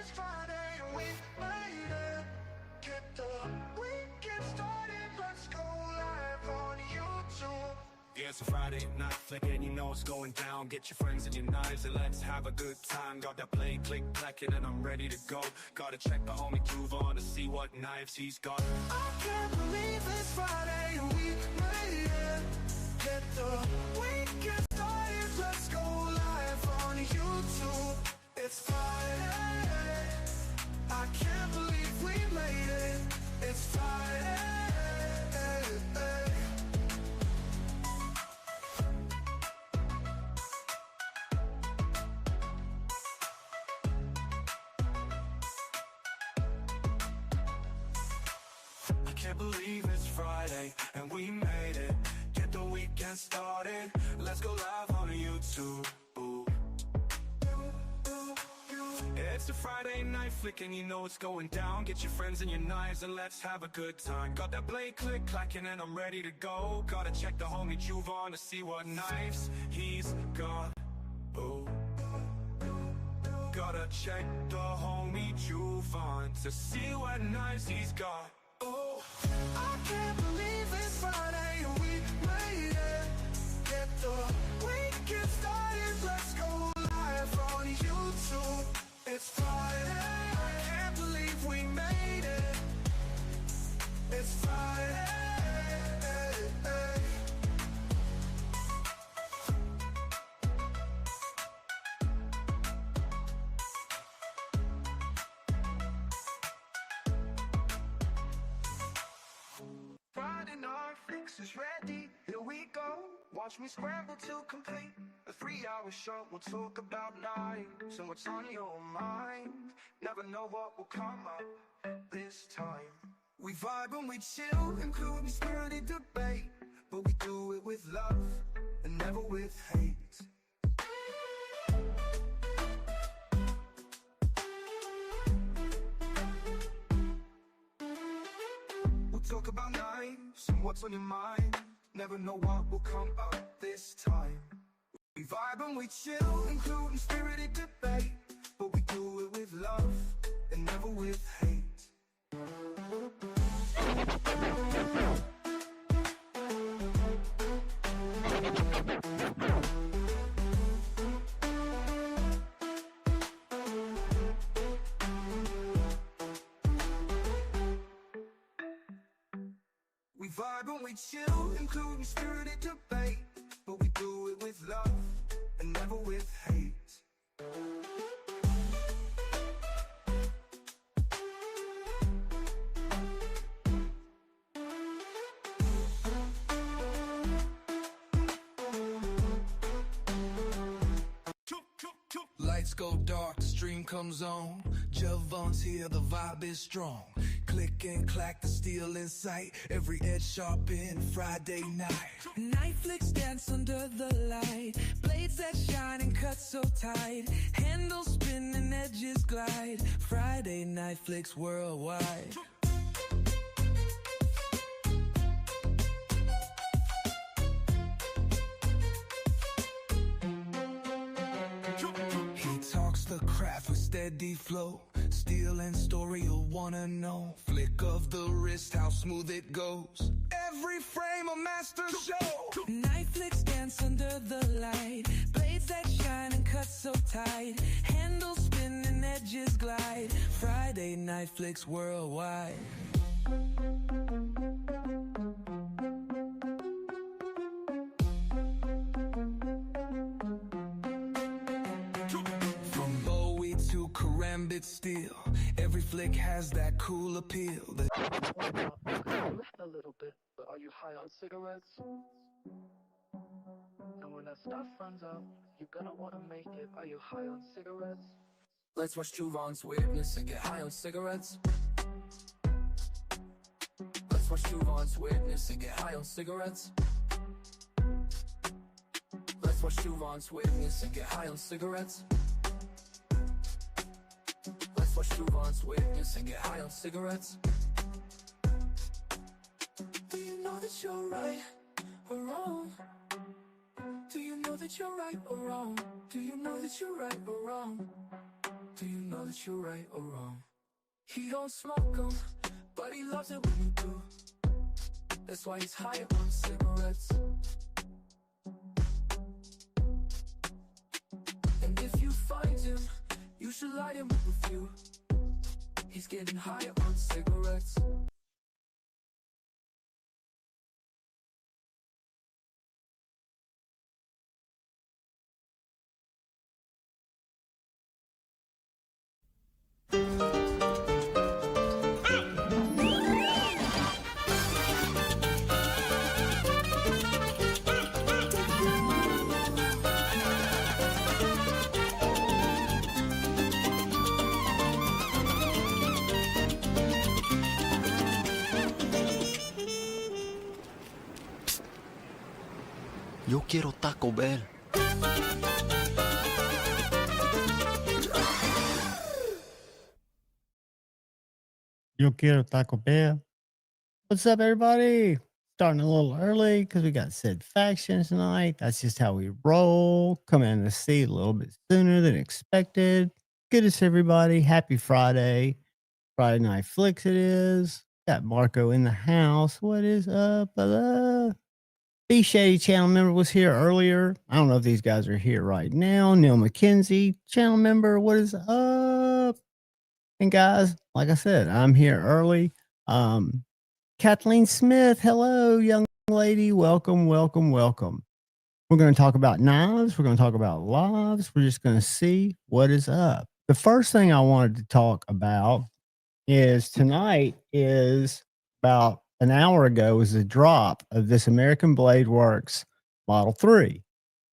it's Friday and we made it. Get the weekend started, let's go live on YouTube. Yeah, it's a Friday night flicking, you know it's going down. Get your friends and your knives and let's have a good time. Got that play, click, clacking and I'm ready to go. Gotta check the homie Groove on to see what knives he's got. I can't believe it's Friday and we made it. Get the weekend started, let's go live on YouTube. It's Friday, I can't believe we made it. It's Friday. I can't believe it's Friday and we made it. Get the weekend started, let's go live on YouTube. Ooh. It's a Friday night flicking, you know it's going down. Get your friends and your knives and let's have a good time. Got that blade click clacking and I'm ready to go. Gotta check the homie Groove on to see what knives he's got. Ooh. Gotta check the homie Groove on to see what knives he's got. Oh, I can't believe it's Friday and we made it. Get the weekend started, let's go live on YouTube. It's Friday, I can't believe we made it. It's Friday. Friday night fix is ready, here we go. Watch me scramble to complete a 3-hour show. We'll talk about knives and what's on your mind. Never know what will come up this time. We vibe and we chill, including spirited debate, but we do it with love and never with hate. We'll talk about knives and what's on your mind. Never know what will come up this time. We vibe and we chill, including spirited debate, but we do it with love and never with hate. We vibe and we chill, including spirited debate, but we do it with love and never with hate. Lights go dark, the stream comes on. Javon's here, the vibe is strong. Click and clack, the steel in sight. Every edge sharpened, Friday night. Night flicks dance under the light. Blades that shine and cut so tight. Handles spin and edges glide. Friday night flicks worldwide. He talks the craft with steady flow. Steel and story you'll wanna know. Flick of the wrist, how smooth it goes. Every frame a master show. Night flicks dance under the light. Blades that shine and cut so tight. Handles spin and edges glide. Friday night flicks worldwide. From Bowie to Karambit Steel, every flick has that cool appeal. A little bit, but are you high on cigarettes? And when that stuff runs out, you're gonna wanna make it. Are you high on cigarettes? Let's watch Javon's weirdness and get high on cigarettes. Let's watch Javon's weirdness and get high on cigarettes. Let's watch Javon's weirdness and get high on cigarettes. Let's watch Javon's weirdness and get high on cigarettes. Do you know that you're right or wrong? Do you know that you're right or wrong? Do you know that you're right or wrong? do you know that you're right or wrong? He don't smoke 'em, but he loves it when you do. That's why he's high on cigarettes. And if you find him, you should light him up a few. He's getting high on cigarettes. Yo quiero Taco Bell. Yo quiero Taco Bell. What's up, everybody? Starting a little early because we got said factions tonight. That's just how we roll. Coming in to see a little bit sooner than expected. Good to see everybody. Happy Friday. Friday Night Flicks it is. Got Marco in the house. What is up? B Shady channel member was here earlier. I don't know if these guys are here right now. Neil McKenzie, channel member. What is up? And guys, like I said, I'm here early. Kathleen Smith, hello, young lady. Welcome, welcome, welcome. We're going to talk about knives. We're going to talk about lives. We're just going to see what is up. The first thing I wanted to talk about is tonight is about an hour ago was a drop of this American Blade Works Model 3.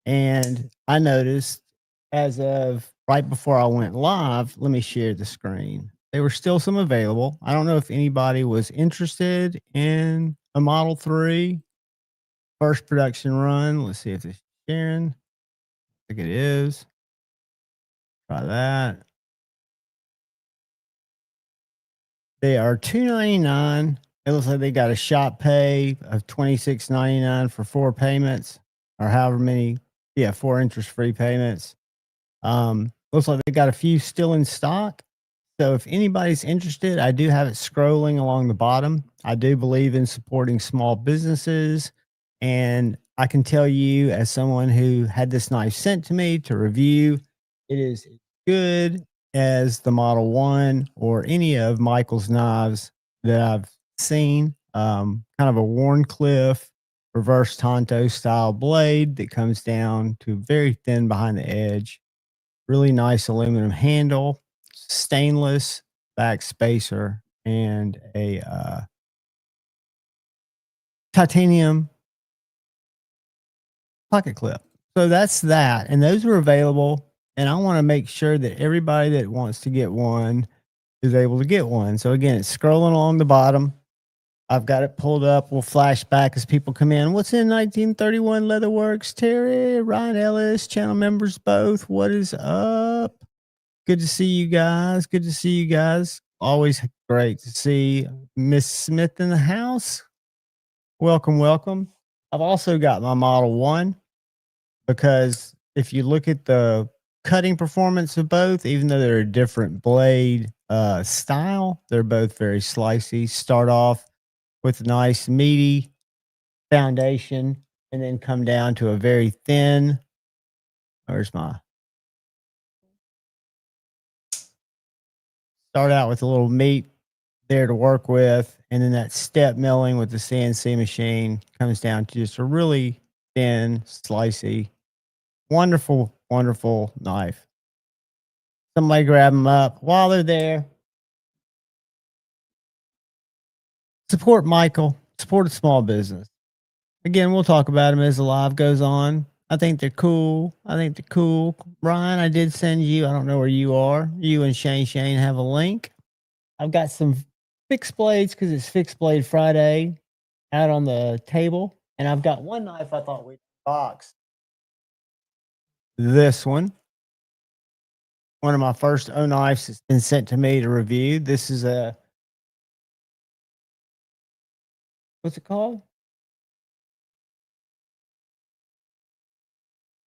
And I noticed as of right before I went live, let me share the screen. There were still some available. I don't know if anybody was interested in a Model 3 first production run. Let's see if it's sharing. I think it is. Try that. They are $299. It looks like they got a shop pay of $26.99 for 4 payments, or however many. Yeah, 4 interest-free payments. Looks like they got a few still in stock. So if anybody's interested, I do have it scrolling along the bottom. I do believe in supporting small businesses. And I can tell you, as someone who had this knife sent to me to review, it is good as the Model 1 or any of Michael's knives that I've seen. Kind of a Warncliffe reverse Tonto style blade that comes down to very thin behind the edge. Really nice aluminum handle, stainless back spacer, and a titanium pocket clip. So that's that. And those are available. And I want to make sure that everybody that wants to get one is able to get one. So again, it's scrolling along the bottom. I've got it pulled up. We'll flash back as people come in. What's in 1931 Leatherworks? Terry, Ryan Ellis, channel members both. What is up? Good to see you guys. Good to see you guys. Always great to see Miss Smith in the house. Welcome, welcome. I've also got my Model 1 because if you look at the cutting performance of both, even though they're a different blade style, they're both very slicey. Start off with a nice meaty foundation and then come down to a very thin. Where's my? Start out with a little meat there to work with, and then that step milling with the CNC machine comes down to just a really thin, slicey, wonderful, wonderful knife. Somebody grab them up while they're there. Support Michael. Support a small business. Again, we'll talk about them as the live goes on. I think they're cool. Ryan, I did send you. I don't know where you are. You and Shane have a link. I've got some fixed blades because it's Fixed Blade Friday out on the table. And I've got one knife I thought we'd box. This one. One of my first O knives that's been sent to me to review. This is a, what's it called?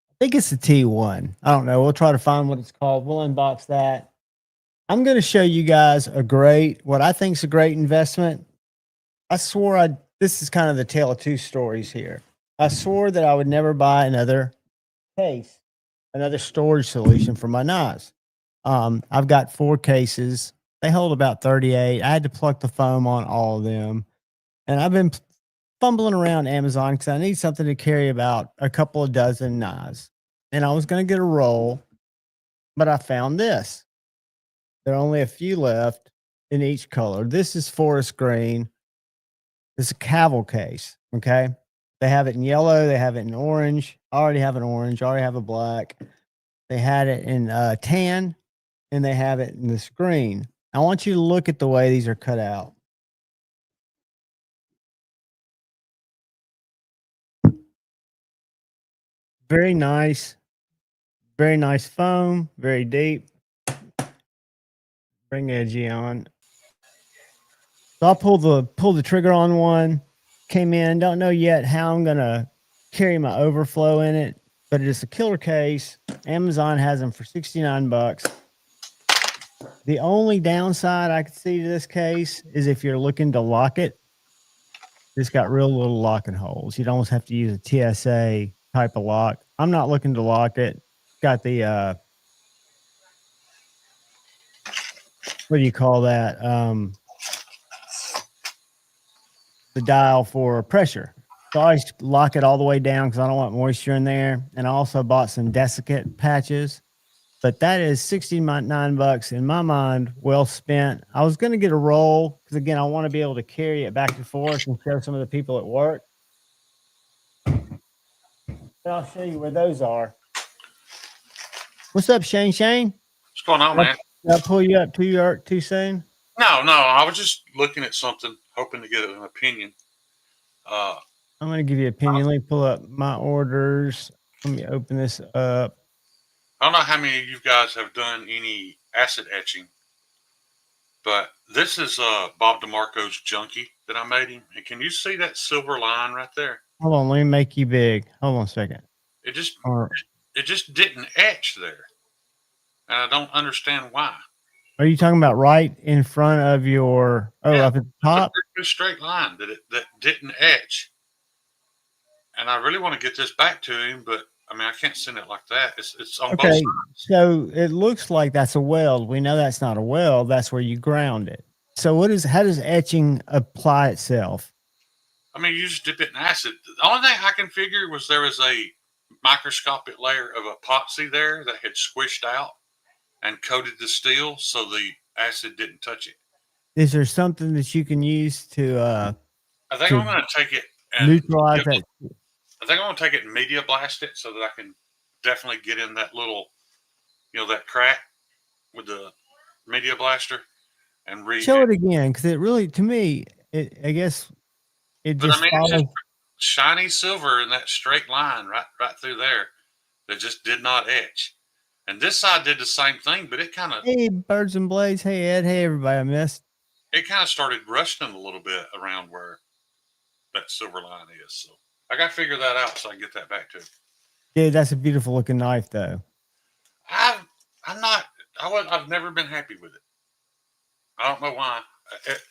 I think it's a T1. I don't know. We'll try to find what it's called. We'll unbox that I'm going to show you guys what I think is a great investment. I swore this is kind of the tale of two stories here. I swore that I would never buy another case, another storage solution for my knives. I've got 4 cases. They hold about 38. I had to pluck the foam on all of them. And I've been fumbling around Amazon because I need something to carry about a couple of dozen knives. And I was going to get a roll, but I found this. There are only a few left in each color. This is forest green. It's a Cavill case. Okay. They have it in yellow. They have it in orange. I already have an orange. I already have a black. They had it in tan, and they have it in this green. I want you to look at the way these are cut out. Very nice foam, very deep. Bring edgy on. So I'll pull the trigger on one. Came in, don't know yet how I'm gonna carry my overflow in it, but it is a killer case. Amazon has them for $69. The only downside I could see to this case is if you're looking to lock it, it's got real little locking holes. You'd almost have to use a TSA type of lock. I'm not looking to lock it. Got the what do you call that? The dial for pressure. So I always lock it all the way down because I don't want moisture in there. And I also bought some desiccant patches. But that is $69 in my mind, well spent. I was going to get a roll because, again, I want to be able to carry it back and forth and show some of the people at work. But I'll show you where those are. What's up, Shane? What's going on, man? Did I pull you up too soon? No, I was just looking at something, hoping to get an opinion. I'm going to give you an opinion. Let me pull up my orders. Let me open this up. I don't know how many of you guys have done any acid etching, but this is Bob DeMarco's Junkie that I made him. And can you see that silver line right there? Hold on, let me make you big. Hold on a second. It just didn't etch there, and I don't understand why. Are you talking about right in front of your up at the top? It's a straight line that didn't etch, and I really want to get this back to him, but I mean I can't send it like that. It's on both sides. So it looks like that's a weld. We know that's not a weld. That's where you ground it. So how does etching apply itself? I mean, you just dip it in acid. The only thing I can figure was there was a microscopic layer of epoxy there that had squished out and coated the steel so the acid didn't touch it. Is there something that you can use to I think I'm going to take it and neutralize that? I think I'm going to take it and media blast it so that I can definitely get in that little, that crack with the media blaster and show it again, because it really, to me, I guess it just it's just shiny silver in that straight line right through there that just did not etch. And this side did the same thing, but it kind of... Hey, Birds and Blades. Hey, Ed. Hey, everybody I missed. It kind of started rusting a little bit around where that silver line is. So I got to figure that out so I can get that back to you. Dude, that's a beautiful looking knife, though. I've never been happy with it. I don't know why.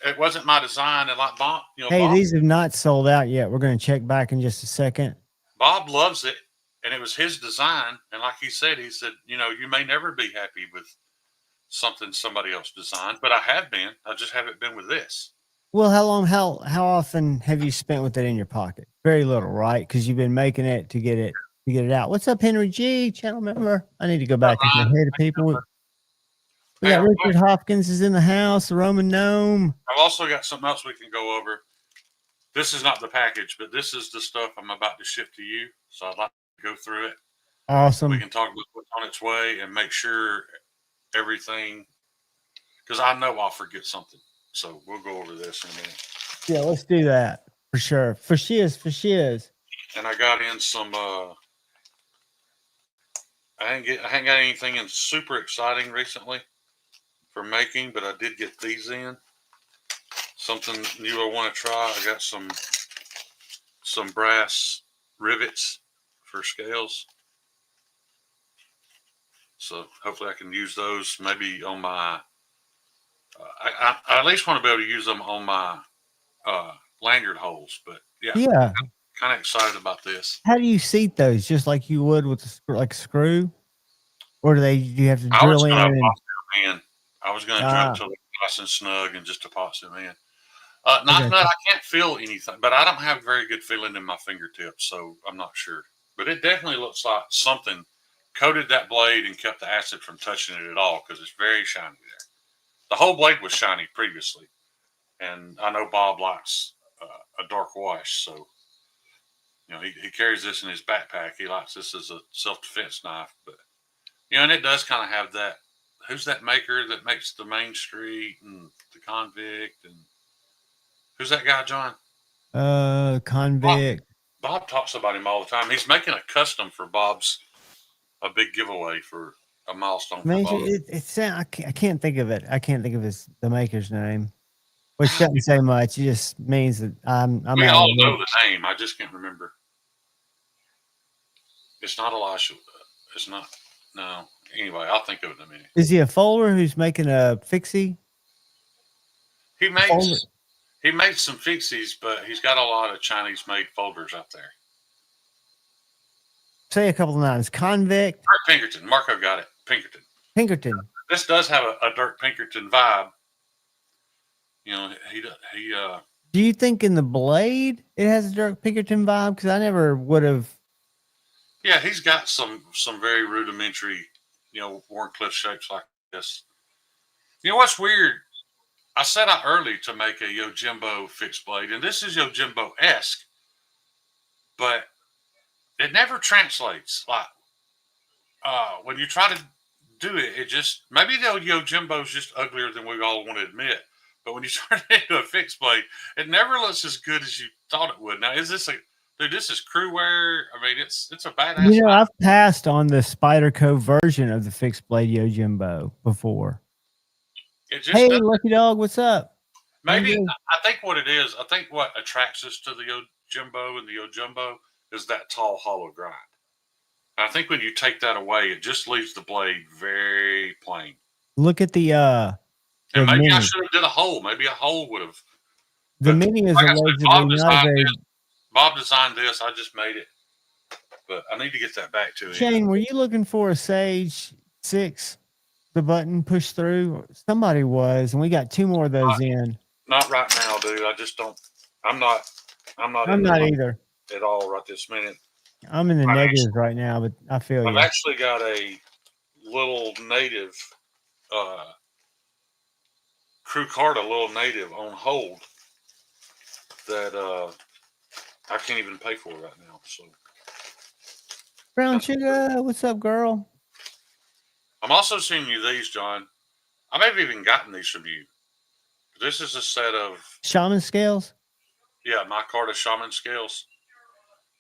It wasn't my design. And like Bob, hey, these have not sold out yet. We're going to check back in just a second. Bob loves it. And it was his design. And like he said, you may never be happy with something somebody else designed, but I have been. I just haven't been with this. Well, how often have you spent with it in your pocket? Very little, right? Because you've been making it to get it out. What's up, Henry G, channel member? I need to go back and say hey to people. We got Richard Hopkins is in the house, the Roman Gnome. I've also got something else we can go over. This is not the package, but this is the stuff I'm about to ship to you. So I'd like to go through it. Awesome. We can talk about what's on its way and make sure everything, because I know I'll forget something. So we'll go over this in a minute. Yeah, let's do that for sure. For shiz. And I got in some. I ain't got anything in super exciting recently for making, but I did get these in. Something new I want to try. I got some brass rivets for scales. So hopefully I can use those maybe on my I at least want to be able to use them on my lanyard holes. But yeah, Yeah. kind of excited about this. How do you seat those? Just like you would with like a screw, or do you have to I was drill in? going to And, epoxy them in. I was going to drill till they're nice and snug and just epoxy them in. Not that I can't feel anything, but I don't have very good feeling in my fingertips, so I'm not sure. But it definitely looks like something coated that blade and kept the acid from touching it at all because it's very shiny there. The whole blade was shiny previously, and I know Bob likes a dark wash, so he carries this in his backpack. He likes this as a self-defense knife, but and it does kind of have that. Who's that maker that makes the Main Street and the Convict and who's that guy, John? Convict. Bob talks about him all the time. He's making a custom for Bob's a big giveaway for a milestone. I can't think of it. I can't think of the maker's name, which doesn't say much. It just means that we all know the name. I just can't remember. It's not Elisha. It's not. No. Anyway, I'll think of it in a minute. Is he a folder who's making a fixie? He makes some fixies, but he's got a lot of Chinese-made folders out there. Say a couple of names. Convict. Dirk Pinkerton. Marco got it. Pinkerton. This does have a Dirk Pinkerton vibe. Do you think in the blade it has a Dirk Pinkerton vibe? Because I never would have. Yeah, he's got some very rudimentary, Warncliffe shapes like this. You know what's weird? I set out early to make a Yojimbo fixed blade, and this is Yojimbo-esque, but it never translates. Like when you try to do it, it just maybe the Yojimbo is just uglier than we all want to admit. But when you turn it into a fixed blade, it never looks as good as you thought it would. Now, is this this is crew wear? I mean, it's a badass. I've passed on the Spyderco version of the fixed blade Yojimbo before. Hey, Lucky Dog, what's up? Maybe I think what it is. I think what attracts us to the Yojimbo and the Yojimbo is that tall, hollow grind. And I think when you take that away, it just leaves the blade very plain. Look at the and maybe mini. I should have did a hole. Maybe a hole would have. The mini is allegedly not very. Bob designed this. I just made it, but I need to get that back to him. Shane, were you looking for a Sage 6? The button push through? Somebody was, and we got 2 more of those in. Not right now, dude. I just don't. I'm not either at all right this minute. I'm in the negatives right now, but I feel I've actually got a little native Crew Carta, a little native on hold that I can't even pay for right now. So Brown Sugar, what's up, girl? I'm also seeing you these, John. I may have even gotten these from you. This is a set of shaman scales. Yeah, my Carta shaman scales.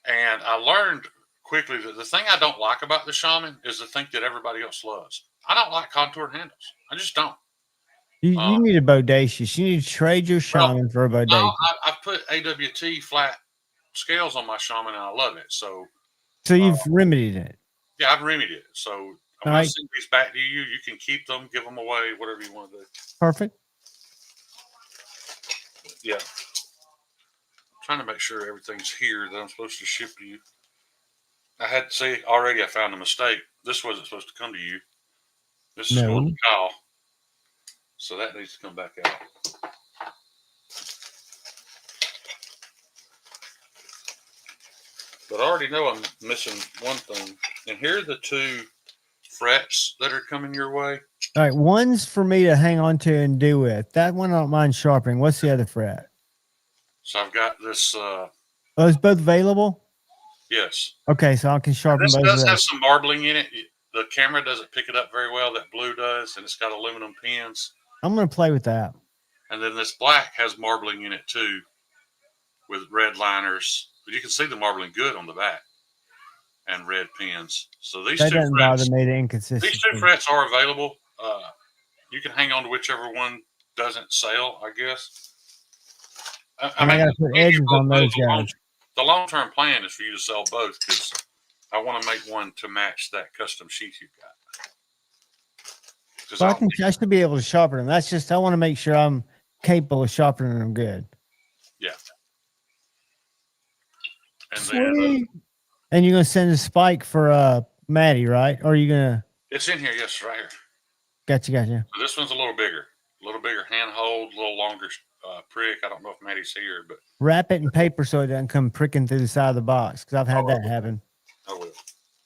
And I learned quickly that the thing I don't like about the shaman is the thing that everybody else loves. I don't like contoured handles. I just don't. You need a bodacious. You need to trade your shaman for a bodacious. No, I put AWT flat scales on my shaman, and I love it. So you've remedied it. Yeah, I've remedied it. So I'm going to send these back to you. You can keep them, give them away, whatever you want to do. Perfect. Yeah. I'm trying to make sure everything's here that I'm supposed to ship to you. I had to say already I found a mistake. This wasn't supposed to come to you. This is going to Kyle. So that needs to come back out. But I already know I'm missing one thing. And here are the 2 frets that are coming your way. All right. One's for me to hang on to and do with. That one I don't mind sharpening. What's the other fret? So I've got this. Those both available? Yes. Okay. So I can sharpen both. This does have some marbling in it. The camera doesn't pick it up very well. That blue does. And it's got aluminum pins. I'm going to play with that. And then this black has marbling in it too, with red liners. But you can see the marbling good on the back, and red pins. So these that 2 doesn't frets, bother me to inconsistency. These 2 frets are available. You can hang on to whichever one doesn't sell, I guess. I mean, got to put edges on those guys. The long-term plan is for you to sell both because I want to make one to match that custom sheath you've got. Well, I should be able to sharpen them. That's just, I want to make sure I'm capable of sharpening them good. Yeah. And Sweet. And you're going to send a spike for Maddie, right? Or are you going to? It's in here, yes, right here. Gotcha. So this one's a little bigger handhold, a little longer prick. I don't know if Maddie's here, but Wrap it in paper so it doesn't come pricking through the side of the box, because I've had that happen. I will.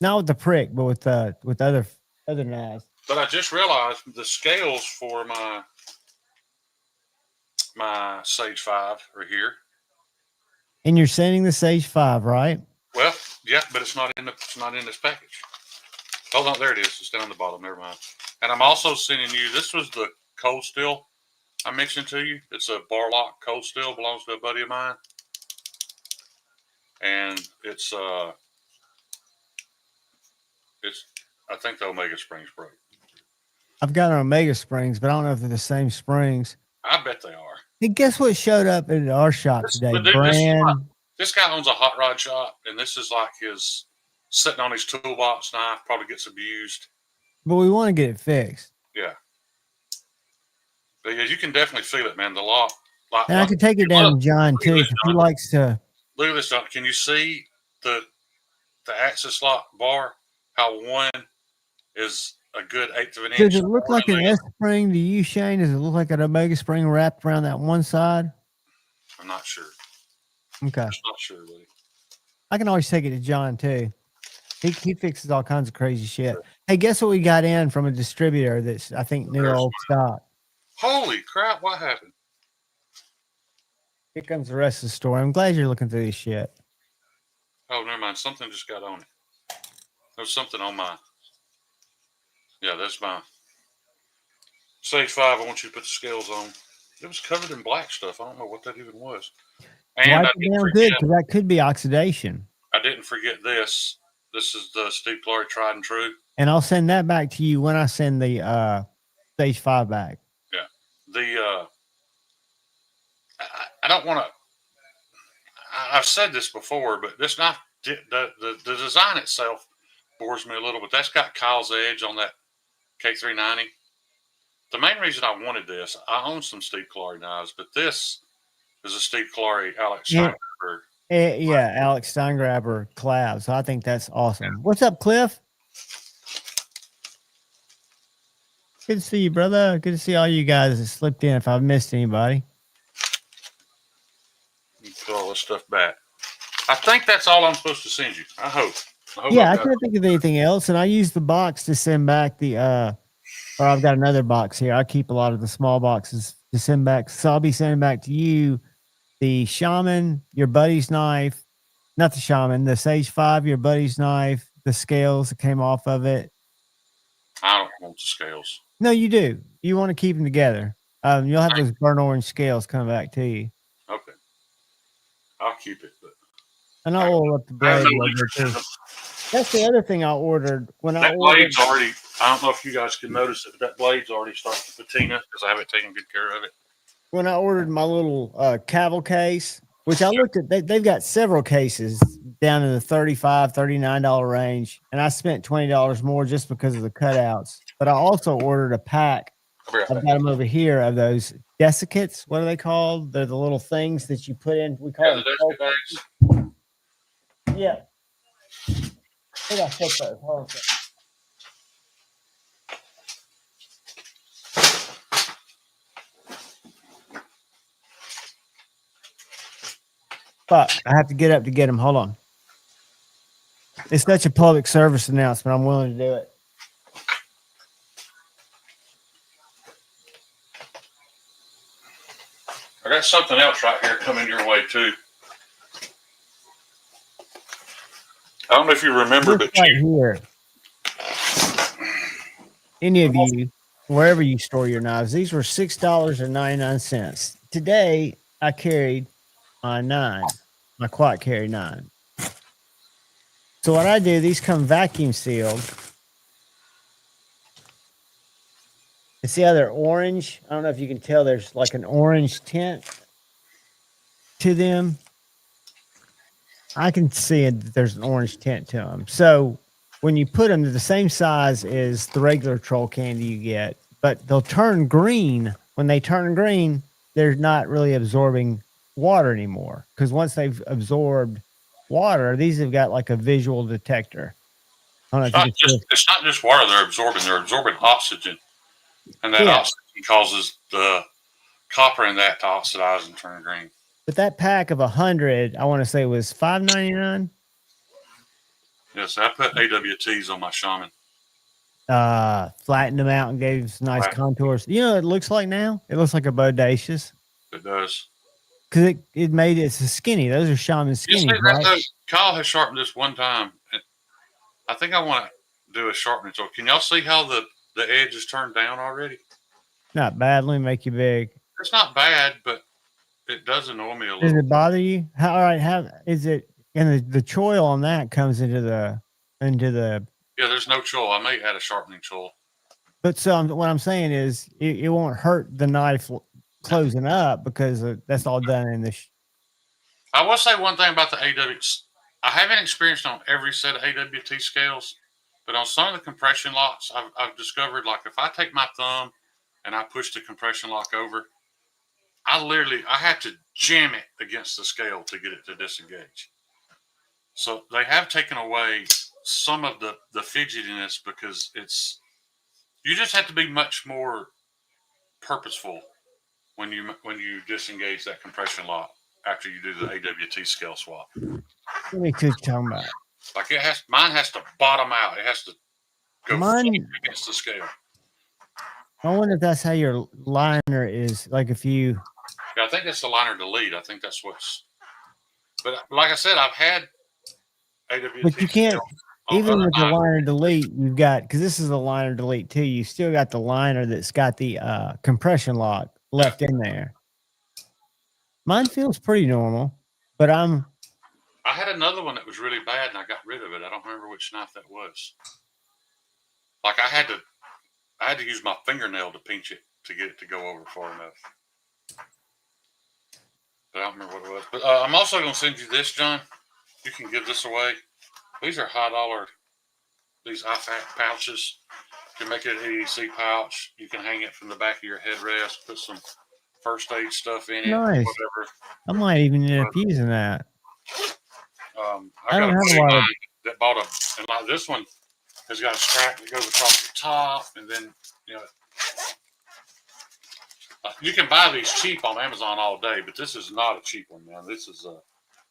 Not with the prick, but with other knives. But I just realized the scales for my Sage 5 are here. And you're sending the Sage 5, right? Well, yeah, but it's not in this package. Hold on, there it is. It's down the bottom. Never mind. And I'm also sending you. This was the cold steel I mentioned to you. It's a Barlock cold steel. Belongs to a buddy of mine. And it's I think the Omega Springs broke. I've got an Omega Springs, but I don't know if they're the same springs. I bet they are. Hey, guess what showed up at our shop today? Brand. This guy owns a hot rod shop, and this is like his sitting on his toolbox knife. Probably gets abused. But we want to get it fixed. Yeah. But yeah, you can definitely feel it, man. The lock. And I can take it down to John too, if he likes to. Look at this, John. Can you see the axis lock bar? How one is a good 1/8 of an inch. Does it look like an S spring to you, Shane? Does it look like an Omega spring wrapped around that one side? I'm not sure. Okay. I'm not sure, buddy. I can always take it to John too. He fixes all kinds of crazy shit. Hey, guess what we got in from a distributor that's, I think, new old stock? Holy crap, what happened? Here comes the rest of the story. I'm glad you're looking through this shit. Oh, never mind. Something just got on it. There's something on my. Yeah, that's my Sage 5. I want you to put the scales on. It was covered in black stuff. I don't know what that even was. And wipe it down good, because that could be oxidation. I didn't forget this. This is the Steve Clark Tried and True. And I'll send that back to you when I send the Stage 5 back. Yeah. I don't want to. I've said this before, but this knife, the design itself bores me a little, but that's got Kyle's edge on that K390. The main reason I wanted this, I own some Steve Clark knives, but this is a Steve Clark Alex Steingrabber. Yeah, Alex Steingrabber collab. So I think that's awesome. Yeah. What's up, Cliff? Good to see you, brother. Good to see all you guys that slipped in. If I've missed anybody, you put all this stuff back. I think that's all I'm supposed to send you. I hope yeah, I couldn't think of anything else, and I used the box to send back the. Or I've got another box here. I keep a lot of the small boxes to send back, so I'll be sending back to you the Shaman, your buddy's knife, not the Shaman, the Sage 5, your buddy's knife, the scales that came off of it. I don't want the scales. No, you do. You want to keep them together. You'll have those burnt orange scales coming back to you. Okay, I'll keep it. But and I'll oil up the blade. That's the other thing I ordered that blade's already. I don't know if you guys can notice it, but that blade's already starting to patina because I haven't taken good care of it. When I ordered my little Cavill case, which I looked at, they've got several cases down in the $35, $39 range, and I spent $20 more just because of the cutouts. But I also ordered a pack. I've got them over here of those desiccates. What are they called? They're the little things that you put in. We call them the bags. Yeah. I think I put those. Hold on a second. Fuck, I have to get up to get them. Hold on. It's such a public service announcement. I'm willing to do it. I got something else right here coming your way, too. I don't know if you remember, but right here. Any of you, wherever you store your knives, these were $6.99. Today, I carried my quad carry 9. So what I do, these come vacuum sealed. You see how they're orange? I don't know if you can tell there's like an orange tint to them. I can see that there's an orange tint to them. So when you put them, they're the same size as the regular troll candy you get. but they'll turn green. When they turn green, they're not really absorbing water anymore. Because once they've absorbed water, these have got like a visual detector. I don't know It's if you not can just still, it's not just water they're absorbing oxygen, and that yeah. oxygen causes the copper in that to oxidize and turn green. But that pack of 100, I want to say was $5.99. Yes, I put AWTs on my shaman. Flattened them out and gave some nice Right. contours. You know what it looks like now? It looks like a bodacious. It does. Because it made it's a skinny. Those are shaman You skinny, see that right? though? Kyle has sharpened this one time. I think I want to do a sharpening tool. Can y'all see how the edge is turned down already? Not bad. Let me make you big. It's not bad, but it does annoy me a Does little. it bother you? How all right? How is it? And the choil on that comes into the. Yeah, there's no choil. I may add a sharpening tool. But so what I'm saying is, it won't hurt the knife closing up because that's all done in this. I will say one thing about the AWT. I haven't experienced on every set of AWT scales, but on some of the compression locks, I've discovered like if I take my thumb and I push the compression lock over, I have to jam it against the scale to get it to disengage. So they have taken away some of the fidgetiness because you just have to be much more purposeful when you disengage that compression lock after you do the AWT scale swap. Let me see what you're talking about. Like mine has to bottom out. It has to go against the scale. I wonder if that's how your liner is. Like if you. Yeah, I think that's the liner delete. I think that's what's. But like I said, I've had AWT. But you can't. Even with the liners. liner delete, you've got, because this is a liner delete too. You still got the liner that's got the compression lock left in there. Mine feels pretty normal, but I had another one that was really bad and I got rid of it. I don't remember which knife that was. Like I had to use my fingernail to pinch it to get it to go over far enough. But I don't remember what it was. But I'm also going to send you this, John. You can give this away. These are high dollar. These IFAC pouches. You can make it an EDC pouch. You can hang it from the back of your headrest. Put some first aid stuff in it. Nice. Whatever. I might even end up using that. I got a buddy of mine that bought and like this one has got a strap that goes across the top, and then you can buy these cheap on Amazon all day, but this is not a cheap one, man.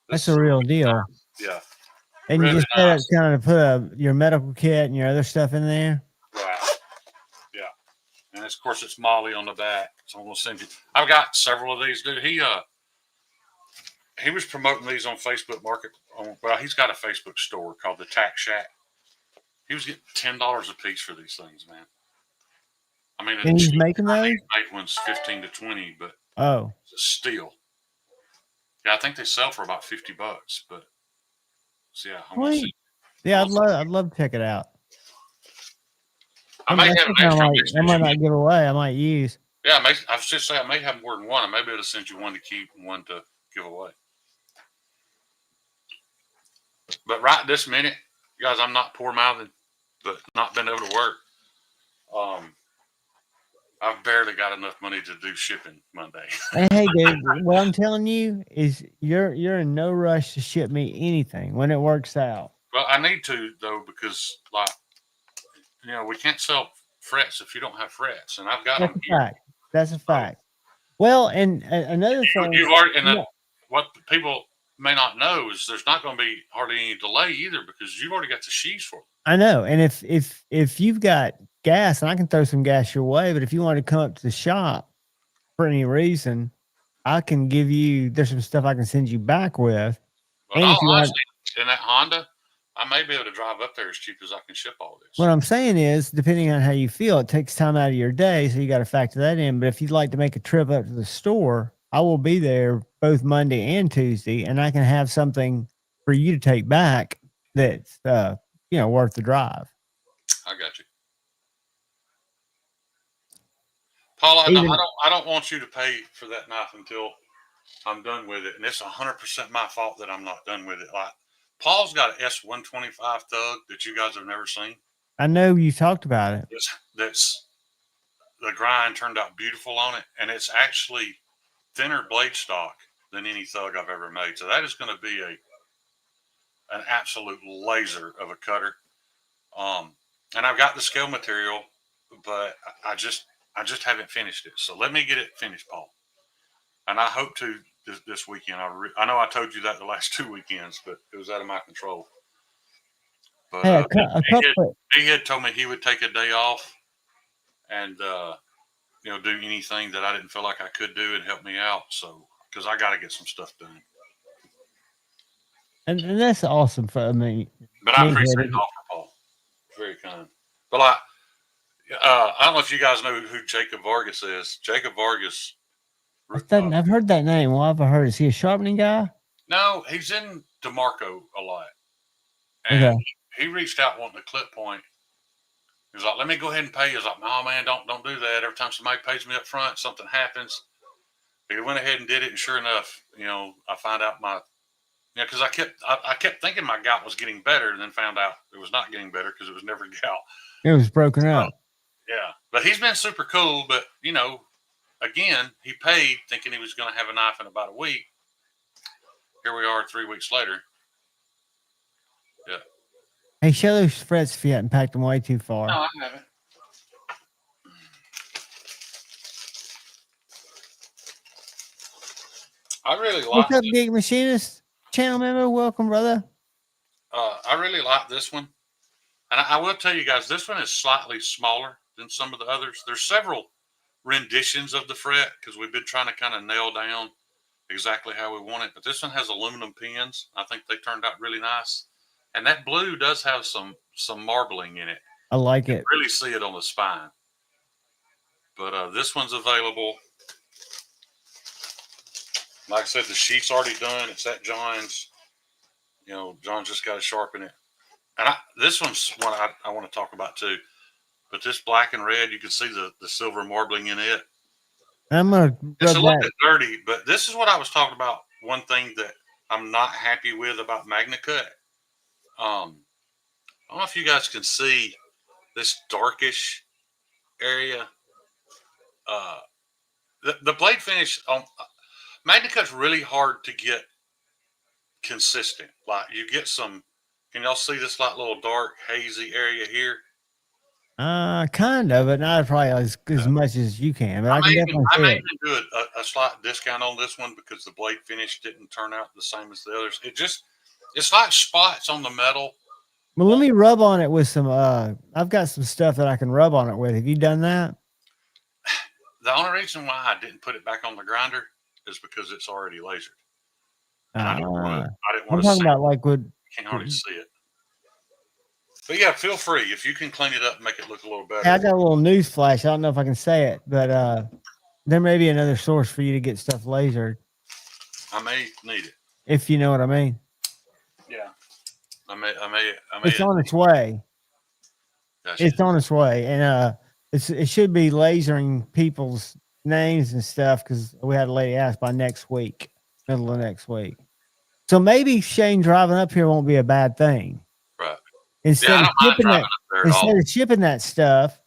That's a real deal. Yeah. And really you just nice. kind of put your medical kit and your other stuff in there. Right. Yeah. And of course it's Molly on the back. So I'm gonna send you. I've got several of these, dude. He was promoting these on Facebook Market. Well, he's got a Facebook store called the Tack Shack. He was getting $10 a piece for these things, man. I mean, and he's making those. Made ones 15 to 20, but it's a steal. Yeah, I think they sell for about $50. But so yeah, I'd love to check it out. I might have an extra. I might not give away. I might use. Yeah, I was just saying I may have more than one. I may be able to send you one to keep and one to give away. But right this minute, guys, I'm not poor mouthed, but not been able to work. I've barely got enough money to do shipping Monday. Hey, dude, what I'm telling you is you're in no rush to ship me anything when it works out. Well, I need to though because we can't sell frets if you don't have frets, and I've got them here. Fact. That's a fact. Well, and another thing, what people may not know is there's not going to be hardly any delay either because you've already got the sheaves for them. I know, and if you've got gas, and I can throw some gas your way, but if you want to come up to the shop for any reason, I can give you. There's some stuff I can send you back with. Well, and if you honestly, in that Honda, I may be able to drive up there as cheap as I can ship all this. What I'm saying is, depending on how you feel, it takes time out of your day, so you got to factor that in. But if you'd like to make a trip up to the store, I will be there both Monday and Tuesday, and I can have something for you to take back that's worth the drive. I got you, Paul. I don't want you to pay for that knife until I'm done with it, and it's 100% my fault that I'm not done with it. Like Paul's got an S125 Thug that you guys have never seen. I know you talked about it. That's the grind turned out beautiful on it, and it's actually thinner blade stock than any Thug I've ever made. So that is going to be an absolute laser of a cutter. And I've got the scale material, but I just haven't finished it. So let me get it finished, Paul. And I hope to this weekend. I know I told you that the last 2 weekends, but it was out of my control. But Hey, he had told me he would take a day off and do anything that I didn't feel like I could do and help me out. So because I got to get some stuff done. and that's awesome for me. But I appreciate the offer, Paul. Very kind. But I don't know if you guys know who Jacob Vargas is. Jacob Vargas. I've heard that name. Well, I've heard. Is he a sharpening guy? No, he's in DeMarco a lot. And he reached out wanting a clip point. He was like, "Let me go ahead and pay you." I was like, "No, man, don't do that. Every time somebody pays me up front, something happens." He went ahead and did it, and sure enough, I found out because I kept thinking my gout was getting better, and then found out it was not getting better because it was never gout. It was broken up. Yeah, but he's been super cool. But again, he paid thinking he was going to have a knife in about a week. Here we are 3 weeks later. Yeah. Hey, show those frets if you hadn't packed them way too far. No, I haven't. I really like. What's up, Big Machinist? Channel member, welcome, brother. I really like this one, and I will tell you guys, this one is slightly smaller than some of the others. There's several renditions of the fret because we've been trying to kind of nail down exactly how we want it. But this one has aluminum pins. I think they turned out really nice, and that blue does have some marbling in it. I like it. You can really see it on the spine. But this one's available. Like I said, the sheet's already done. It's at John's. John just got to sharpen it. And this one's one I want to talk about too. But this black and red, you can see the silver marbling in it. It's a little bit dirty, but this is what I was talking about. One thing that I'm not happy with about MagnaCut. I don't know if you guys can see this darkish area. The blade finish on MagnaCut's really hard to get consistent. Like you get some, can y'all see this like little dark hazy area here? Kind of, but not probably as much as you can. But I may even do a slight discount on this one because the blade finish didn't turn out the same as the others. It's like spots on the metal. Well, let me rub on it with some. I've got some stuff that I can rub on it with. Have you done that? The only reason why I didn't put it back on the grinder is because it's already lasered. I didn't want I'm talking about like would. You can't hardly see it. But yeah, feel free if you can clean it up and make it look a little better. Hey, I got a little news flash. I don't know if I can say it, but there may be another source for you to get stuff lasered. I may need it. If you know what I mean. Yeah. I may. It's on its way. Gotcha. It's on its way, and it should be lasering people's names and stuff because we had a lady ask by next week, middle of next week. So maybe Shane driving up here won't be a bad thing. Right. Instead of shipping that stuff,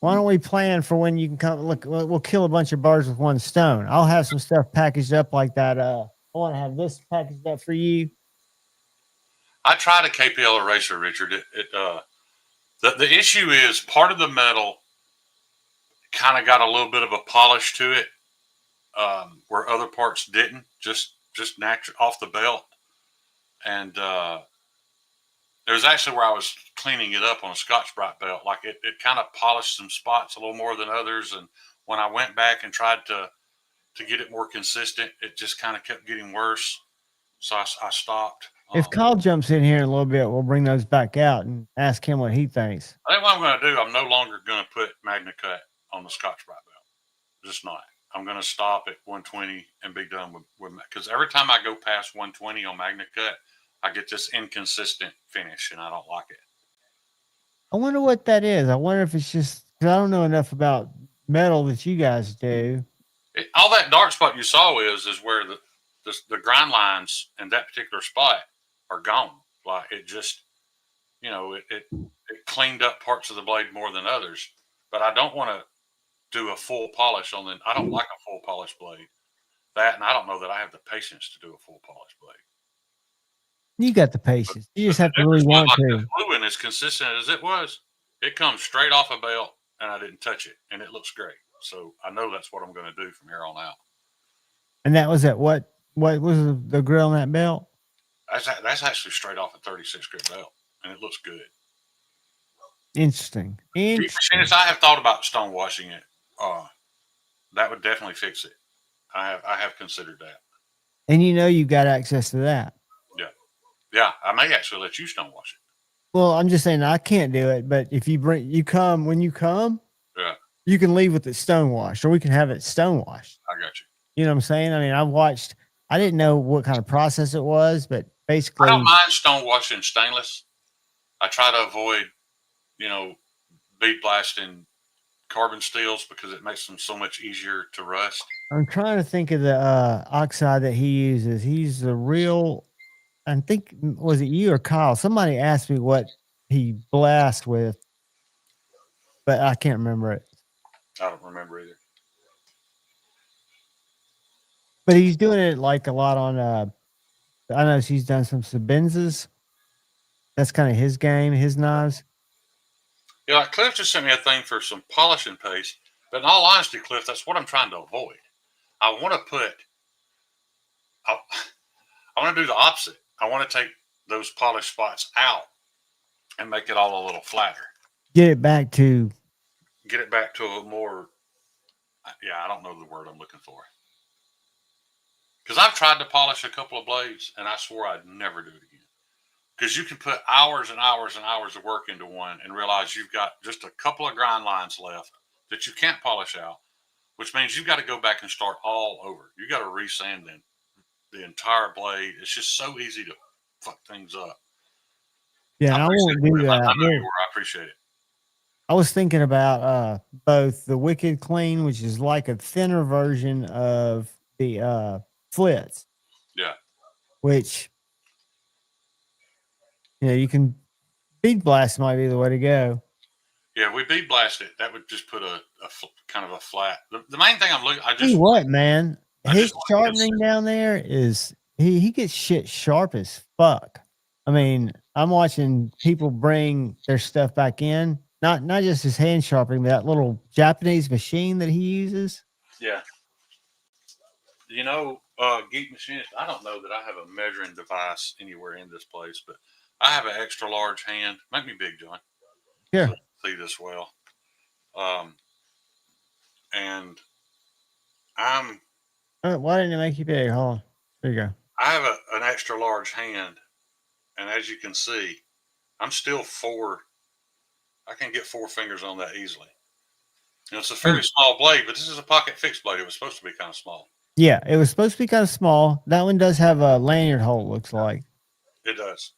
why don't we plan for when you can come? Look, we'll kill a bunch of birds with one stone. I'll have some stuff packaged up like that. I want to have this packaged up for you. I tried a KPL eraser, Richard. The issue is part of the metal kind of got a little bit of a polish to it, where other parts didn't. Just natural off the belt, and it was actually where I was cleaning it up on a Scotch-Brite belt. Like it kind of polished some spots a little more than others, and when I went back and tried to get it more consistent, it just kind of kept getting worse. So I stopped. If Kyle jumps in here in a little bit, we'll bring those back out and ask him what he thinks. I think what I'm going to do, I'm no longer going to put MagnaCut on the Scotch-Brite belt. Just not. I'm going to stop at 120 and be done with because every time I go past 120 on MagnaCut, I get this inconsistent finish, and I don't like it. I wonder what that is. I wonder if it's just because I don't know enough about metal that you guys do. All that dark spot you saw is where the grind lines in that particular spot are gone. Like it just, it cleaned up parts of the blade more than others. But I don't want to do a full polish on the. I don't like a full polish blade. That, and I don't know that I have the patience to do a full polish blade. You got the patience. You just But have to really want like to. this blue one, as consistent as it was, it comes straight off a belt, and I didn't touch it, and it looks great. So I know that's what I'm going to do from here on out. And that was at what? What was the grill on that belt? That's actually straight off a 36 grit belt, and it looks good. Interesting. Machinist, I have thought about stone washing it. That would definitely fix it. I have considered that. And you got access to that. Yeah, I may actually let you stone wash it. Well, I'm just saying I can't do it, but if when you come, Yeah, you can leave with it stone washed, or we can have it stone washed. I got you. You know what I'm saying? I mean, I didn't know what kind of process it was, but basically, I don't mind stone washing stainless. I try to avoid, bead blasting carbon steels because it makes them so much easier to rust. I'm trying to think of the oxide that he uses. He's the real, I think, was it you or Kyle? Somebody asked me what he blasts with, but I can't remember it. I don't remember either. But he's doing it like a lot on, I know he's done some Sabenzas. That's kind of his game, his knives. Yeah, like Cliff just sent me a thing for some polishing paste, but in all honesty, Cliff, that's what I'm trying to avoid. I want to do the opposite. I want to take those polished spots out and make it all a little flatter. Get it back to a more, I don't know the word I'm looking for. Because I've tried to polish a couple of blades, and I swore I'd never do it again. Because you can put hours and hours and hours of work into one and realize you've got just a couple of grind lines left that you can't polish out, which means you've got to go back and start all over. You got to resand the entire blade. It's just so easy to fuck things up. Yeah, I won't do that. I know you were. I appreciate it. I was thinking about both the Wicked Clean, which is like a thinner version of the Flitz. Yeah. Which, you can bead blast might be the way to go. Yeah, we bead blast it. That would just put a kind of a flat. The main thing I'm looking. Tell you what, man, his sharpening down there is he gets shit sharp as fuck. I mean, I'm watching people bring their stuff back in. Not just his hand sharpening, but that little Japanese machine that he uses. Yeah. Geek Machinist, I don't know that I have a measuring device anywhere in this place, but I have an extra large hand. Make me big, John. Yeah. So see this well. And I'm. Why didn't it make you big? Hold on. There you go. I have an extra large hand, and as you can see, I'm still 4. I can get 4 fingers on that easily. It's a fairly small blade, but this is a pocket fixed blade. It was supposed to be kind of small. Yeah, it was supposed to be kind of small. That one does have a lanyard hole, looks like. It does.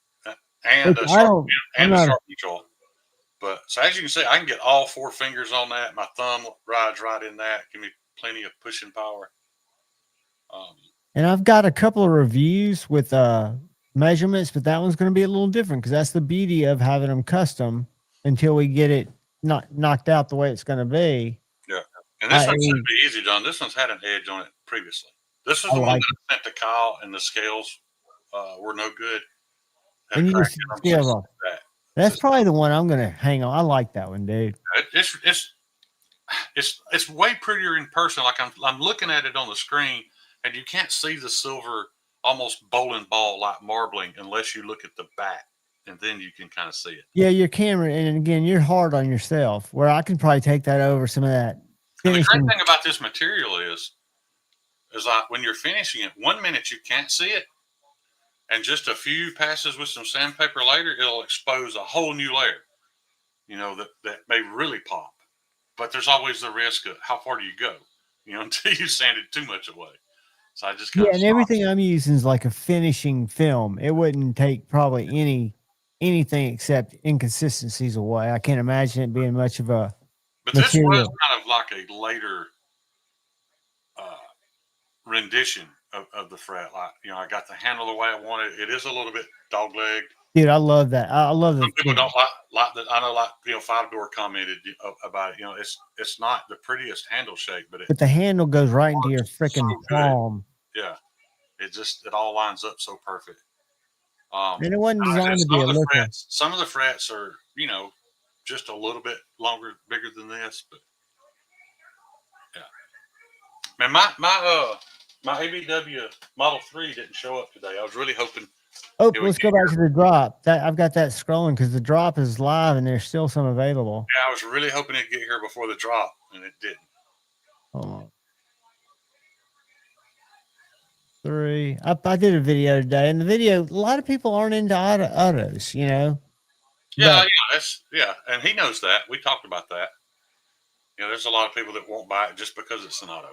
And a sharp control. But so as you can see, I can get all 4 fingers on that. My thumb rides right in that. Give me plenty of pushing power. And I've got a couple of reviews with measurements, but that one's going to be a little different because that's the beauty of having them custom until we get it knocked out the way it's going to be. Yeah. And this one should be easy, John. This one's had an edge on it previously. This is the one that I sent to Kyle, and the scales were no good. And you just that's probably the one I'm going to hang on. I like that one, dude. It's way prettier in person. Like I'm looking at it on the screen, and you can't see the silver, almost bowling ball like marbling unless you look at the back, and then you can kind of see it. Yeah, your camera, and again, you're hard on yourself. Where I can probably take that over some of that. And the great thing about this material is like when you're finishing it, 1 minute you can't see it, and just a few passes with some sandpaper later, it'll expose a whole new layer. That may really pop. But there's always the risk of how far do you go, until you sanded too much away. So I just and everything I'm using is like a finishing film. It wouldn't take probably anything except inconsistencies away. I can't imagine it being much of a But material. This was kind of like a later rendition of the fret. Like, I got the handle the way I wanted. It is a little bit dog-legged, Dude, I love that. I love Some people the don't like that. I know, like, 5 Door commented about it. It's not the prettiest handle shape, but it but the handle goes right into your works so freaking good. palm. Yeah, it all lines up so perfect. And it wasn't designed to some be a of the looker. frets, some of the frets are just a little bit longer, bigger than this, but yeah. Man, my ABW Model 3 didn't show up today. I was really hoping. Oh, it would let's go get back here. to the drop. That I've got that scrolling because the drop is live and there's still some available. Yeah, I was really hoping it'd get here before the drop, and it didn't. Hold on. 3. I did a video today, and the video, a lot of people aren't into autos, you know. Yeah, But yeah, and he knows that. We talked about that. There's a lot of people that won't buy it just because it's an auto,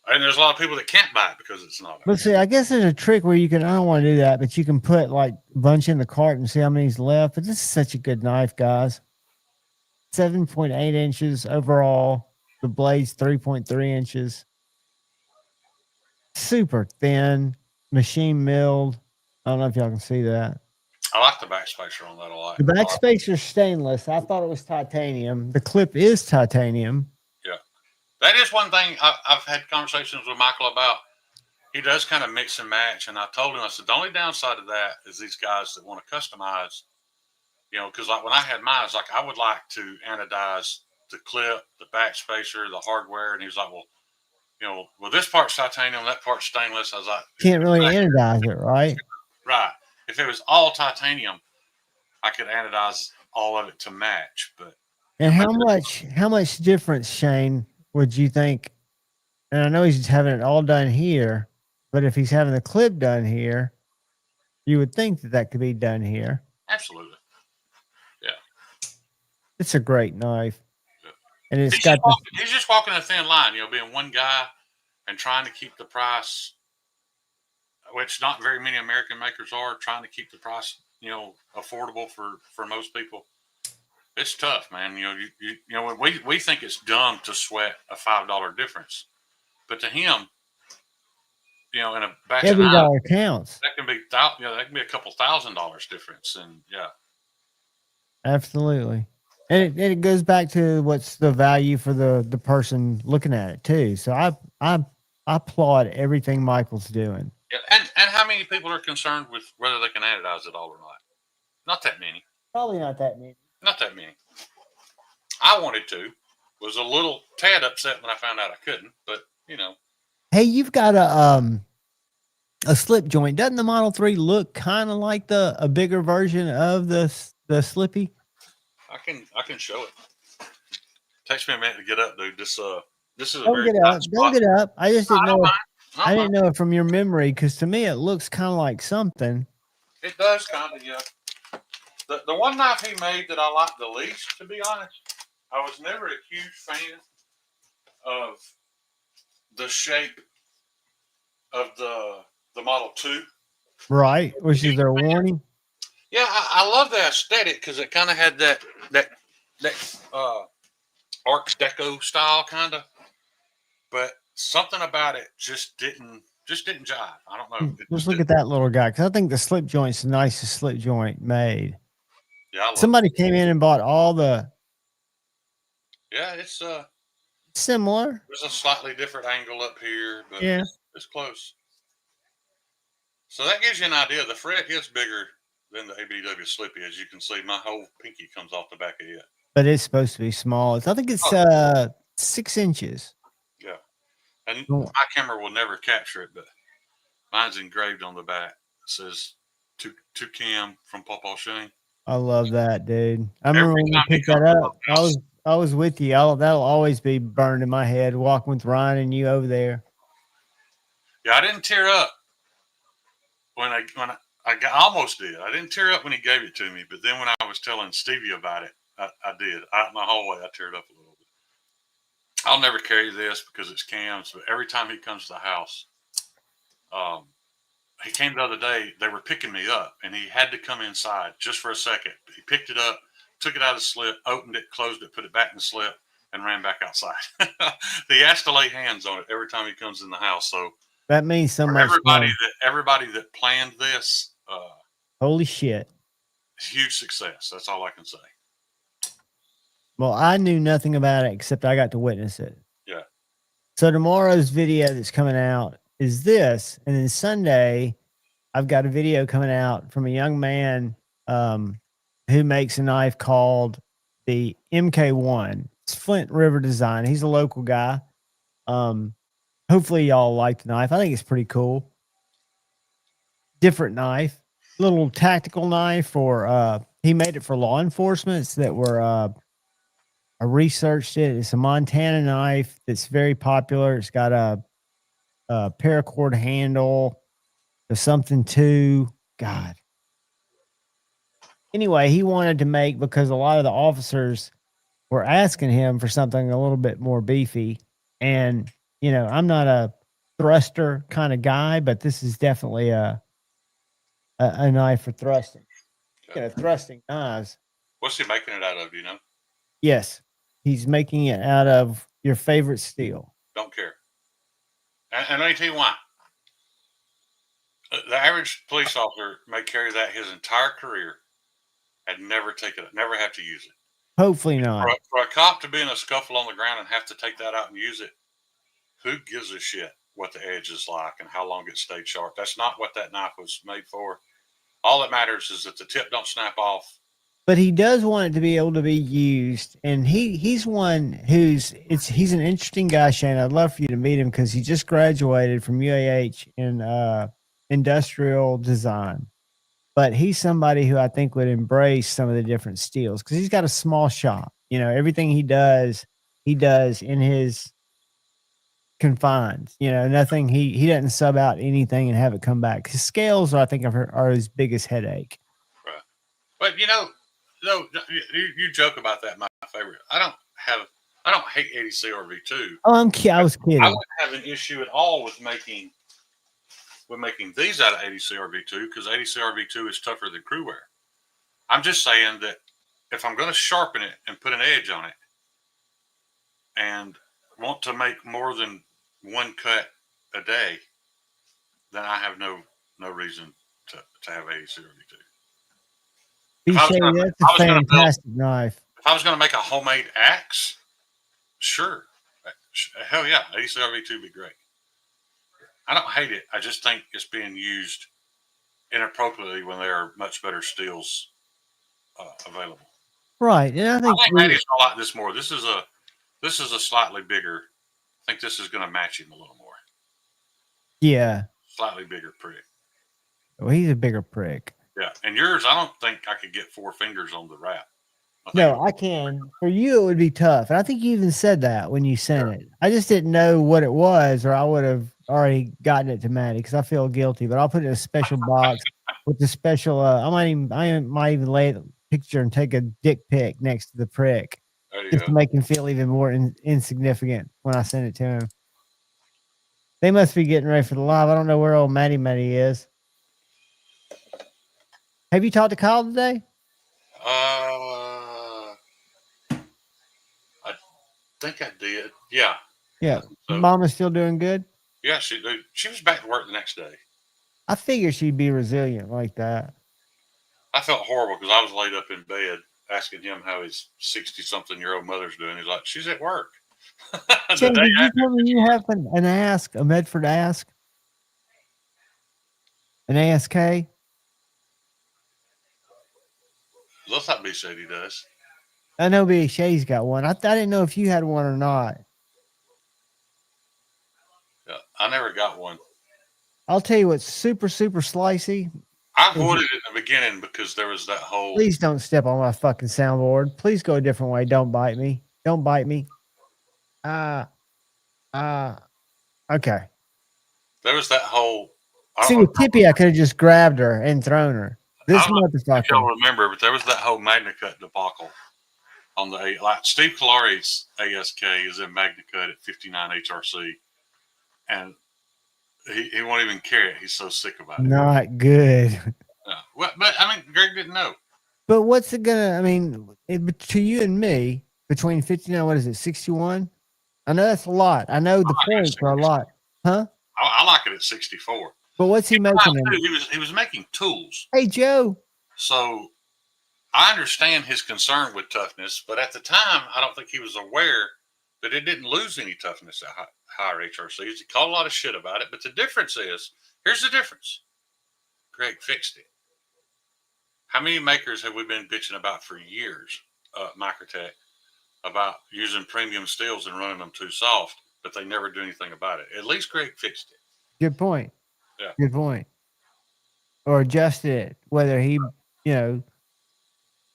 and there's a lot of people that can't buy it because it's an auto. let's see, I guess there's a trick where you can, I don't want to do that, but you can put like a bunch in the cart and see how many's left. But this is such a good knife, guys. 7.8 inches overall. The blade's 3.3 inches. Super thin, machine milled. I don't know if y'all can see that. I like the backspacer on that a lot. The backspacer's stainless. I thought it was titanium. The clip is titanium. Yeah, that is one thing I've had conversations with Michael about. He does kind of mix and match, and I told him, I said, the only downside of that is these guys that want to customize, because like when I had mine, it's like I would like to anodize the clip, the backspacer, the hardware, and he was like, well, this part's titanium, that part's stainless. I was like, Can't really anodize it, right? right. If it was all titanium, I could anodize all of it to match. But And how much difference, Shane, would you think? And I know he's having it all done here, but if he's having the clip done here, you would think that could be done here. absolutely, yeah. It's a great knife, Yeah. and it's He's got he's just walking a thin line, being one guy and trying to keep the price, which not very many American makers are, trying to keep the price, affordable for most people. It's tough, man. We think it's dumb to sweat a $5 difference, but to him, in a batch of every knives, dollar counts. that can be that can be a couple $1,000s difference, and yeah. Absolutely. And it goes back to what's the value for the person looking at it too. So I applaud everything Michael's doing. Yeah, and how many people are concerned with whether they can anodize it all or not? Not that many. Probably not that many. Not that many. I wanted to. Was a little tad upset when I found out I couldn't, but Hey, you've got a slip joint. Doesn't the Model 3 look kind of like a bigger version of the Slippy? I can show it. Takes me a minute to get up, dude. This is a Don't very get up. Don't get up. I just didn't know. I didn't know. know it from your memory because to me it looks kind of like something. It does kind of, yeah. The one knife he made that I like the least, to be honest, I was never a huge fan of the shape of the Model 2. Right, which is their warning. Yeah, I love the aesthetic because it kind of had that Art Deco style kind of, but something about it just didn't jive. I don't know. Just look at that little guy because I think the slip joint's the nicest slip joint made. Yeah, somebody came in and bought all the. Yeah, it's similar. There's a slightly different angle up here, but yeah, it's close. So that gives you an idea. The fret is bigger than the ABW Slippy, as you can see. My whole pinky comes off the back of it. But it's supposed to be small. I think it's 6 inches. Yeah, and my camera will never capture it, but mine's engraved on the back. It says to Cam from Pawpaw Shane. I love that, dude. I remember when you picked that up. I was with you. That'll always be burned in my head. Walking with Ryan and you over there. Yeah, I didn't tear up when I almost did. I didn't tear up when he gave it to me, but then when I was telling Stevie about it, I did. Out in the hallway, I teared up a little bit. I'll never carry this because it's Cam's, but every time he comes to the house, he came the other day, they were picking me up, and he had to come inside just for a second. He picked it up, took it out of the slip, opened it, closed it, put it back in the slip, and ran back outside. He has to lay hands on it every time he comes in the house. So that means so much. Everybody that planned this, holy shit. huge success. That's all I can say. Well, I knew nothing about it except I got to witness it. Yeah. So tomorrow's video that's coming out is this, and then Sunday I've got a video coming out from a young man who makes a knife called the MK1. It's Flint River Design. He's a local guy. Hopefully y'all like the knife. I think it's pretty cool. Different knife, little tactical knife for he made it for law enforcement that were I researched it. It's a Montana knife that's very popular. It's got a paracord handle or something too. God. Anyway, he wanted to make, because a lot of the officers were asking him for something a little bit more beefy. And, you know, I'm not a thruster kind of guy, but this is definitely a knife for thrusting. You know, thrusting knives. What's he making it out of? Do you know? Yes. He's making it out of your favorite steel. Don't care. And let me tell you why. The average police officer may carry that his entire career and never have to use it. Hopefully not. For a cop to be in a scuffle on the ground and have to take that out and use it, who gives a shit what the edge is like and how long it stayed sharp? That's not what that knife was made for. All that matters is that the tip don't snap off. But he does want it to be able to be used, and he's one he's an interesting guy, Shane. I'd love for you to meet him because he just graduated from UAH in industrial design. But he's somebody who I think would embrace some of the different steels because he's got a small shop. You know, everything he does in his confines. You know, nothing. He doesn't sub out anything and have it come back. His scales, I think, are his biggest headache. Right. But you know. No, you joke about that. My favorite. I don't hate 80 CRV2. Oh, I was kidding. I wouldn't have an issue at all with making these out of 80 CRV2 because 80 CRV2 is tougher than crew wear. I'm just saying that if I'm going to sharpen it and put an edge on it, and want to make more than one cut a day, then I have no reason to have 80 CRV2. That's a fantastic knife. If I was going to make a homemade axe, sure. Hell yeah, 80 CRV2 would be great. I don't hate it. I just think it's being used inappropriately when there are much better steels available. Right. And I think Maddie's going to like this more. This is a slightly bigger. I think this is going to match him a little more. Yeah. Slightly bigger prick. Well, he's a bigger prick. Yeah, and yours, I don't think I could get 4 fingers on the wrap. No, I can. For you, it would be tough. And I think you even said that when you sent it. I just didn't know what it was, or I would have already gotten it to Maddie because I feel guilty. But I'll put it in a special box with the special. I might even lay the picture and take a dick pic next to the prick just to make him feel even more insignificant when I send it to him. They must be getting ready for the live. I don't know where old Maddie is. Have you talked to Kyle today? I think I did. Yeah. Yeah. So, Mama's still doing good? Yeah, she was back to work the next day. I figured she'd be resilient like that. I felt horrible because I was laid up in bed asking him how his 60-something-year-old mother's doing. He's like, she's at work. Shane, did you tell me you have a Medford Ask? An ASK? Looks like B said he does. I know B. Shay's got one. I didn't know if you had one or not. Yeah, I never got one. I'll tell you what's super, super slicey. I avoided it in the beginning because there was that whole... Please don't step on my fucking soundboard. Please go a different way. Don't bite me. Don't bite me. Okay. There was that whole... See, with Tippy, I could have just grabbed her and thrown her. This motherfucker. I don't remember, but there was that whole MagnaCut debacle on the like Steve Kalari's ASK is in MagnaCut at 59 HRC, and he won't even carry it. He's so sick about it. Not good. Yeah. Well, but I mean, Greg didn't know. But what's it gonna? I mean, to you and me, between 59, what is it, 61? I know that's a lot. I know the points are a lot, huh? I like it at 64. But what's he making? He was making tools. Hey, Joe. So I understand his concern with toughness, but at the time, I don't think he was aware that it didn't lose any toughness at higher HRCs. He called a lot of shit about it, but the difference is, here's the difference. Greg fixed it. How many makers have we been bitching about for years, Microtech, about using premium steels and running them too soft, but they never do anything about it? At least Greg fixed it. Good point. Yeah. Good point. Or adjusted it, whether he, I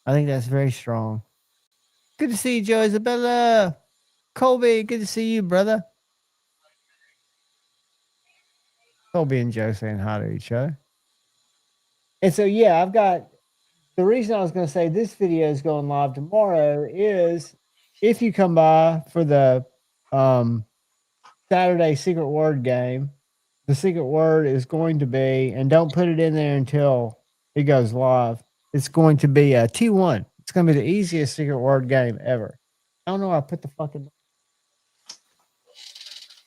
think that's very strong. Good to see you, Joe Isabella. Colby, good to see you, brother. Colby and Joe saying hi to each other. And so, yeah, I've got the reason I was going to say this video is going live tomorrow is if you come by for the Saturday Secret Word game, the secret word is going to be, and don't put it in there until it goes live, it's going to be a T1. It's going to be the easiest secret word game ever. I don't know why I put the fucking...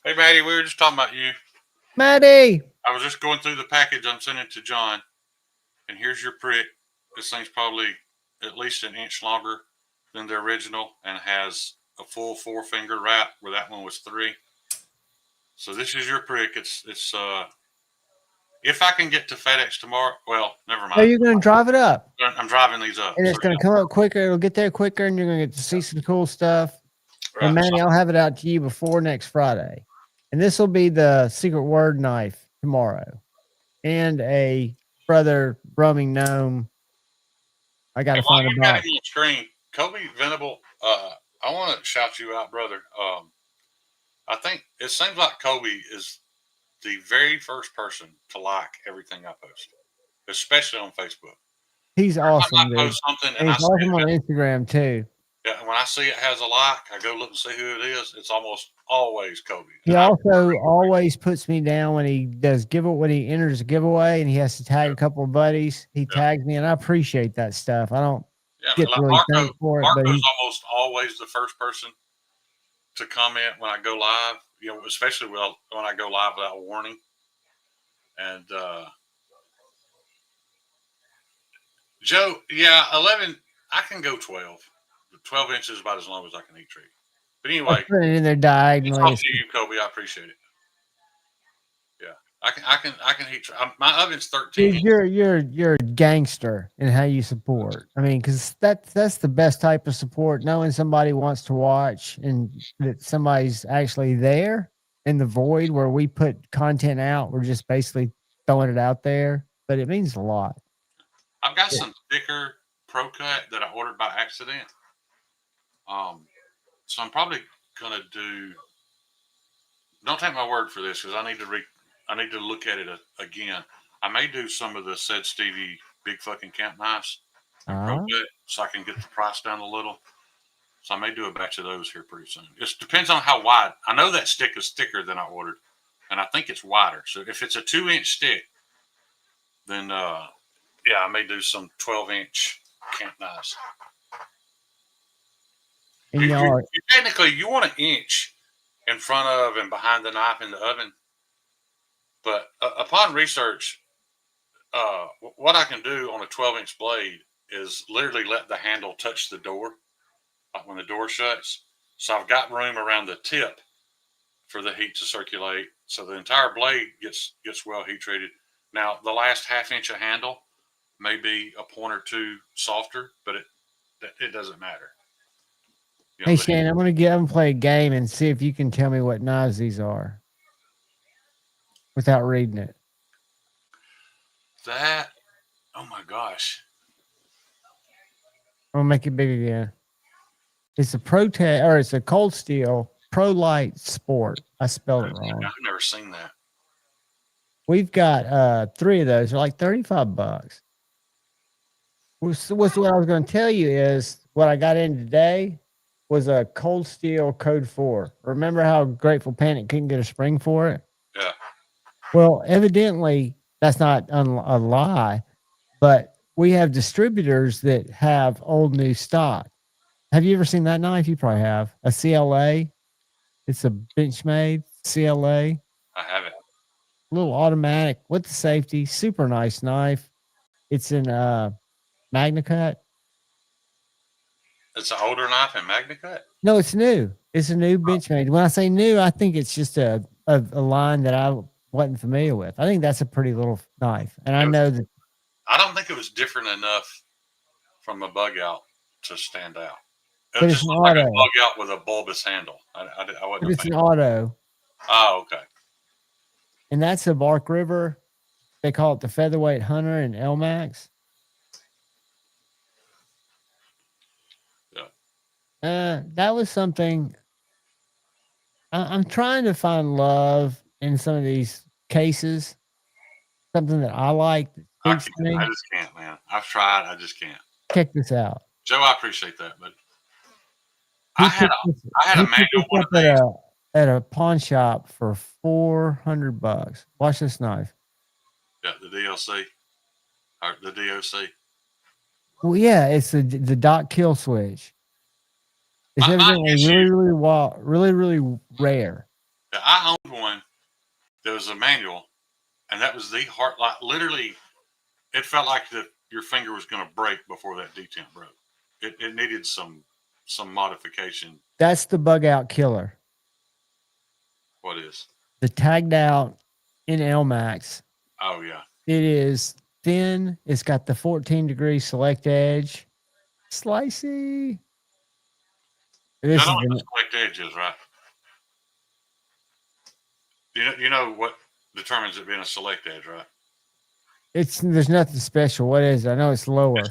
Hey, Maddie, we were just talking about you. Maddie! I was just going through the package I'm sending to John, and here's your prick. This thing's probably at least an inch longer than the original and has a full 4-finger wrap where that one was 3. So this is your prick. It's if I can get to FedEx tomorrow, well, never mind. Oh, you're going to drive it up? I'm driving these up. And it's going to come up quicker. It'll get there quicker, and you're going to get to see some cool stuff. Right. And Manny, I'll have it out to you before next Friday. And this will be the secret word knife tomorrow. And a brother roaming gnome. I got to find a box. On screen, Kobe Venable, I want to shout you out, brother. I think it seems like Kobe is the very first person to like everything I post, especially on Facebook. He's awesome. I post something and he's awesome on Instagram too. Yeah, when I see it has a like, I go look and see who it is. It's almost always Kobe. He also always puts me down when he does when he enters a giveaway and he has to tag a couple of buddies. He tags me, and I appreciate that stuff. I don't get like really thanked for it, but Marco's almost always the first person to comment when I go live. Especially when I go live without a warning. And Joe, 11. I can go 12. 12 inches is about as long as I can heat treat. But anyway, put it in there diagonally. It's up to you, Kobe. I appreciate it. Yeah, I can heat treat. My oven's 13. Dude, you're a gangster in how you support. I mean, because that's the best type of support. Knowing somebody wants to watch and that somebody's actually there in the void where we put content out. We're just basically throwing it out there, but it means a lot. I've got some thicker Pro Cut that I ordered by accident. So I'm probably gonna do. Don't take my word for this because I need to look at it again. I may do some of the Said Stevie big fucking camp knives, Pro Cut, so I can get the price down a little. So I may do a batch of those here pretty soon. It depends on how wide. I know that stick is thicker than I ordered, and I think it's wider. So if it's a 2-inch stick, then I may do some 12-inch camp knives. And technically, you want an inch in front of and behind the knife in the oven. But upon research, what I can do on a 12-inch blade is literally let the handle touch the door, like when the door shuts. So I've got room around the tip for the heat to circulate. So the entire blade gets well heat treated. Now, the last half-inch of handle may be a point or two softer, but it doesn't matter. Hey, Shane, I'm going to get up and play a game and see if you can tell me what knives these are without reading it. Oh my gosh. I'm going to make it big again. It's it's a Cold Steel Pro Light Sport. I spelled it wrong. I've never seen that. We've got 3 of those. They're like $35. What's what I was going to tell you is what I got in today was a Cold Steel Code 4. Remember how Grateful Panic couldn't get a spring for it? Yeah. Well, evidently, that's not a lie, but we have distributors that have old new stock. Have you ever seen that knife? You probably have. A CLA. It's a Benchmade CLA. I haven't. Little automatic with the safety. Super nice knife. It's in Magna Cut. It's an older knife in MagnaCut. No, it's new. It's a new Benchmade. When I say new, I think it's just a line that I wasn't familiar with. I think that's a pretty little knife, and I know that. I don't think it was different enough from a bug out to stand out. It But just it's an looked like a auto. bug out with a bulbous handle. I wasn't But a it's fan. an auto, Oh, okay. and that's a Bark River. They call it the Featherweight Hunter in LMAX. Yeah. That was something. I'm trying to find love in some of these cases. Something that I like that I speaks to me. just can't, man. I've tried. I just can't. Check this out. Joe, I appreciate that, but He I had a picked manual this one up of these. at a pawn shop for $400. Watch this knife. Yeah, the DLC or the DOC. Well, yeah, it's the dot kill switch. It's My evidently issue- really rare. Yeah, I owned one. There was a manual, and that was the hard. Like literally, it felt like your finger was going to break before that detent broke. It needed some modification. That's the bug out killer. What is? The tagged out in LMAX. Oh yeah. It is thin. It's got the 14-degree select edge. Slicey. This I is know what the, the select edge is, right? You know what determines it being a select edge, right? there's nothing special. What is it? I know it's lower.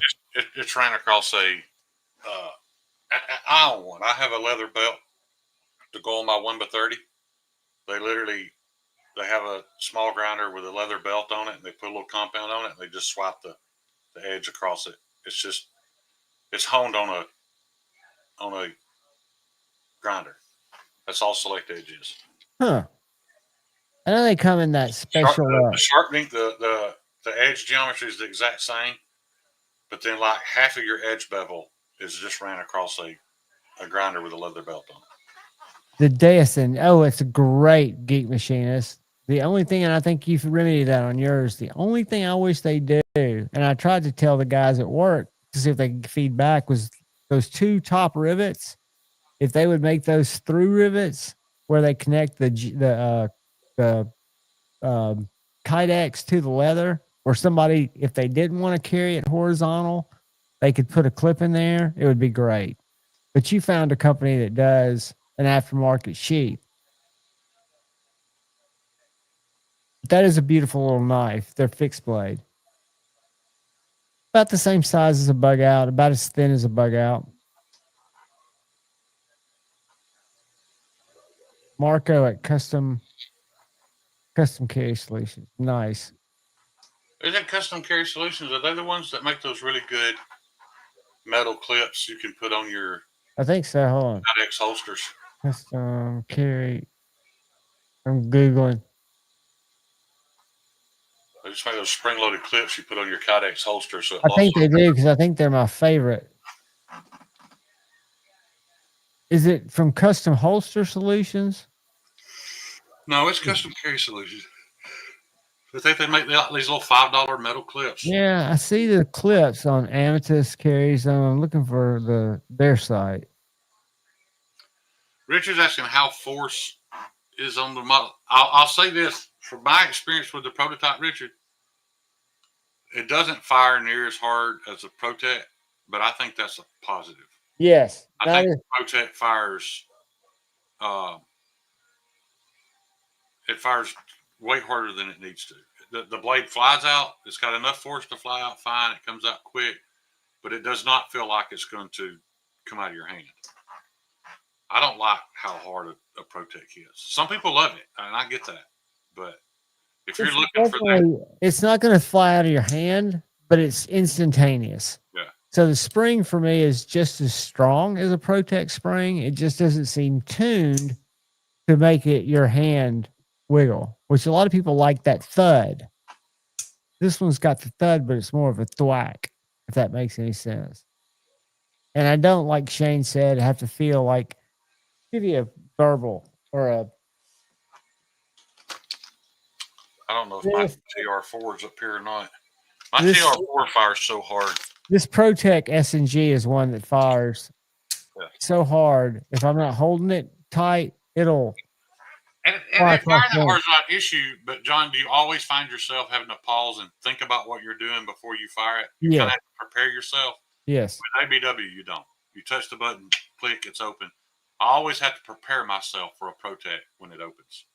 It's ran across I own one. I have a leather belt to go on my 1x30. They have a small grinder with a leather belt on it, and they put a little compound on it, and they just swipe the edge across it. It's honed on a grinder. That's all select edge is. Huh. I know they come in that special. The sharpening, the edge geometry is the exact same, but then like half of your edge bevel is just ran across a grinder with a leather belt on it. The Daison. Oh, it's a great Geek Machinist. The only thing, and I think you've remedied that on yours, the only thing I wish they do, and I tried to tell the guys at work to see if they could feed back, was those two top rivets. If they would make those through rivets where they connect the Kydex to the leather, or somebody, if they didn't want to carry it horizontal, they could put a clip in there. It would be great. But you found a company that does an aftermarket sheath. That is a beautiful little knife. They're fixed blade. About the same size as a bug out, about as thin as a bug out. Marco at Custom Carry Solutions. Nice. Is it Custom Carry Solutions? Are they the ones that make those really good metal clips you can put on your I think so. Hold on. Kydex holsters? Custom Carry. I'm Googling. They just make those spring-loaded clips you put on your Kydex holster. So I think they do because I think they're my favorite. Is it from Custom Holster Solutions? No, it's Custom Carry Solutions. I think they make these little $5 metal clips. Yeah, I see the clips on Amethyst Carries them. I'm looking for their site. Richard's asking how force is on the model. I'll say this from my experience with the prototype, Richard. It doesn't fire near as hard as the Protect, but I think that's a positive. Yes, I think Protect fires. It fires way harder than it needs to. The blade flies out. It's got enough force to fly out fine. It comes out quick, but it does not feel like it's going to come out of your hand. I don't like how hard a Protect hits. Some people love it, and I get that. But if you're looking for that, it's not going to fly out of your hand, but it's instantaneous. Yeah. So the spring for me is just as strong as a Protect spring. It just doesn't seem tuned to make it your hand wiggle, which a lot of people like that thud. This one's got the thud, but it's more of a thwack, if that makes any sense. And I don't, like Shane said, have to feel like, give you a burble or a. I don't know if my TR4 is up here or not. My TR4 fires so hard. This Protect S&G is one that fires Yeah. so hard. If I'm not holding it tight, it'll And fly it's not across a the horizontal issue, but John, do you always find yourself having to pause and think about what you're doing before you fire it? You kind Yeah. of have to prepare yourself. Yes. With ABW, you don't. You touch the button, click, it's open. I always have to prepare myself for a Protect when it opens.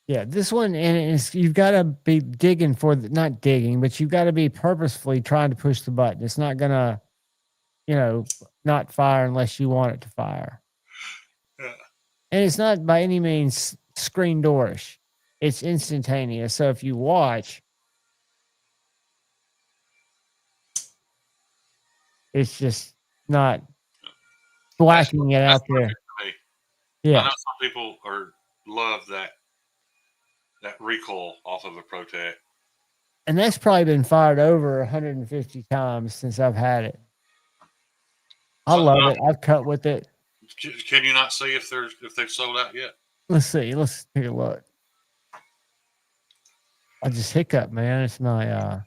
Yeah, this one, and it's, you've got to be digging for the, not digging, but you've got to be purposefully trying to push the button. It's not gonna, not fire unless you want it to fire. Yeah. And it's not by any means screen doorish. It's instantaneous. So if you watch, it's just not blacking it out there. Yeah. I know some people love that recoil off of a Protect. And that's probably been fired over 150 times since I've had it. I love it. I've cut with it. Can you not see if they've sold out yet? Let's see. Let's take a look. I just hiccup, man. It's my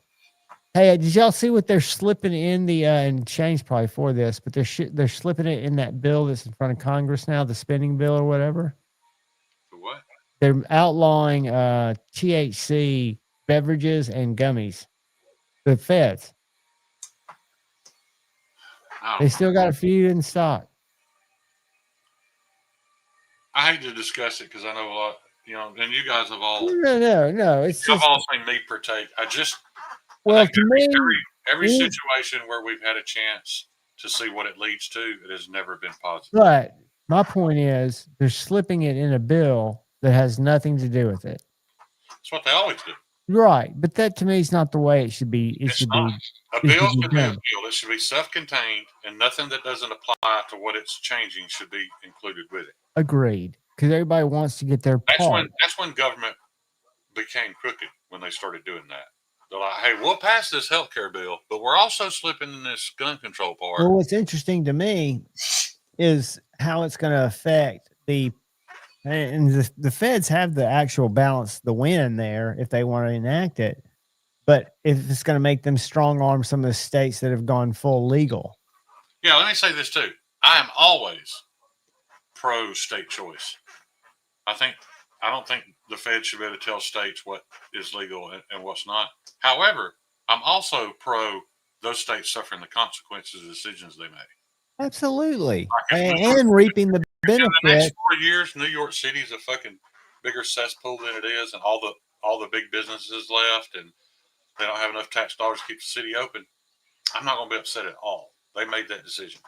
Hey, did y'all see what they're slipping in the and Shane's probably for this, but they're slipping it in that bill that's in front of Congress now, the spending bill or whatever. For what? They're outlawing THC beverages and gummies. The feds. They still got a few in stock. I hate to discuss it because I know a lot, and you guys have all. No. It's I've just all seen me partake. Well, to me, every situation where we've had a chance to see what it leads to, it has never been positive. But my point is, they're slipping it in a bill that has nothing to do with it. That's what they always do. Right, but that to me is not the way it should be. A bill should be a bill. It should be self-contained, and nothing that doesn't apply to what it's changing should be included with it. Agreed, because everybody wants to get their part. That's when government became crooked, when they started doing that. They're like, hey, we'll pass this healthcare bill, but we're also slipping in this gun control part. Well, what's interesting to me is how it's going to affect the feds have the actual balance, the win there if they want to enact it. But if it's going to make them strong arm some of the states that have gone full legal. Yeah, let me say this too. I am always pro state choice. I don't think the Fed should be able to tell states what is legal and what's not. However, I'm also pro those states suffering the consequences of the decisions they make. Absolutely. And reaping the benefit. In the next 4 years, New York City is a fucking bigger cesspool than it is, and all the big businesses left, and they don't have enough tax dollars to keep the city open. I'm not going to be upset at all. They made that decision.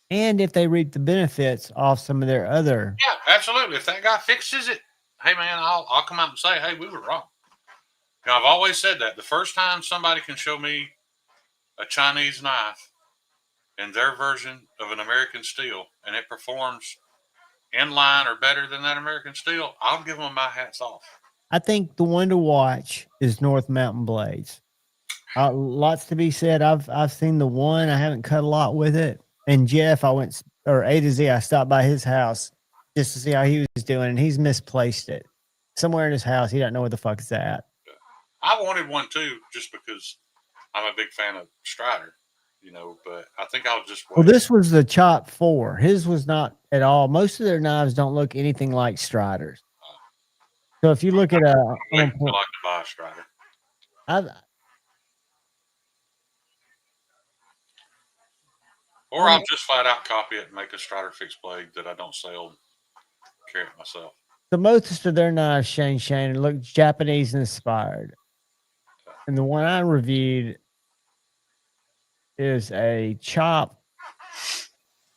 And if they reap the benefits off some of their other. Yeah, absolutely. If that guy fixes it, hey, man, I'll come out and say, hey, we were wrong. I've always said that. The first time somebody can show me a Chinese knife in their version of an American steel and it performs in line or better than that American steel, I'll give them my hats off. I think the one to watch is North Mountain Blades. Lots to be said. I've seen the one. I haven't cut a lot with it. And Jeff, A to Z, I stopped by his house just to see how he was doing, and he's misplaced it. Somewhere in his house, he doesn't know where the fuck it's at. I wanted one too, just because I'm a big fan of Strider, but I think I'll just wait. Well, this was the Chop 4. His was not at all. Most of their knives don't look anything like Striders. So if you look at I like to buy a Strider. Or I'll just flat out copy it and make a Strider fixed blade that I don't sell and carry it myself. The most of their knives, Shane, look Japanese inspired. And the one I reviewed is a Chop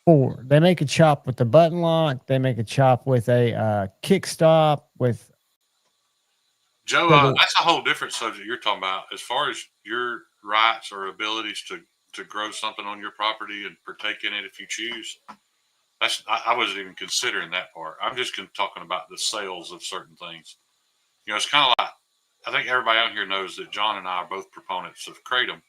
4. They make a Chop with the button lock. They make a Chop with a kick stop with. Joe, that's a whole different subject you're talking about. As far as your rights or abilities to grow something on your property and partake in it if you choose, I wasn't even considering that part. I'm just talking about the sales of certain things. It's kind of like, I think everybody out here knows that John and I are both proponents of Kratom.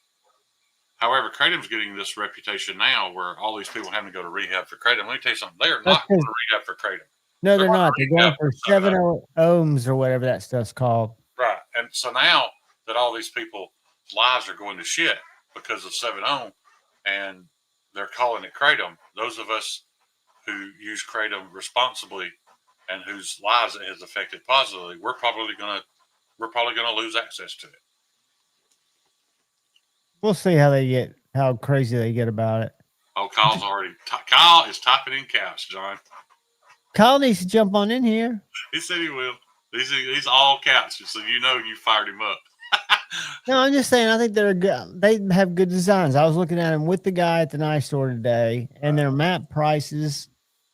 However, Kratom's getting this reputation now where all these people having to go to rehab for Kratom. Let me tell you something. They are not going to rehab for Kratom. No, they're not. They're going for 7 ohms or whatever that stuff's called. Right. And so now that all these people's lives are going to shit because of 7 ohm, and they're calling it kratom. Those of us who use kratom responsibly and whose lives it has affected positively, we're probably gonna lose access to it. We'll see how crazy they get about it. Oh, Kyle is typing in caps, John. Kyle needs to jump on in here. He said he will. He's all caps, so you know you fired him up. No, I'm just saying. I think they're good. They have good designs. I was looking at them with the guy at the knife store today, and their map prices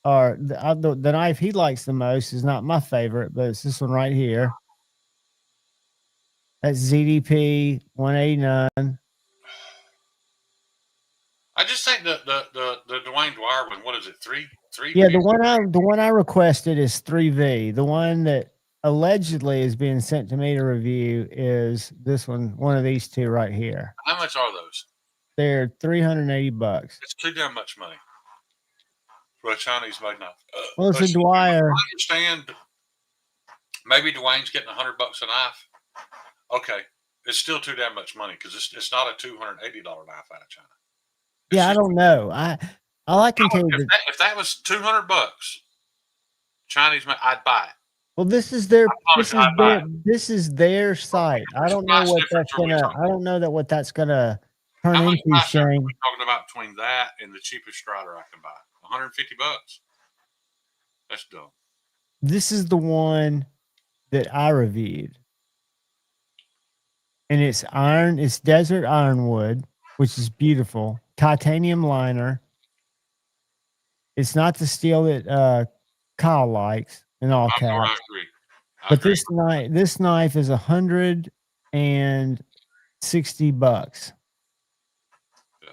are the knife he likes the most is not my favorite, but it's this one right here. That's ZDP 189. I just think the Dwayne Dwyer one. What is it? Three. Yeah, the one I requested is 3V. The one that allegedly is being sent to me to review is this one of these two right here. How much are those? They're $380. It's too damn much money for a Chinese made knife. Well, it's a Dwyer. I understand. Maybe Dwayne's getting $100 a knife. Okay, it's still too damn much money because it's not a $280 knife out of China. Yeah, I don't know. All I can tell you if that was $200, Chinese, I'd buy it. Well, this is their site. I don't know what that's gonna. I don't know what that's gonna turn into. Shane, we're talking about between that and the cheapest Strider I can buy, $150. That's dumb. This is the one that I reviewed, and it's iron. It's desert ironwood, which is beautiful. Titanium liner. It's not the steel that Kyle likes in all caps. I agree. But this knife is $160,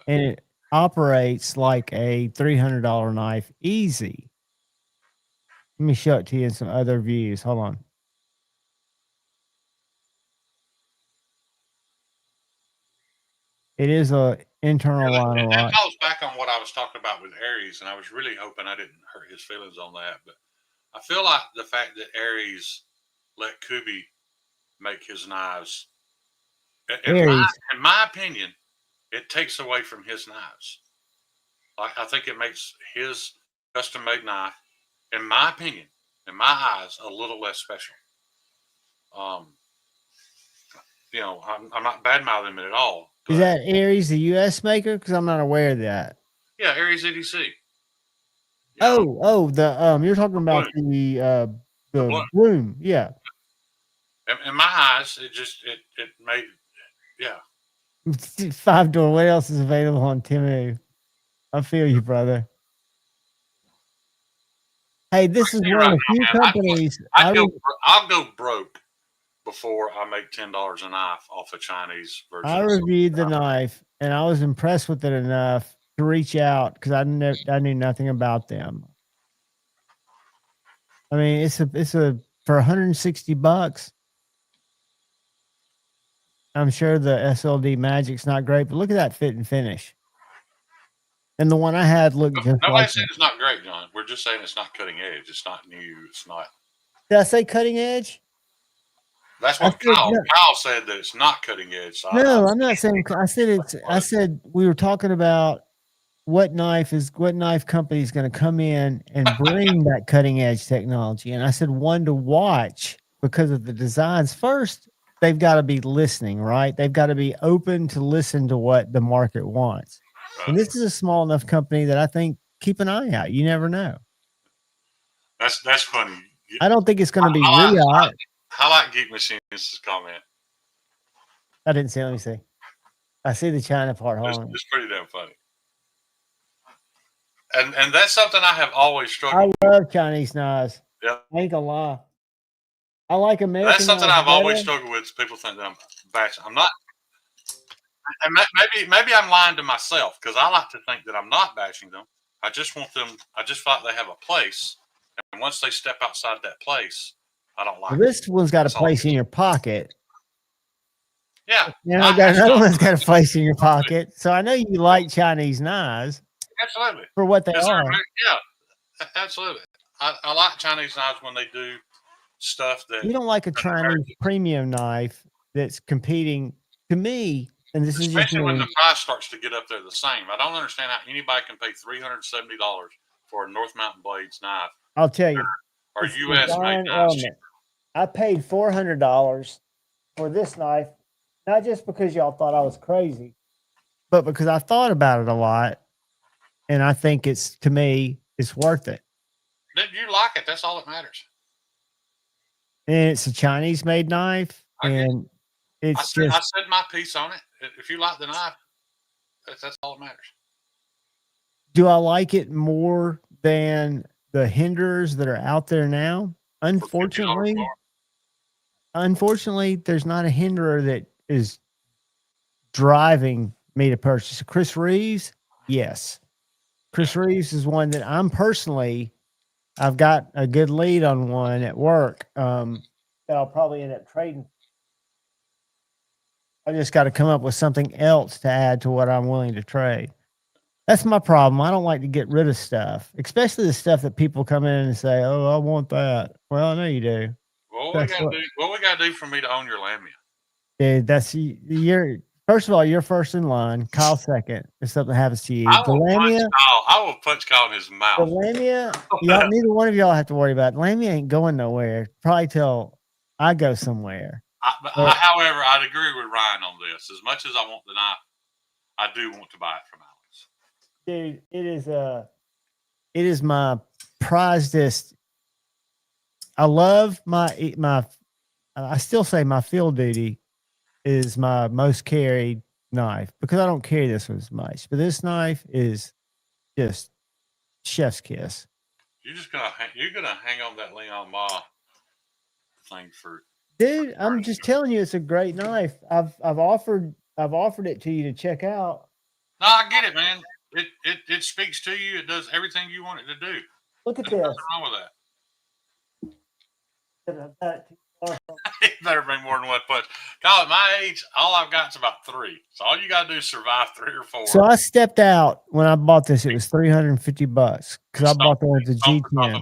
and it operates like a $300 knife easy. Let me show it to you in some other views. Hold on. It is a internal line. That falls back on what I was talking about with Aries, and I was really hoping I didn't hurt his feelings on that. But I feel like the fact that Aries let Kubi make his knives, in my opinion, it takes away from his knives. Like, I think it makes his custom-made knife, in my opinion, in my eyes, a little less special. I'm not bad-mouthing him at all. Is that Aries the U.S. maker? Because I'm not aware of that. Yeah, Aries EDC. You're talking about the bloom. Yeah. In my eyes, it made, yeah. 5-door. What else is available on Temu? I feel you, brother. Hey, this is one of the few companies. I'll go broke before I make $10 a knife off a Chinese version. I reviewed the knife, and I was impressed with it enough to reach out because I knew nothing about them. I mean, it's for $160. I'm sure the SLD Magic's not great, but look at that fit and finish. And the one I had looked just Nobody said it's not great, John. We're just saying it's not cutting edge. It's not new. It's not. Did I say cutting edge? That's what Kyle said, that it's not cutting edge. So no, I'm not saying. I said we were talking about what knife company is going to come in and bring that cutting edge technology, and I said one to watch because of the designs. First, they've got to be listening, right? They've got to be open to listen to what the market wants. And this is a small enough company that I think keep an eye out. You never know. That's funny. I don't think it's going to be Riot. I like Geek Machines' comment. I didn't see. Let me see. I see the China part. It's pretty damn funny. And that's something I have always struggled with. I love Chinese knives. Yeah. I ain't gonna lie. I like American. That's something I've always struggled with. People think that I'm bashing. I'm not. And maybe I'm lying to myself because I like to think that I'm not bashing them. I just want them. I just feel like they have a place, and once they step outside that place, I don't like. Well, this one's got a place in your pocket. Yeah. Another one's got a place in your pocket. So I know you like Chinese knives. Absolutely. For what they are. Yeah, absolutely. I like Chinese knives when they do stuff that you don't like a Chinese premium knife that's competing. To me, and this is just Especially when me. the price starts to get up there the same. I don't understand how anybody can pay $370 for a North Mountain Blades knife I'll tell you, or it's U.S. made design knives. element. I paid $400 for this knife, not just because y'all thought I was crazy, but because I thought about it a lot, and I think it's, to me, it's worth it. Did you like it? That's all that matters. And it's a Chinese made knife, I get it. and I it's said just, my piece on it. If you like the knife, that's all that matters. do I like it more than the hinders that are out there now? For $50 Unfortunately, more. there's not a hinderer that is driving me to purchase. Chris Reeves, yes. Chris Reeves is one that I've got a good lead on one at work that I'll probably end up trading. I just got to come up with something else to add to what I'm willing to trade. That's my problem. I don't like to get rid of stuff, especially the stuff that people come in and say, "Oh, I want that." Well, I know you do. What we gotta do for me to own your Lamia? Dude, that's you're first of all, you're first in line. Kyle second. If something happens to you, I will punch Kyle in his the mouth. Lamia, y'all, neither one of y'all have to worry about it. Lamia ain't going nowhere. Probably till I go somewhere. However, I'd agree with Ryan on this. As much as I want the knife, I do want to buy it from Alex. Dude, it is my prizedest. I love I still say my field duty is my most carried knife because I don't carry this one as much. But this knife is just chef's kiss. You're gonna hang on that Leon Ma thing for. Dude, I'm just telling you, it's a great knife. I've offered it to you to check out. No, I get it, man. It speaks to you. It does everything you want it to do. Look at There's this. nothing wrong with that. It better be more than one punch. Kyle, at my age, all I've got is about 3. So all you gotta do is survive 3 or 4. So I stepped out when I bought this. It was $350 because I bought the one with the G10.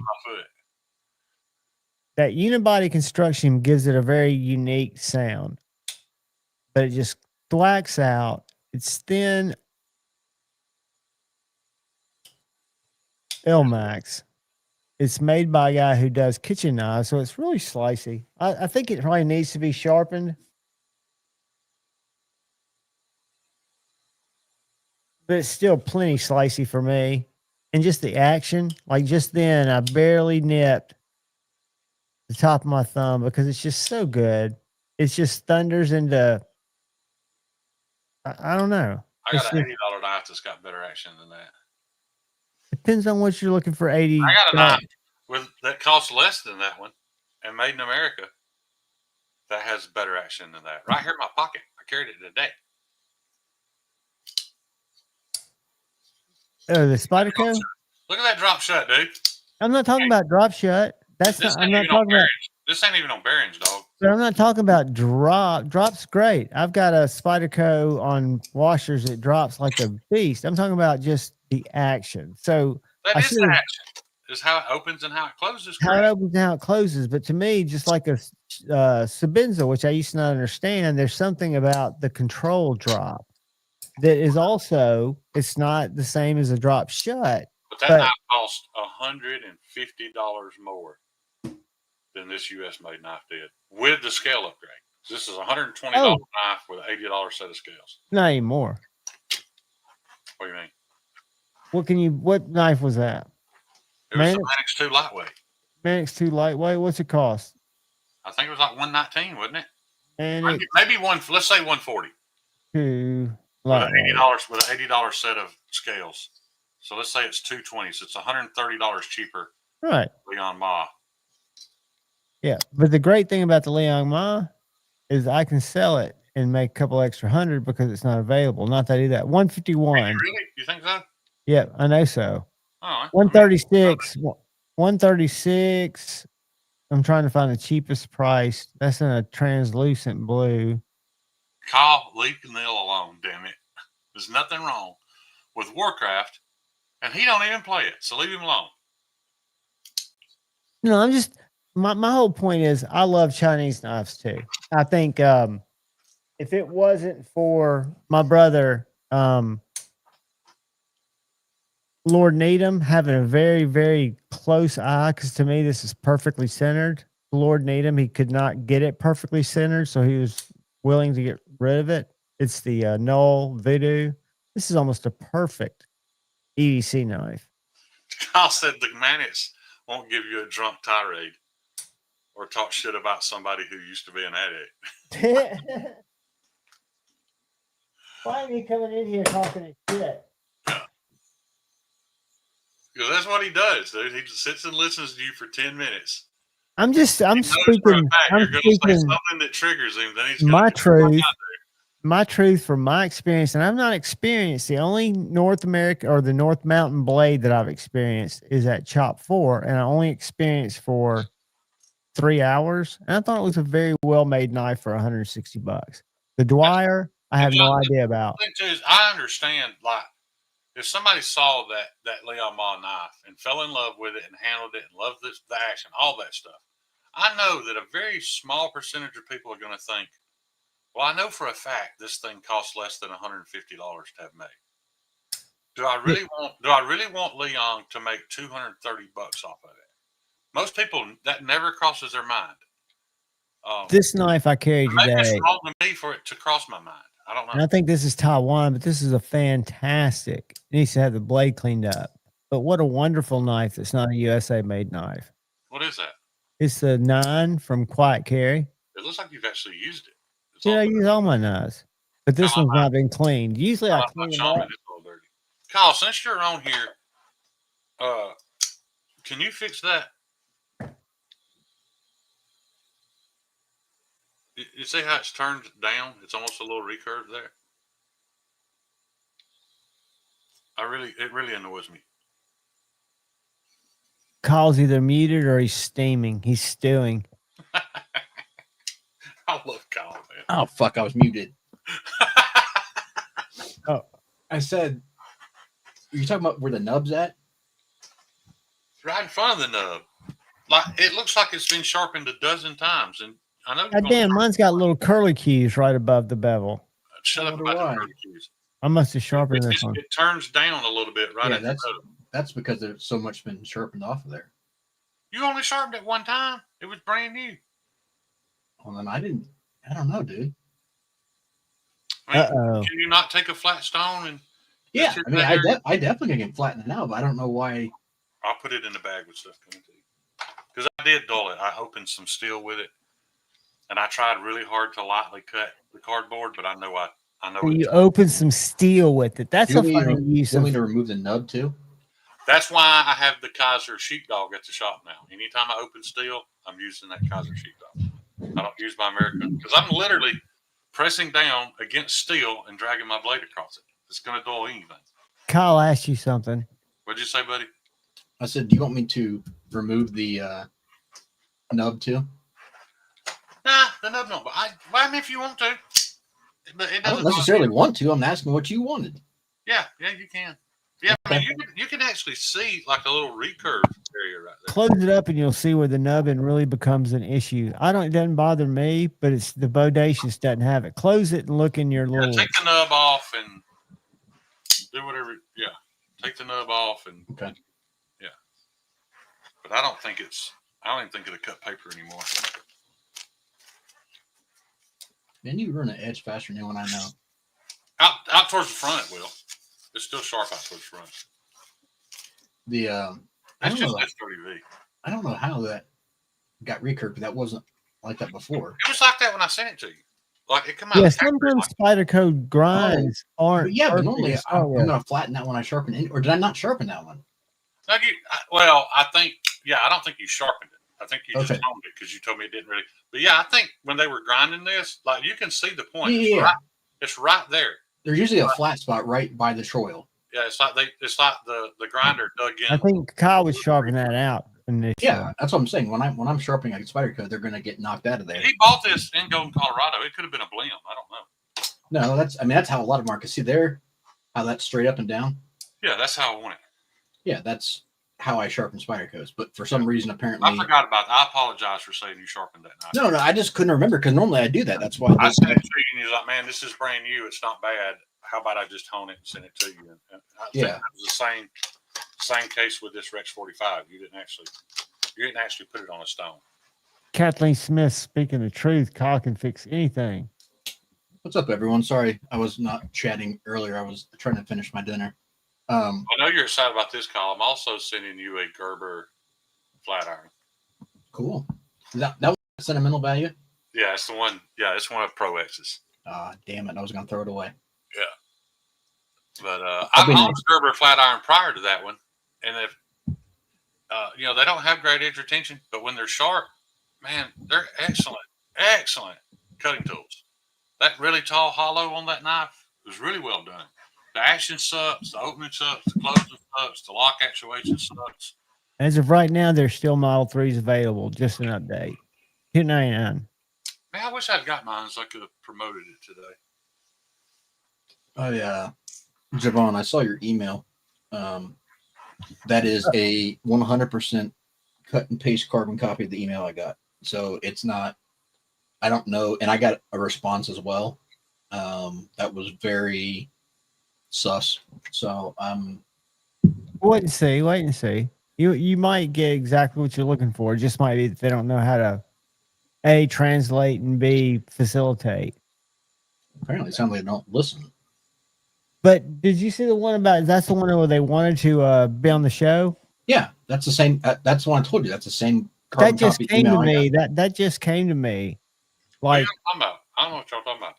That unibody construction gives it a very unique sound, but it just thwacks out. It's thin L-Max. It's made by a guy who does kitchen knives, so it's really slicey. I think it probably needs to be sharpened, but it's still plenty slicey for me. And just the action, like just then, I barely nipped the top of my thumb because it's just so good. It's just thunders into, I don't know. I got an $80 knife that's got better action than that. Depends on what you're looking for. 80. I got a knife that costs less than that one and made in America that has better action than that. Right here in my pocket. I carried it today. Oh, the Spyderco? Look at that drop shut, dude. I'm not talking about drop shut. I'm not talking about. This ain't even on bearings, dog. But I'm not talking about drop. Drop's great. I've got a Spyderco on washers that drops like a beast. I'm talking about just the action. So that is the action. Is how it opens and how it closes. How it opens and how it closes. But to me, just like a Sabenza, which I used to not understand, there's something about the control drop that is also, it's not the same as a drop shut. But that knife cost $150 more than this U.S. made knife did with the scale upgrade. This is a $120 knife with an $80 set of scales. Not anymore. What do you mean? What knife was that? It was the Manix 2 lightweight. Manix 2 lightweight. What's it cost? I think it was like $119, wasn't it? And maybe let's say $140. With an $80 set of scales. So let's say it's $220. So it's $130 cheaper. Right. Leon Ma. Yeah, but the great thing about the Leon Ma is I can sell it and make a couple extra $100 because it's not available. Not that I do that. 151. Really? You think so? Yeah, I know so. Oh, 136. 136. I'm trying to find the cheapest price. That's in a translucent blue. Kyle, leave Neil alone, damn it. There's nothing wrong with Warcraft, and he don't even play it, so leave him alone. No, I'm just my whole point is I love Chinese knives too. I think if it wasn't for my brother, Lord Needham having a very, very close eye, because to me this is perfectly centered. Lord Needham, he could not get it perfectly centered, so he was willing to get rid of it. It's the Knoll Voodoo. This is almost a perfect EDC knife. Kyle said the Manix won't give you a drunk tirade or talk shit about somebody who used to be an addict. Why are you coming in here talking shit? Because that's what he does, dude. He just sits and listens to you for 10 minutes. I'm speaking. You're going to say something that triggers him. Then he's my truth. My truth from my experience, and I'm not experienced. The only North America or the North Mountain blade that I've experienced is at Chop 4, and I only experienced for 3 hours. And I thought it was a very well made knife for $160. The Dwyer, I have no idea about. The thing too is, I understand, like, if somebody saw that Leon Mall knife and fell in love with it and handled it and loved the action, all that stuff, I know that a very small percentage of people are going to think, well, I know for a fact this thing costs less than $150 to have made. Do I really want Leon to make $230 off of it? Most people, that never crosses their mind. This knife I carry today. Maybe it's wrong to me for it to cross my mind. I don't know. And I think this is Taiwan, but this is a fantastic. It needs to have the blade cleaned up. But what a wonderful knife that's not a USA made knife. What is that? It's the 9 from Quiet Carry. It looks like you've actually used it. I use all my knives, but this one's not been cleaned. Usually I clean them up. Kyle, since you're on here, can you fix that? You see how it's turned down? It's almost a little recurve there. It really annoys me. Kyle's either muted or he's steaming. He's stewing. I love Kyle, man. Oh, fuck. I was muted. Oh. I said, are you talking about where the nub's at? Right in front of the nub. Like, it looks like it's been sharpened a dozen times. And I know. God damn, mine's got little curly cues right above the bevel. Shut up about the curly cues. I must have sharpened this one. It turns down a little bit, right? Yeah, that's because there's so much been sharpened off of there. You only sharpened it one time. It was brand new. Well, then I don't know, dude. I mean, can you not take a flat stone and? Yeah, I mean, I definitely can flatten it out, but I don't know why. I'll put it in the bag with stuff coming to you. Because I did dull it. I opened some steel with it, and I tried really hard to lightly cut the cardboard, but I know. You open some steel with it. That's a funny use. You want me to remove the nub too? That's why I have the Kaiser sheepdog at the shop now. Anytime I open steel, I'm using that Kaiser sheepdog. I don't use my American because I'm literally pressing down against steel and dragging my blade across it. It's going to dull anything. Kyle asked you something. What'd you say, buddy? I said, do you want me to remove the nub too? Nah, the nub no. But I mean, if you want to. But it doesn't I don't necessarily want to. I'm asking what you wanted. Yeah, you can. Yeah, I mean, you can actually see like a little recurve area right there. Close it up and you'll see where the nubbing really becomes an issue. It doesn't bother me, but it's the bodacious doesn't have it. Close it and look in your little. Take the nub off and do whatever. Yeah, take the nub off and. Okay. Yeah, but I don't even think it'll cut paper anymore. Man, you run an edge faster than anyone I know. Out towards the front, it will. It's still sharp out towards the front. It's just S30V. I don't know how that got recurved, but that wasn't like that before. It was like that when I sent it to you. Like it come out. Yeah, sometimes Spider Code grinds aren't. Yeah, but normally I'm going to flatten that when I sharpen it. Or did I not sharpen that one? No, I don't think you sharpened it. I think you just honed it because you told me it didn't really. But yeah, I think when they were grinding this, like you can see the point. Yeah, it's right there. There's usually a flat spot right by the troil. Yeah, it's like the grinder dug in. I think Kyle was sharpening that out initially. Yeah, that's what I'm saying. When I'm sharpening a Spider Code, they're going to get knocked out of there. He bought this in Golden, Colorado. It could have been a blim. I don't know. No, that's how a lot of markets see there. How that's straight up and down. Yeah, that's how I want it. Yeah, that's how I sharpen Spyderco's, but for some reason, apparently, I forgot about that. I apologize for saying you sharpened that knife. No, I just couldn't remember because normally I do that. That's why I sent it to you, and you're like, "Man, this is brand new. It's not bad. How about I just hone it and send it to you?" And I think that was the same case with this Rex 45. You didn't actually put it on a stone. Kathleen Smith speaking the truth. Kyle can fix anything. What's up, everyone? Sorry, I was not chatting earlier. I was trying to finish my dinner. I know you're excited about this, Kyle. I'm also sending you a Gerber flat iron. Cool. Is that one sentimental value? Yeah, it's the one. Yeah, it's one of Pro X's. Damn it! I was gonna throw it away. Yeah, but I owned a Gerber flat iron prior to that one, and if they don't have great edge retention, but when they're sharp, man, they're excellent cutting tools. That really tall hollow on that knife was really well done. The action sucks, the opening sucks, the closing sucks, the lock actuation sucks. As of right now, there's still Model 3s available. Just an update. $299. Man, I wish I'd got mine so I could have promoted it today. Oh yeah, Javon, I saw your email. That is a 100% cut and paste carbon copy of the email I got. So it's not. I don't know, and I got a response as well. That was very sus. So wait and see. You might get exactly what you're looking for. It just might be that they don't know how to A, translate, and B, facilitate. Apparently, it sounds like they don't listen. But did you see the one about? That's the one where they wanted to be on the show. Yeah, that's the same. That's the one I told you. That's the same. That just came to me. That just came to me. Like, what are you talking about? I don't know what y'all talking about.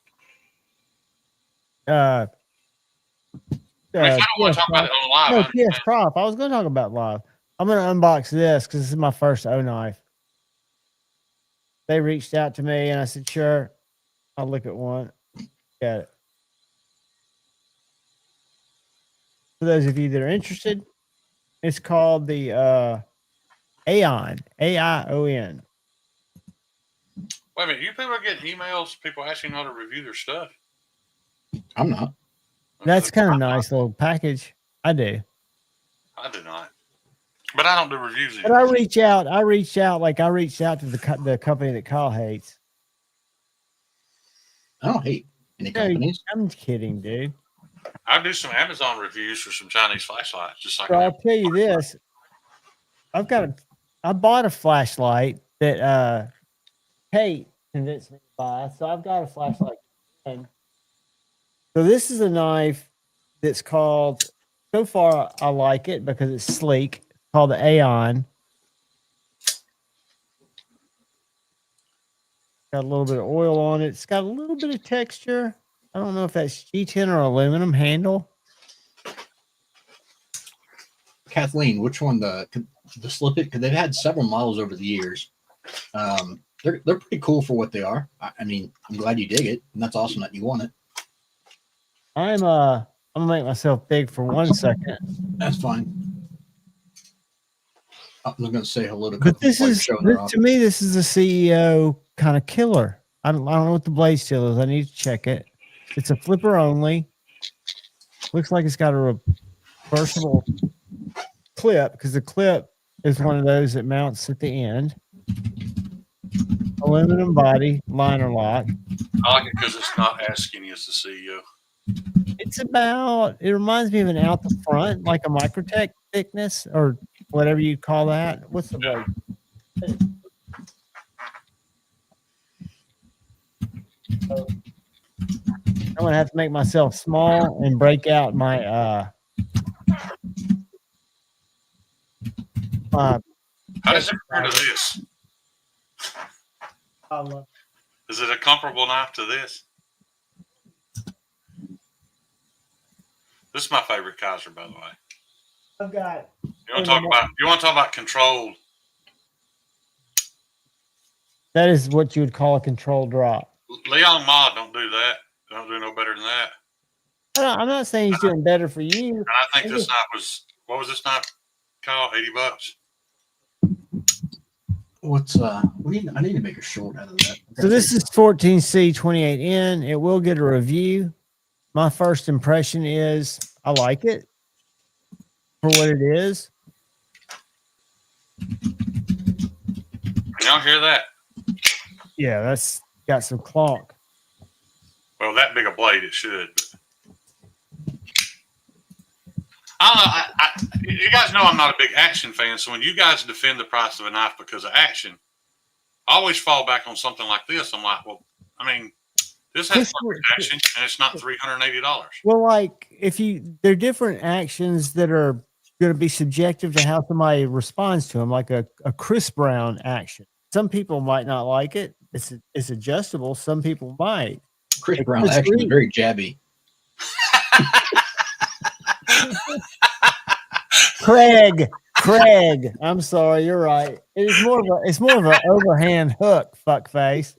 I don't want to talk about it on live. No, PS Prop. I was going to talk about live. I'm going to unbox this because this is my first O knife. They reached out to me and I said, sure. I'll look at one. Got it. For those of you that are interested, it's called the Aion, AION. Wait a minute, you people are getting emails, people asking how to review their stuff? I'm not. That's kind of nice little package. I do. I do not. But I don't do reviews But I reached out to the company that Kyle hates. I don't hate any companies. I'm kidding, dude. I do some Amazon reviews for some Chinese flashlights, just like. So I'll tell you this: I bought a flashlight that Kate convinced me to buy. So I've got a flashlight. So this is a knife that's called. So far, I like it because it's sleek. It's called the Aion. Got a little bit of oil on it. It's got a little bit of texture. I don't know if that's G10 or aluminum handle. Kathleen, which one the slip it? Because they've had several models over the years. They're pretty cool for what they are. I mean, I'm glad you dig it, and that's awesome that you want it. I'm gonna make myself big for 1 second. That's fine. I'm gonna say hello to. But this is to me. This is a CEO kind of killer. I don't know what the blade steel is. I need to check it. It's a flipper only. Looks like it's got a reversible clip because the clip is one of those that mounts at the end. Aluminum body, liner lock. I like it because it's not as skinny as the CEO. It reminds me of an out the front, like a Microtech thickness or whatever you call that. What's the blade? So, I'm gonna have to make myself small and break out my how does it compare to this? Is it a comparable knife to this? This is my favorite Kaiser, by the way. I've got. You want to talk about controlled? That is what you would call a controlled drop. Leon Mod don't do that. Don't do no better than that. I'm not saying he's doing better for you. And I think this knife was. What was this knife called? $80. What's I need to make a short out of that. So this is 14C28N. It will get a review. My first impression is I like it for what it is. Y'all hear that? Yeah, that's got some clonk. Well, that big a blade, it should. I don't know. You guys know I'm not a big action fan, so when you guys defend the price of a knife because of action, I always fall back on something like this. I'm like, well, I mean, this has perfect action, and it's not $380. Well, like there are different actions that are going to be subjective to how somebody responds to them, like a Chris Brown action. Some people might not like it. It's adjustable. Some people might. Chris Brown action is very jabby. Craig, I'm sorry, you're right. It's more of an overhand hook, fuckface.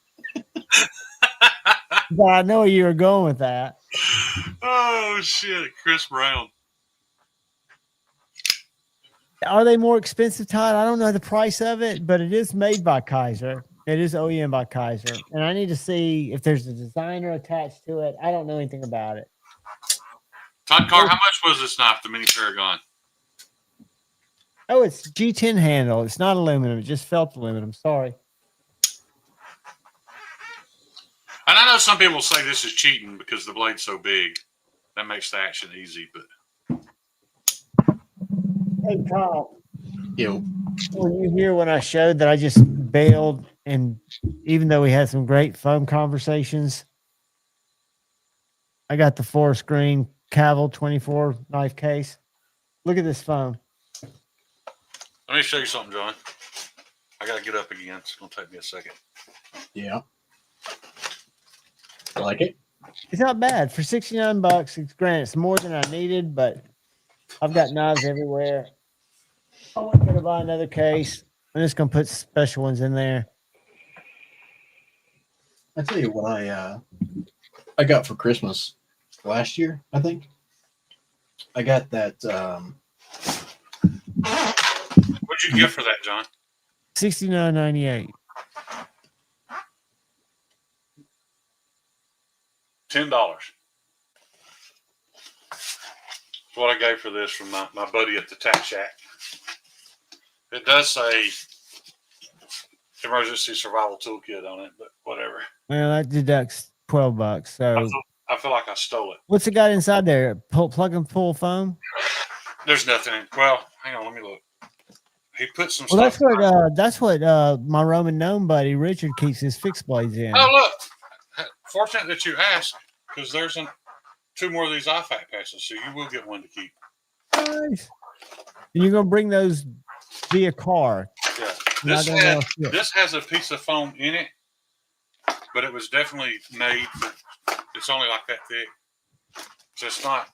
But I know where you were going with that. Oh shit, Chris Brown. Are they more expensive, Todd? I don't know the price of it, but it is made by Kaiser. It is OEM by Kaiser, and I need to see if there's a designer attached to it. I don't know anything about it. Todd Carr, how much was this knife, the Mini Paragon? Oh, it's G10 handle. It's not aluminum. It just felt aluminum. Sorry. And I know some people say this is cheating because the blade's so big. That makes the action easy, but. Hey, Kyle. Yo. Were you here when I showed that I just bailed, and even though we had some great phone conversations, I got the 4-screen Cavill 24 knife case. Look at this phone. Let me show you something, John. I got to get up again. It's going to take me a second. Yeah. I like it. It's not bad for $69. It's granted, it's more than I needed, but I've got knives everywhere. I wasn't going to buy another case. I'm just going to put special ones in there. I tell you what I got for Christmas last year, I think. I got that. What'd you get for that, John? $69.98. $10. That's what I gave for this from my buddy at the Tack Shack. It does say emergency survival toolkit on it, but whatever. Well, that deducts $12. So I feel like I stole it. what's it got inside there? Plug and pull foam? There's nothing in. Well, hang on, let me look. He put some Well, stuff. that's what my Roman gnome buddy Richard keeps his fixed blades in. Oh, look. Fortunate that you asked, because there's 2 more of these IFAC patches, so you will get one to keep. Nice. And you're gonna bring those via car. Yeah. This has a piece of foam in it, but it was definitely made. It's only like that thick. So it's not.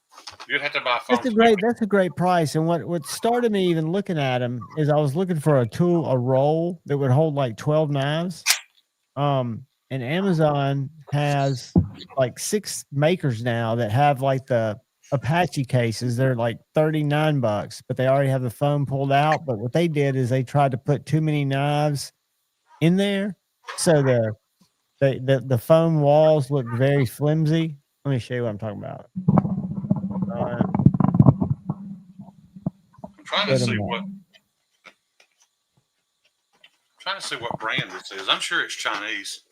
You'd have to buy foam. That's a great price. And what started me even looking at them is I was looking for a roll that would hold like 12 knives. And Amazon has like 6 makers now that have like the Apache cases. They're like $39, but they already have the foam pulled out. But what they did is they tried to put too many knives in there, so the foam walls look very flimsy. Let me show you what I'm talking about. I'm trying to see what brand this is. I'm sure it's Chinese.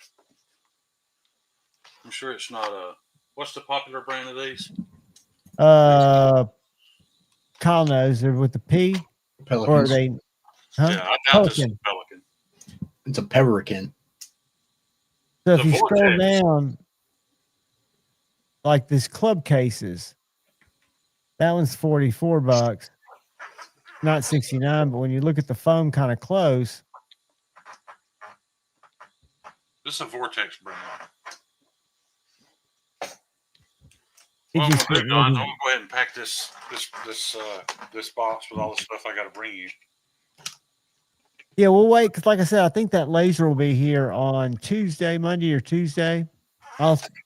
I'm sure it's not what's the popular brand of these? Kyle knows. They're with the P. Pelicans. Or are they? Huh? Yeah, I doubt this is a Pelican. It's a Pelican. So if you scroll down, like this club cases, that one's $44, not 69. But when you look at the foam kind of close, this is a Vortex brand. Well, I'm gonna go ahead and pack this box with all the stuff I got to bring you. Yeah, we'll wait because, like I said, I think that laser will be here on Monday or Tuesday.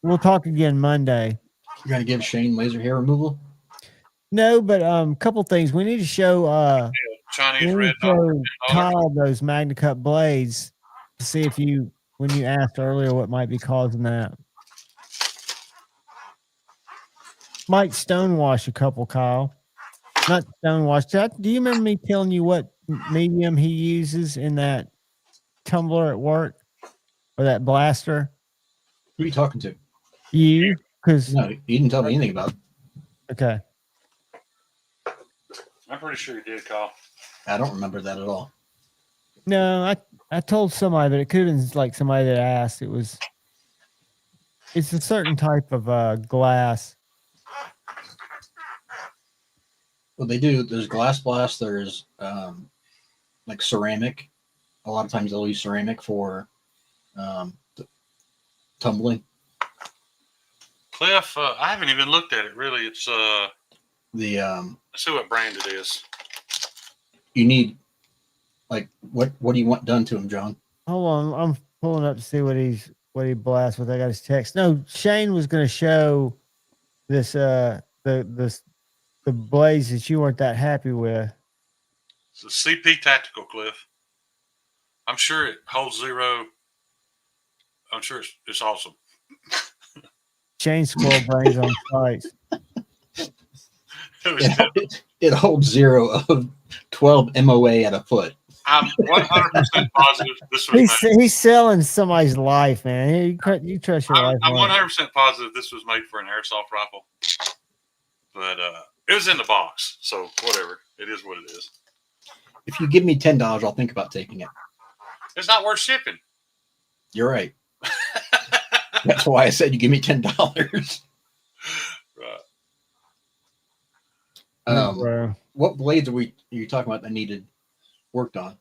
We'll talk again Monday. You're gonna give Shane laser hair removal? No, but a couple things we need to show. Chinese red dot. Kyle those Magna Cut blades to see if when you asked earlier what might be causing that. Might stonewash a couple, Kyle. Not stonewash. Do you remember me telling you what medium he uses in that tumbler at work or that blaster? Who are you talking to? You? Because No, you didn't tell me anything about it. okay, I'm pretty sure you did, Kyle. I don't remember that at all. no, I told somebody, but it could have been like somebody that asked. It's a certain type of glass. Well, they do. There's glass blast. There's like ceramic. A lot of times they'll use ceramic for tumbling. Cliff, I haven't even looked at it really. It's The let's see what brand it is. you need like what do you want done to him, John? Hold on, I'm pulling up to see what he blasts with. I got his text. No, Shane was going to show this the blades that you weren't that happy with. It's a CP Tactical, Cliff. I'm sure it holds zero. I'm sure it's awesome. Shane squirrel brains on sites. It holds 0 of 12 MOA at a foot. I'm 100% positive this was made. He's selling somebody's life, man. You trust your life. I'm 100% positive this was made for an airsoft rifle, but it was in the box, so whatever. It is what it is. If you give me $10, I'll think about taking it. It's not worth shipping. You're right. That's why I said you give me $10. Right. What blades are you talking about that needed worked on?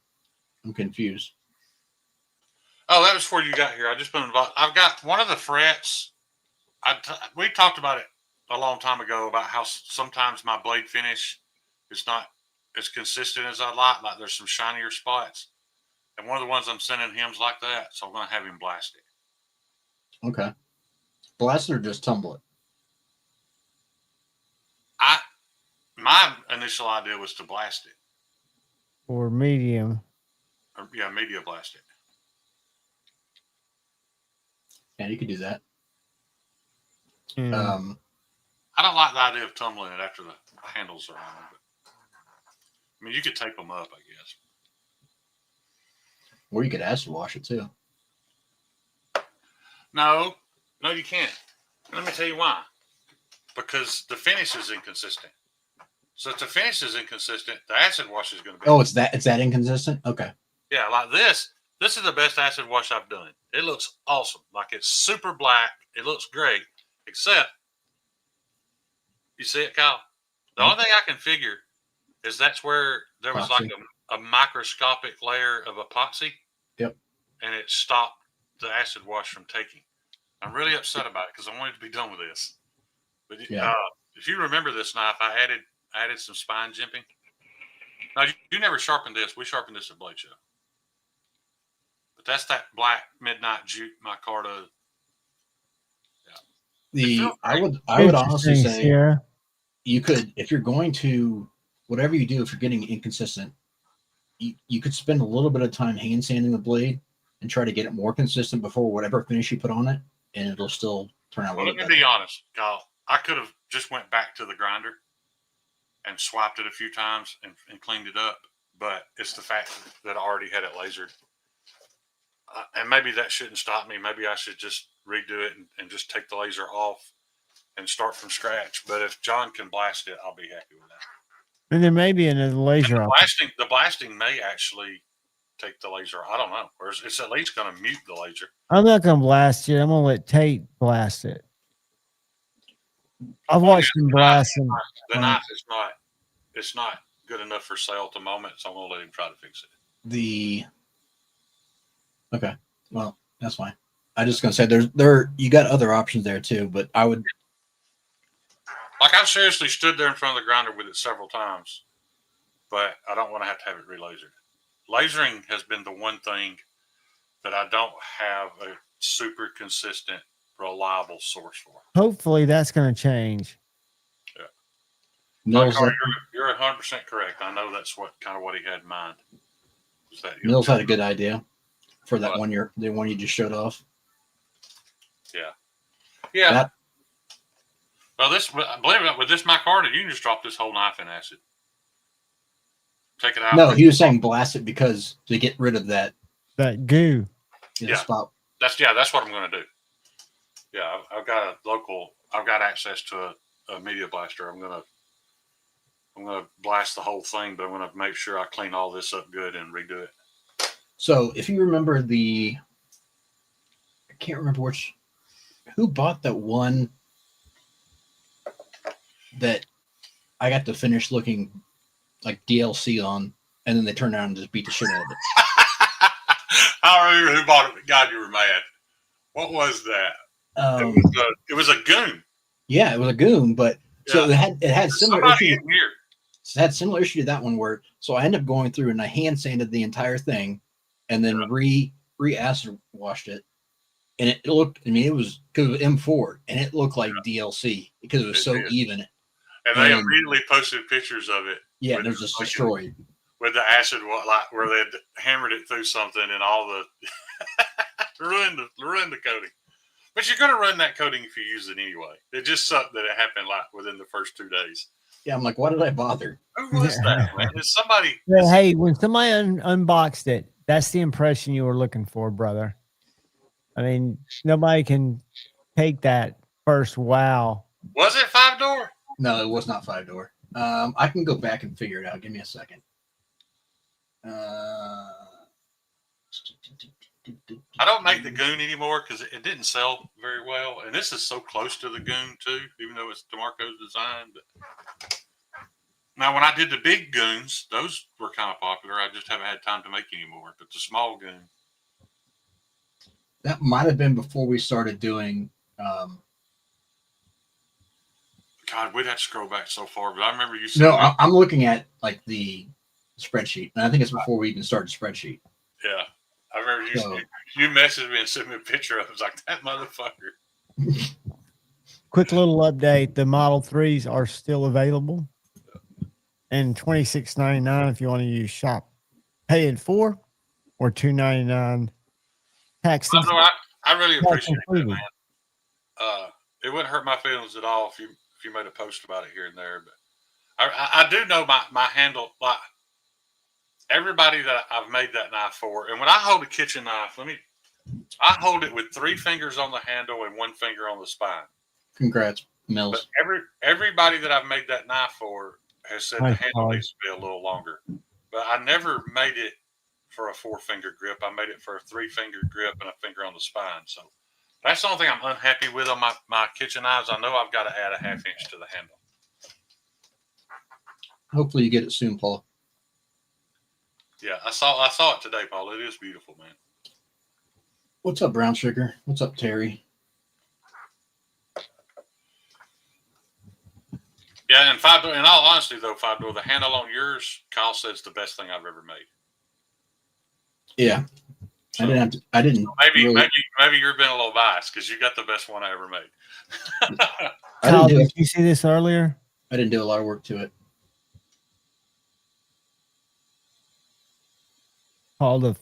I'm confused. Oh, that was before you got here. I just been involved. I've got one of the frets. We talked about it a long time ago about how sometimes my blade finish is not as consistent as I'd like. Like there's some shinier spots. And one of the ones I'm sending him's like that. So I'm going to have him blast it. Okay. Blast it or just tumble it? My initial idea was to blast it. Or medium. Yeah, media blast it. Yeah, you could do that. Mm. I don't like the idea of tumbling it after the handles are on. But I mean, you could tape them up, I guess. Or you could acid wash it too. No, you can't. Let me tell you why. Because the finish is inconsistent. So if the finish is inconsistent, the acid wash is going to be. Oh, it's that inconsistent? Okay. Yeah, like this. This is the best acid wash I've done. It looks awesome. Like it's super black. It looks great. Except, you see it, Kyle? The only thing I can figure is that's where there was like a microscopic layer of epoxy. Yep. And it stopped the acid wash from taking. I'm really upset about it because I wanted to be done with this. But if you remember this knife, I added some spine jimping. Now, you never sharpened this. We sharpened this at Blade Show. But that's that black Midnight Jute micarta. Yeah. I would honestly say you could, if you're going to, whatever you do, if you're getting inconsistent, you could spend a little bit of time hand sanding the blade and try to get it more consistent before whatever finish you put on it, and it'll still turn out a little better. Let me be honest, Kyle. I could have just went back to the grinder and swiped it a few times and cleaned it up, but it's the fact that I already had it lasered. And maybe that shouldn't stop me. Maybe I should just redo it and just take the laser off and start from scratch. But if John can blast it, I'll be happy with that. And there may be another laser. The blasting may actually take the laser. I don't know. Or it's at least going to mute the laser. I'm not going to blast it. I'm going to let Tate blast it. I've watched him blast him. The knife is it's not good enough for sale at the moment, so I'm going to let him try to fix it. Okay. Well, that's fine. I just going to say you got other options there too, but I would. Like I've seriously stood there in front of the grinder with it several times, but I don't want to have it relasered. Lasering has been the one thing that I don't have a super consistent, reliable source for. Hopefully that's going to change. Yeah. You're 100% correct. I know that's what he had in mind. Mills had a good idea for that the one you just showed off. Yeah. Yeah. Well, believe it or not, with this micarta, you can just drop this whole knife in acid. Take it out. No, he was saying blast it because to get rid of that goo. Yeah. spot. That's what I'm going to do. Yeah, I've got I've got access to a media blaster. I'm gonna blast the whole thing, but I'm gonna make sure I clean all this up good and redo it. So if you remember I can't remember who bought that one that I got to finish looking like DLC on, and then they turned around and just beat the shit out of it. I don't remember who bought it, but God, you were mad. What was that? It was a goon. Yeah, it was a goon, but so it had similar issues. It had similar issue to that one so I ended up going through and I hand sanded the entire thing and then acid washed it. And it looked, it was because of M4 and it looked like DLC because it was so even. And they immediately posted pictures of it. Yeah, and it was just destroyed. With the acid, where they had hammered it through something and all the ruined the coating. But you're going to ruin that coating if you use it anyway. It just sucked that it happened within the first 2 days. Yeah, I'm like, why did I bother? Who was that, man? Is somebody? Yeah, hey, when somebody unboxed it, that's the impression you were looking for, brother. I mean, nobody can take that first wow. Was it 5-door? No, it was not 5-door. I can go back and figure it out. Give me a second. I don't make the goon anymore because it didn't sell very well, and this is so close to the goon too, even though it's DeMarco's design. But now, when I did the big goons, those were kind of popular. I just haven't had time to make any more. But the small goon, that might have been before we started doing. God, we'd have to scroll back so far, but I remember you said. No, I'm looking at like the spreadsheet, and I think it's before we even started the spreadsheet. Yeah. I remember you messaged me and sent me a picture of it. I was like, that motherfucker. Quick little update. The Model 3s are still available. And $26.99 if you want to use shop pay in 4 or $2.99 tax. I really appreciate that, man. It wouldn't hurt my feelings at all if you made a post about it here and there. But I do know my handle, everybody that I've made that knife for, and when I hold a kitchen knife, I hold it with 3 fingers on the handle and 1 finger on the spine. Congrats, Mills. But everybody that I've made that knife for has said the handle needs to be a little longer. But I never made it for a 4-finger grip. I made it for a 3-finger grip and a finger on the spine. So that's the only thing I'm unhappy with on my kitchen knives. I know I've got to add a 1/2 inch to the handle. Hopefully you get it soon, Paul. Yeah, I saw it today, Paul. It is beautiful, man. What's up, Brown Sugar? What's up, Terry? Yeah, and 5-door, in all honesty, though, 5-door, the handle on yours, Kyle says, the best thing I've ever made. Yeah. So, I didn't. Maybe you're being a little biased because you got the best one I ever made. Kyle, did you see this earlier? I didn't do a lot of work to it. Called a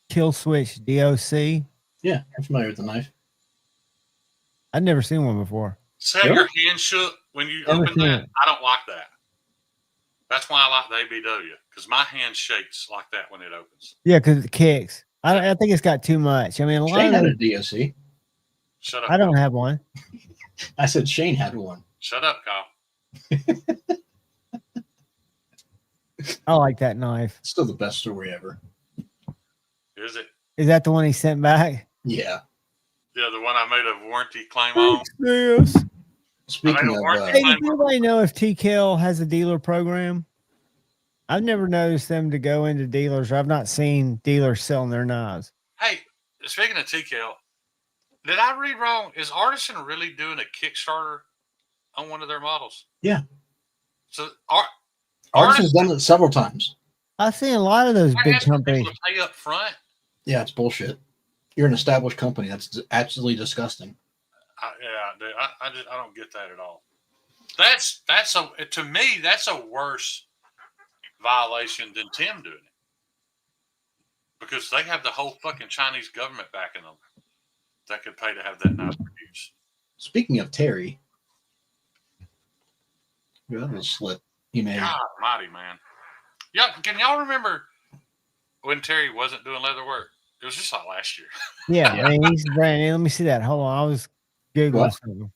Kill Switch DOC. Yeah, I'm familiar with the knife. I'd never seen one before. So your hand shook when you open that? I don't like that. That's why I like the ABW, because my hand shakes like that when it opens. Yeah, because it kicks. I think it's got too much. I mean, a lot Shane of had a DOC. Shut up. I don't have one. I said Shane had one. Shut up, Kyle. I like that knife. Still the best story ever. Is it? Is that the one he sent back? Yeah. Yeah, the one I made a warranty claim on. Yes. Speaking of, hey, does anybody know if TKL has a dealer program? I've never noticed them to go into dealers. I've not seen dealers selling their knives. Hey, speaking of TKL, did I read wrong? Is Artisan really doing a Kickstarter on one of their models? Yeah. So Artisan's done it several times. I've seen a lot of those big companies. Pay up front. Yeah, it's bullshit. You're an established company. That's absolutely disgusting. Dude, I don't get that at all. To me, that's a worse violation than Tim doing it, because they have the whole fucking Chinese government backing them that could pay to have that knife produced. Speaking of Terry, that was a slip he made. God almighty, man. Yeah, can y'all remember when Terry wasn't doing leather work? It was just like last year. Yeah, I mean, he's brand new. Let me see that. Hold on, I was googling What? something.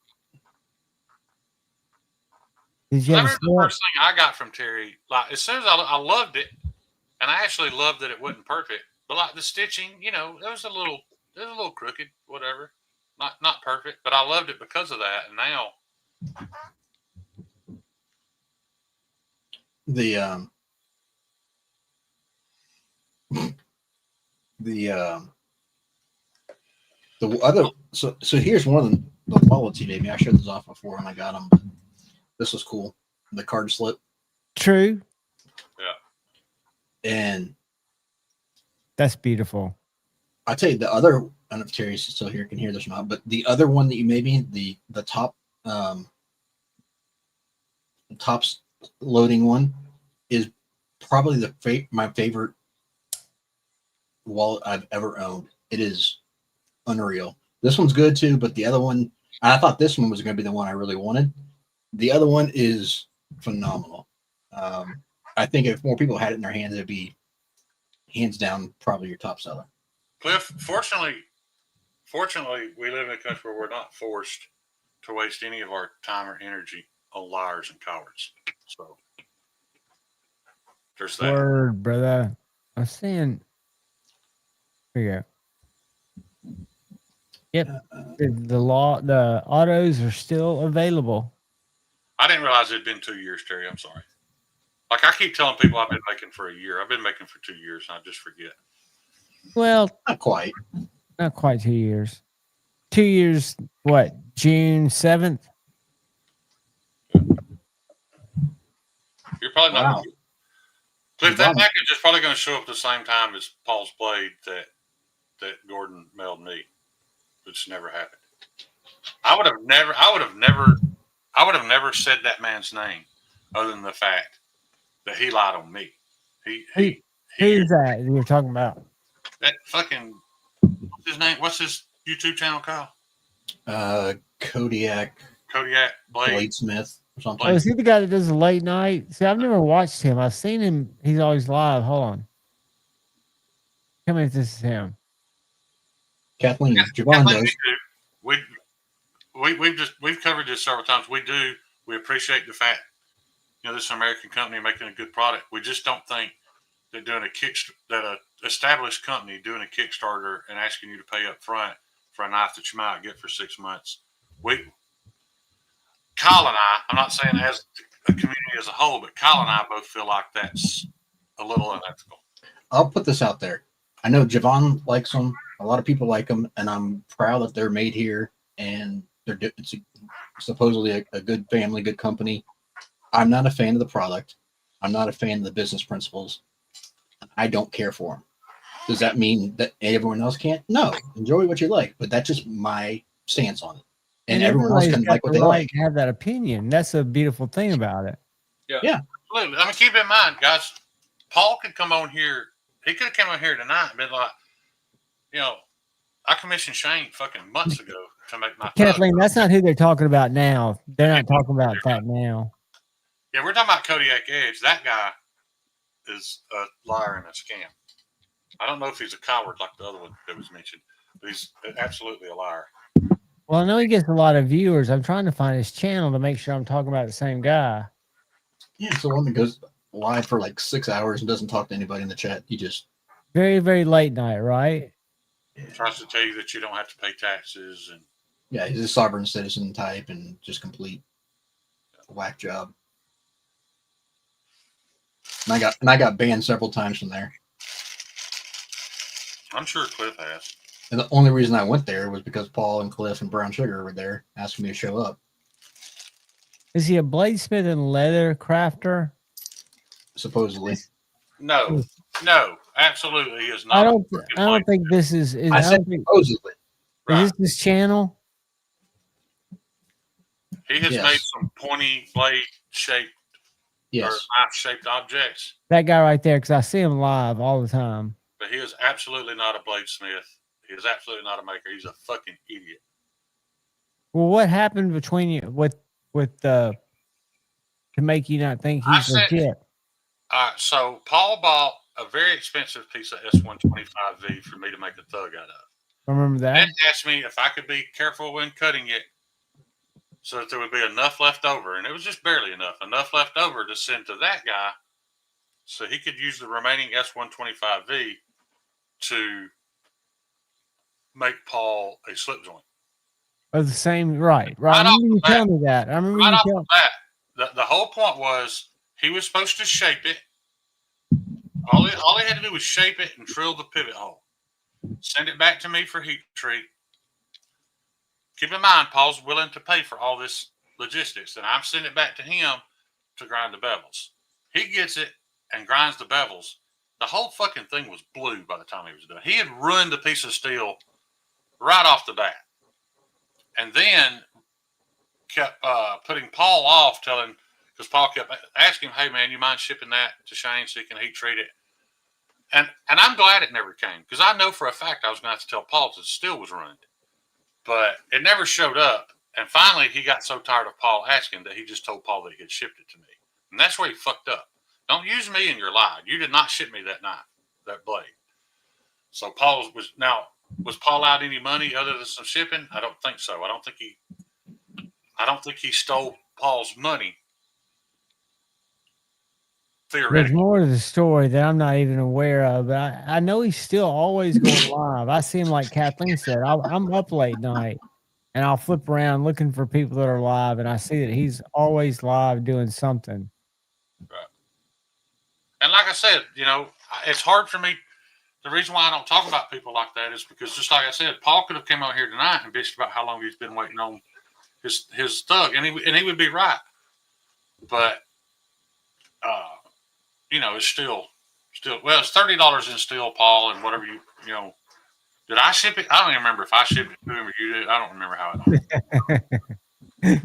Did you I have a remember the slip? first thing I got from Terry, like as soon as I loved it, and I actually loved that it wasn't perfect, but like the stitching, it was a little crooked, whatever, not perfect, but I loved it because of that. And now, The other so here's one of the wallets he made me. I showed this off before when I got them. But this was cool. The card slip. True. yeah, And That's beautiful. I'll tell you the other. I don't know if Terry's still here, can hear this or not, but the other one that you made me, the top tops loading one, is probably my favorite wallet I've ever owned. It is unreal. This one's good too, but the other one, I thought this one was going to be the one I really wanted. The other one is phenomenal. I think if more people had it in their hands, it'd be hands down probably your top seller. Cliff. Fortunately, we live in a country where we're not forced to waste any of our time or energy on liars and cowards. So there's that. Word, brother. I'm saying. Here you go. Yep. The autos are still available. I didn't realize it had been 2 years, Terry. I'm sorry. Like I keep telling people I've been making for a year. I've been making for 2 years, and I just forget. Well, Not quite. not quite 2 years. 2 years, what? June 7th? You're probably not. Wow. Cliff, that package is probably going to show up the same time as Paul's blade that Gordon mailed me, which never happened. I would have never said that man's name, other than the fact that he lied on me. Who's that you're talking about? That fucking what's his name? What's his YouTube channel called? Kodiak Bladesmith or something. Oh, is he the guy that does the late night? See, I've never watched him. I've seen him. He's always live. Hold on. Tell me if this is him. Kathleen, Javon does. We've covered this several times. We appreciate the fact, this is an American company making a good product. We just don't think that an established company doing a Kickstarter and asking you to pay up front for a knife that you might get for 6 months. Kyle and I'm not saying as a community as a whole, but Kyle and I both feel like that's a little unethical. I'll put this out there. I know Javon likes them. A lot of people like them, and I'm proud that they're made here and it's supposedly a good family, good company. I'm not a fan of the product. I'm not a fan of the business principles. I don't care for them. Does that mean that everyone else can't? No. Enjoy what you like, but that's just my stance on it. And everyone else can like what they like. Have that opinion. That's a beautiful thing about it. Yeah. Absolutely. I mean, keep in mind, guys, Paul could come on here. He could have come on here tonight and been like, I commissioned Shane fucking months ago to make my Kathleen, that's not who they're talking about now. They're not talking about that now. Yeah, we're talking about Kodiak Edge. That guy is a liar and a scam. I don't know if he's a coward like the other one that was mentioned, but he's absolutely a liar. Well, I know he gets a lot of viewers. I'm trying to find his channel to make sure I'm talking about the same guy. Yeah, it's the one that goes live for like 6 hours and doesn't talk to anybody in the chat. He just very, very late night, right? Tries to tell you that you don't have to pay taxes and he's a sovereign citizen type and just complete whack job. And I got banned several times from there. I'm sure Cliff has. And the only reason I went there was because Paul and Cliff and Brown Sugar were there asking me to show up. Is he a bladesmith and leather crafter? Supposedly. No, absolutely is not. I don't think this is. I said supposedly. Right. Is this his channel? He has made some pointy blade shaped or knife shaped objects. That guy right there, because I see him live all the time. But he is absolutely not a bladesmith. He is absolutely not a maker. He's a fucking idiot. Well, what happened between you with to make you not think he's legit? So Paul bought a very expensive piece of S125V for me to make a thug out of. I remember that. Then asked me if I could be careful when cutting it so that there would be enough left over. And it was just barely enough left over to send to that guy so he could use the remaining S125V to make Paul a slip joint. Of the same, right. I remember you telling me that. I remember right you off telling the bat. The whole point was he was supposed to shape it. All he had to do was shape it and drill the pivot hole. Send it back to me for heat treat. Keep in mind, Paul's willing to pay for all this logistics, and I'm sending it back to him to grind the bevels. He gets it and grinds the bevels. The whole fucking thing was blue by the time he was done. He had ruined a piece of steel right off the bat. And then kept putting Paul off, because Paul kept asking him, hey, man, you mind shipping that to Shane so he can heat treat it? And I'm glad it never came, because I know for a fact I was going to have to tell Paul that the steel was ruined. But it never showed up. And finally, he got so tired of Paul asking that he just told Paul that he had shipped it to me. And that's where he fucked up. Don't use me in your lie. You did not ship me that knife, that blade. So was Paul out any money other than some shipping? I don't think so. I don't think he stole Paul's money. Theoretically. There's more to the story that I'm not even aware of, but I know he's still always going live. I see him, like Kathleen said, I'm up late night and I'll flip around looking for people that are live, and I see that he's always live doing something. Right. And like I said, it's hard for me. The reason why I don't talk about people like that is because, just like I said, Paul could have come out here tonight and bitched about how long he's been waiting on his thug, and he would be right. But it's still well, it's $30 in steel, Paul, and whatever did I ship it? I don't even remember if I shipped it to him or you did. I don't remember how it.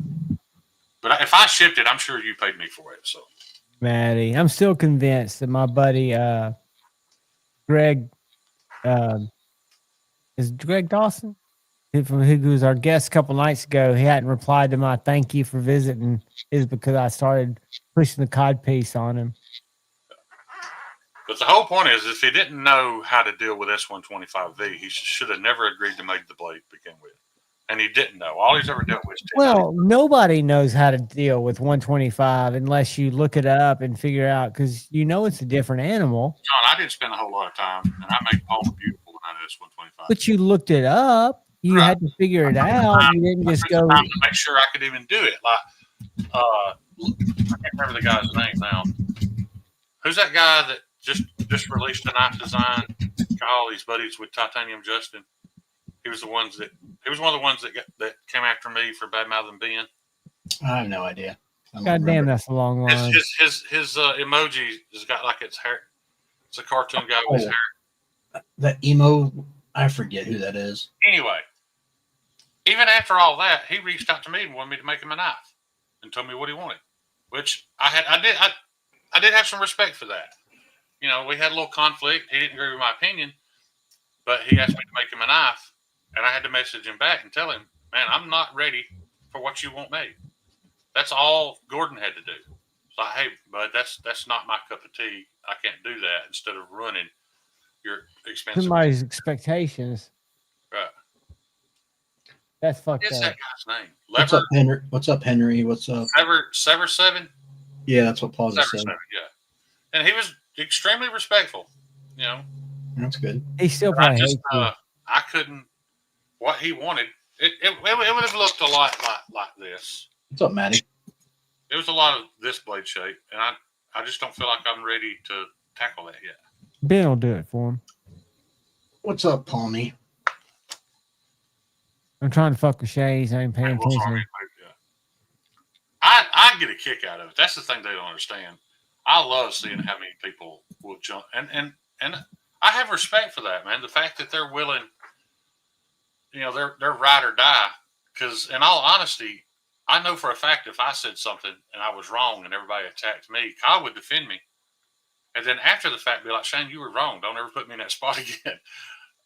But if I shipped it, I'm sure you paid me for it. So, Maddie, I'm still convinced that my buddy Greg is Greg Dawson, who was our guest a couple nights ago. He hadn't replied to my thank you for visiting, is because I started pushing the cod piece on him. But the whole point is, if he didn't know how to deal with S125V, he should have never agreed to make the blade to begin with. And he didn't know. All he's ever dealt with is nobody knows how to deal with 125 unless you look it up and figure out, because it's a different animal. John, I didn't spend a whole lot of time, and I made Paul beautiful when I did S125. But you looked it up. You had to figure it out. You didn't just go to make sure I could even do it. Like, I can't remember the guy's name now. Who's that guy that just released a knife design? All these buddies with Titanium Justin. He was one of the ones that came after me for bad mouthing Ben. I have no idea. God damn, that's a long line. His emoji has got like its hair. It's a cartoon guy with his hair. That emo, I forget who that is. Anyway, even after all that, he reached out to me and wanted me to make him a knife and told me what he wanted, which I did have some respect for that. We had a little conflict. He didn't agree with my opinion, but he asked me to make him a knife. And I had to message him back and tell him, man, I'm not ready for what you want made. That's all Gordon had to do. It's like, hey, bud, that's not my cup of tea. I can't do that. Instead of running your expensive somebody's expectations. Right. That's fucked What's up. that guy's name? What's up, Henry? What's up? Sever 7? Yeah, that's what Paul just said. 7, yeah. And he was extremely respectful. That's good. He still probably hates you. I couldn't. What he wanted, it would have looked a lot like this. What's up, Maddie? It was a lot of this blade shape, and I just don't feel like I'm ready to tackle that yet. Ben will do it for him. What's up, Palmy? I'm trying to fuck with Shays. I ain't paying attention. I get a kick out of it. That's the thing they don't understand. I love seeing how many people will jump, and I have respect for that, man. The fact that they're willing. They're ride or die, because in all honesty, I know for a fact if I said something and I was wrong and everybody attacked me, Kyle would defend me. And then after the fact, be like, Shane, you were wrong. Don't ever put me in that spot again.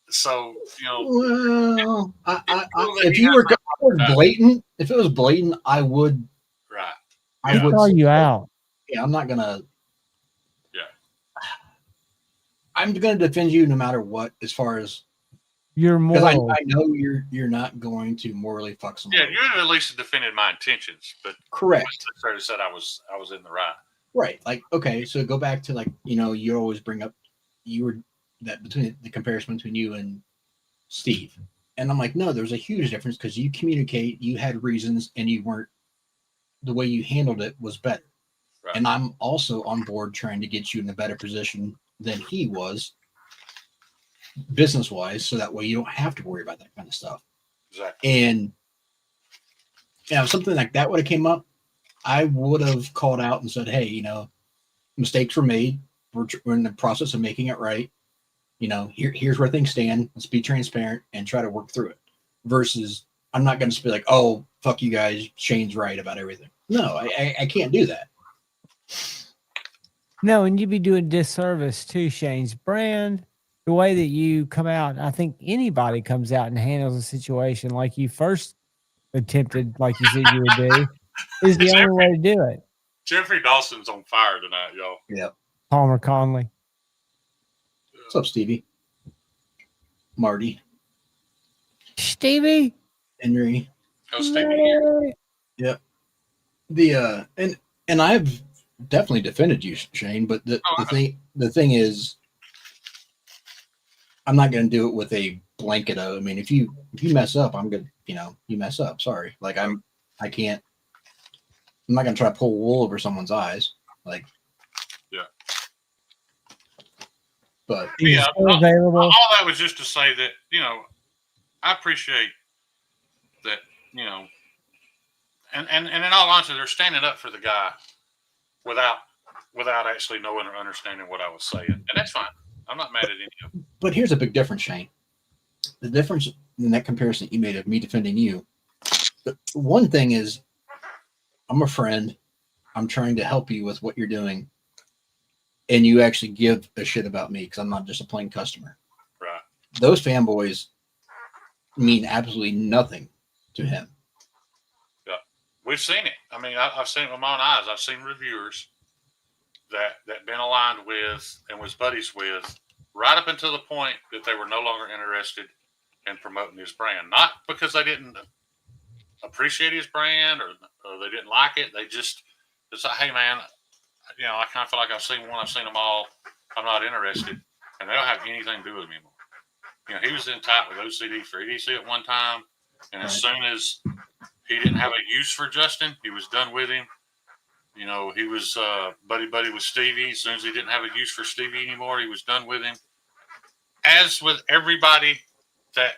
So, well, if you were blatant, if it was blatant, I would. Right. I would call you out. Yeah, I'm not gonna. I'm going to defend you no matter what, as far as You're because I moral. know you're not going to morally fuck someone. Yeah, over. you at least defended my intentions, but Correct. I said I was in the right. Right. Like, okay, so go back to, like, you always bring up between the comparison between you and Steve. And I'm like, no, there's a huge difference because you communicate, you had reasons, and you weren't, the way you handled it was better. Right. And I'm also on board trying to get you in a better position than he was business wise, so that way you don't have to worry about that kind of stuff. Exactly. And something like that would have came up, I would have called out and said, hey, mistakes were made. We're in the process of making it right. Here's where things stand. Let's be transparent and try to work through it. Versus, I'm not going to be like, oh, fuck you guys, Shane's right about everything. No, I can't do that. No, and you'd be doing disservice to Shane's brand. The way that you come out, I think anybody comes out and handles a situation like you first attempted, like you said you would do, is the only way to do it. Jeffrey Dawson's on fire tonight, y'all. Yep. Palmer Conley. What's up, Stevie? Marty. Stevie. Henry. Oh, Stevie here. Yep. And I've definitely defended you, Shane, but the thing is, I'm not going to do it with a blanket of, I mean, if you mess up, I'm good. You mess up. Sorry. Like I'm not going to try to pull wool over someone's eyes. Like, yeah. But yeah, available. All that was just to say that, I appreciate that, and in all honesty, they're standing up for the guy without actually knowing or understanding what I was saying. And that's fine. I'm not mad at any of them. But here's a big difference, Shane. The difference in that comparison that you made of me defending you. One thing is, I'm a friend. I'm trying to help you with what you're doing. And you actually give a shit about me because I'm not just a plain customer. Right. Those fanboys mean absolutely nothing to him. Yeah. We've seen it. I mean, I've seen it with my own eyes. I've seen reviewers that been aligned with and was buddies with right up until the point that they were no longer interested in promoting his brand. Not because they didn't appreciate his brand or they didn't like it. They just, it's like, hey, man, I kind of feel like I've seen one, I've seen them all. I'm not interested. And they don't have anything to do with him anymore. He was in tight with OCD for EDC at one time. And as soon as he didn't have a use for Justin, he was done with him. He was buddy with Stevie. As soon as he didn't have a use for Stevie anymore, he was done with him. As with everybody that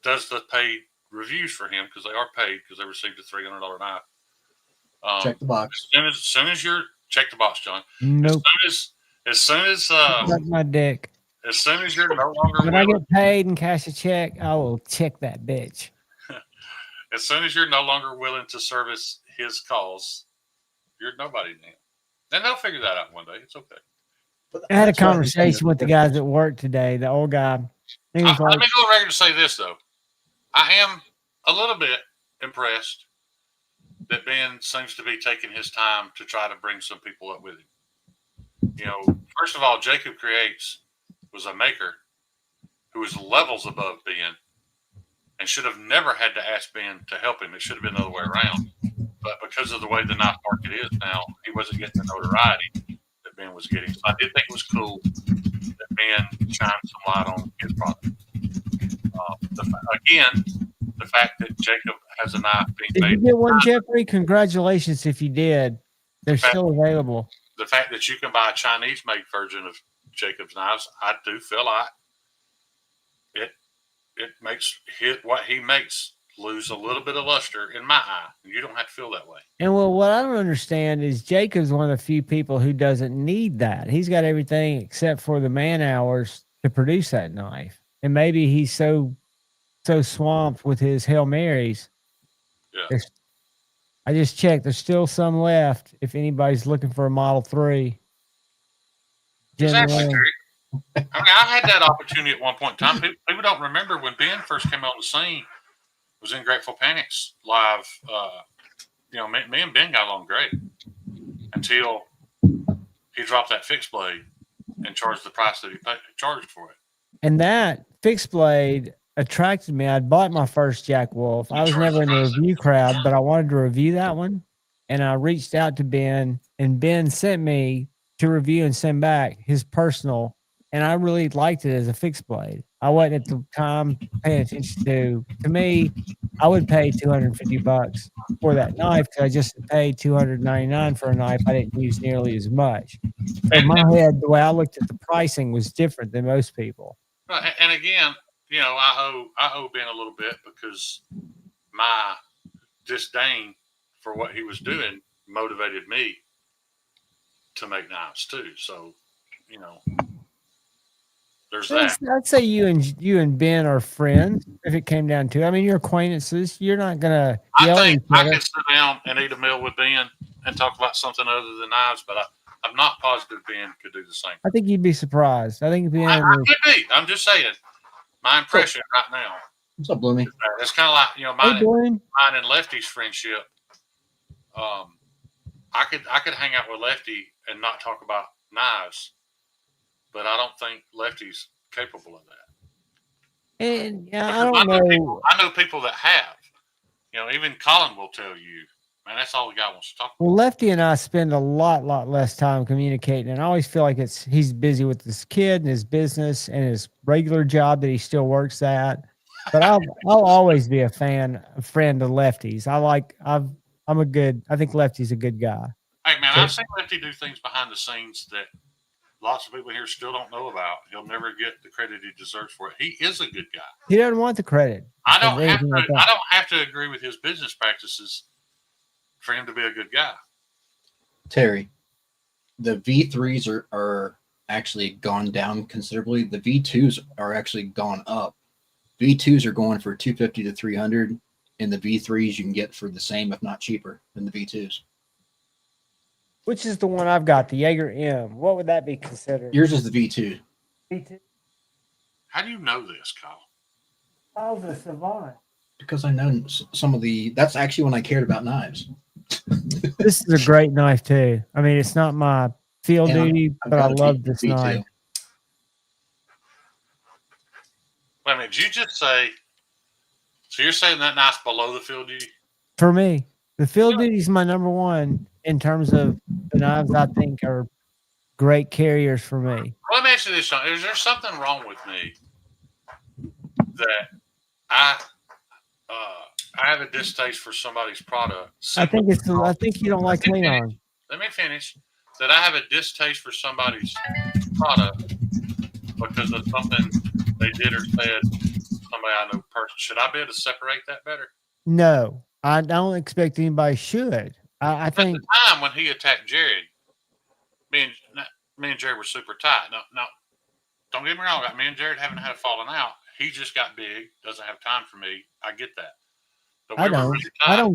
does the paid reviews for him, because they are paid, because they received a $300 knife. Check the box. As soon as you're check the box, John. Nope. As soon as suck my dick. As soon as you're no longer when I get paid and cash a check, I will check that bitch. As soon as you're no longer willing to service his cause, you're nobody now. And they'll figure that out one day. It's okay. I had a conversation with the guys at work today. The old guy. Let me go on record to say this, though. I am a little bit impressed that Ben seems to be taking his time to try to bring some people up with him. First of all, Jacob Creates was a maker who was levels above Ben and should have never had to ask Ben to help him. It should have been the other way around. But because of the way the knife market is now, he wasn't getting the notoriety that Ben was getting. So I did think it was cool that Ben shined some light on his product. The fact that Jacob has a knife being made. Did you get one, Jeffrey? Congratulations if you did. They're still available. The fact that you can buy a Chinese-made version of Jacob's knives, I do feel like it makes what he makes lose a little bit of luster in my eye. You don't have to feel that way. And what I don't understand is Jacob's one of the few people who doesn't need that. He's got everything except for the man hours to produce that knife. And maybe he's so swamped with his Hail Marys. Yeah. I just checked. There's still some left if anybody's looking for a Model 3. Exactly. I mean, I had that opportunity at one point in time. People don't remember when Ben first came on the scene, was in Grateful Panic's live. Me and Ben got along great until he dropped that fixed blade and charge the price that he charged for it. And that fixed blade attracted me. I'd bought my first Jack Wolf. I was never in the review crowd, but I wanted to review that one. And I reached out to Ben, and Ben sent me to review and send back his personal. And I really liked it as a fixed blade. I wasn't at the time paying attention to me, I would pay $250 for that knife because I just paid $299 for a knife I didn't use nearly as much. So in my head, the way I looked at the pricing was different than most people. And again, you know, I owe Ben a little bit because my disdain for what he was doing motivated me to make knives too. So, you know, there's that. I'd say you and Ben are friends if it came down to it. I mean, you're acquaintances. You're not gonna yell at each I other. could sit down and eat a meal with Ben and talk about something other than knives, but I'm not positive Ben could do the same. I think you'd be surprised. I think Ben I could be. I'm just saying. My impression right now. What's up, Bloomy? It's kind of like, you know, mine and Lefty's friendship. I could hang out with Lefty and not talk about knives, but I don't think Lefty's capable of that. And yeah, Because I don't know. I know people that have. You know, even Colin will tell you, man, that's all the guy wants to talk about. Well, Lefty and I spend a lot less time communicating, and I always feel like he's busy with his kid and his business and his regular job that he still works at. But I'll always be a friend of Lefty's. I think Lefty's a good guy. Hey man, I've seen Lefty do things behind the scenes that lots of people here still don't know about. He'll never get the credit he deserves for it. He is a good guy. He doesn't want the credit. I don't have to agree with his business practices for him to be a good guy. Terry, the V3s are actually gone down considerably. The V2s are actually gone up. V2s are going for $250 to $300, and the V3s you can get for the same, if not cheaper, than the V2s. Which is the one I've got, the Jaeger M? What would that be considered? Yours is the V2. V2. How do you know this, Kyle? I was a savant. Because I know some of the. That's actually when I cared about knives. This is a great knife too. I mean, it's not my field duty, but I love this knife. Wait a minute, did you just say? So you're saying that knife's below the field duty? For me, the field duty is my number one in terms of the knives I think are great carriers for me. Well, let me ask you this, Sean. Is there something wrong with me that I have a distaste for somebody's product? I think you don't like Leon. Let me finish. That I have a distaste for somebody's product because of something they did or said, somebody I know personally. Should I be able to separate that better? No, I don't expect anybody should. I think at the time when he attacked Jared, me and Jared were super tight. No, don't get me wrong. Me and Jared haven't had a falling out. He just got big, doesn't have time for me. I get that. But I don't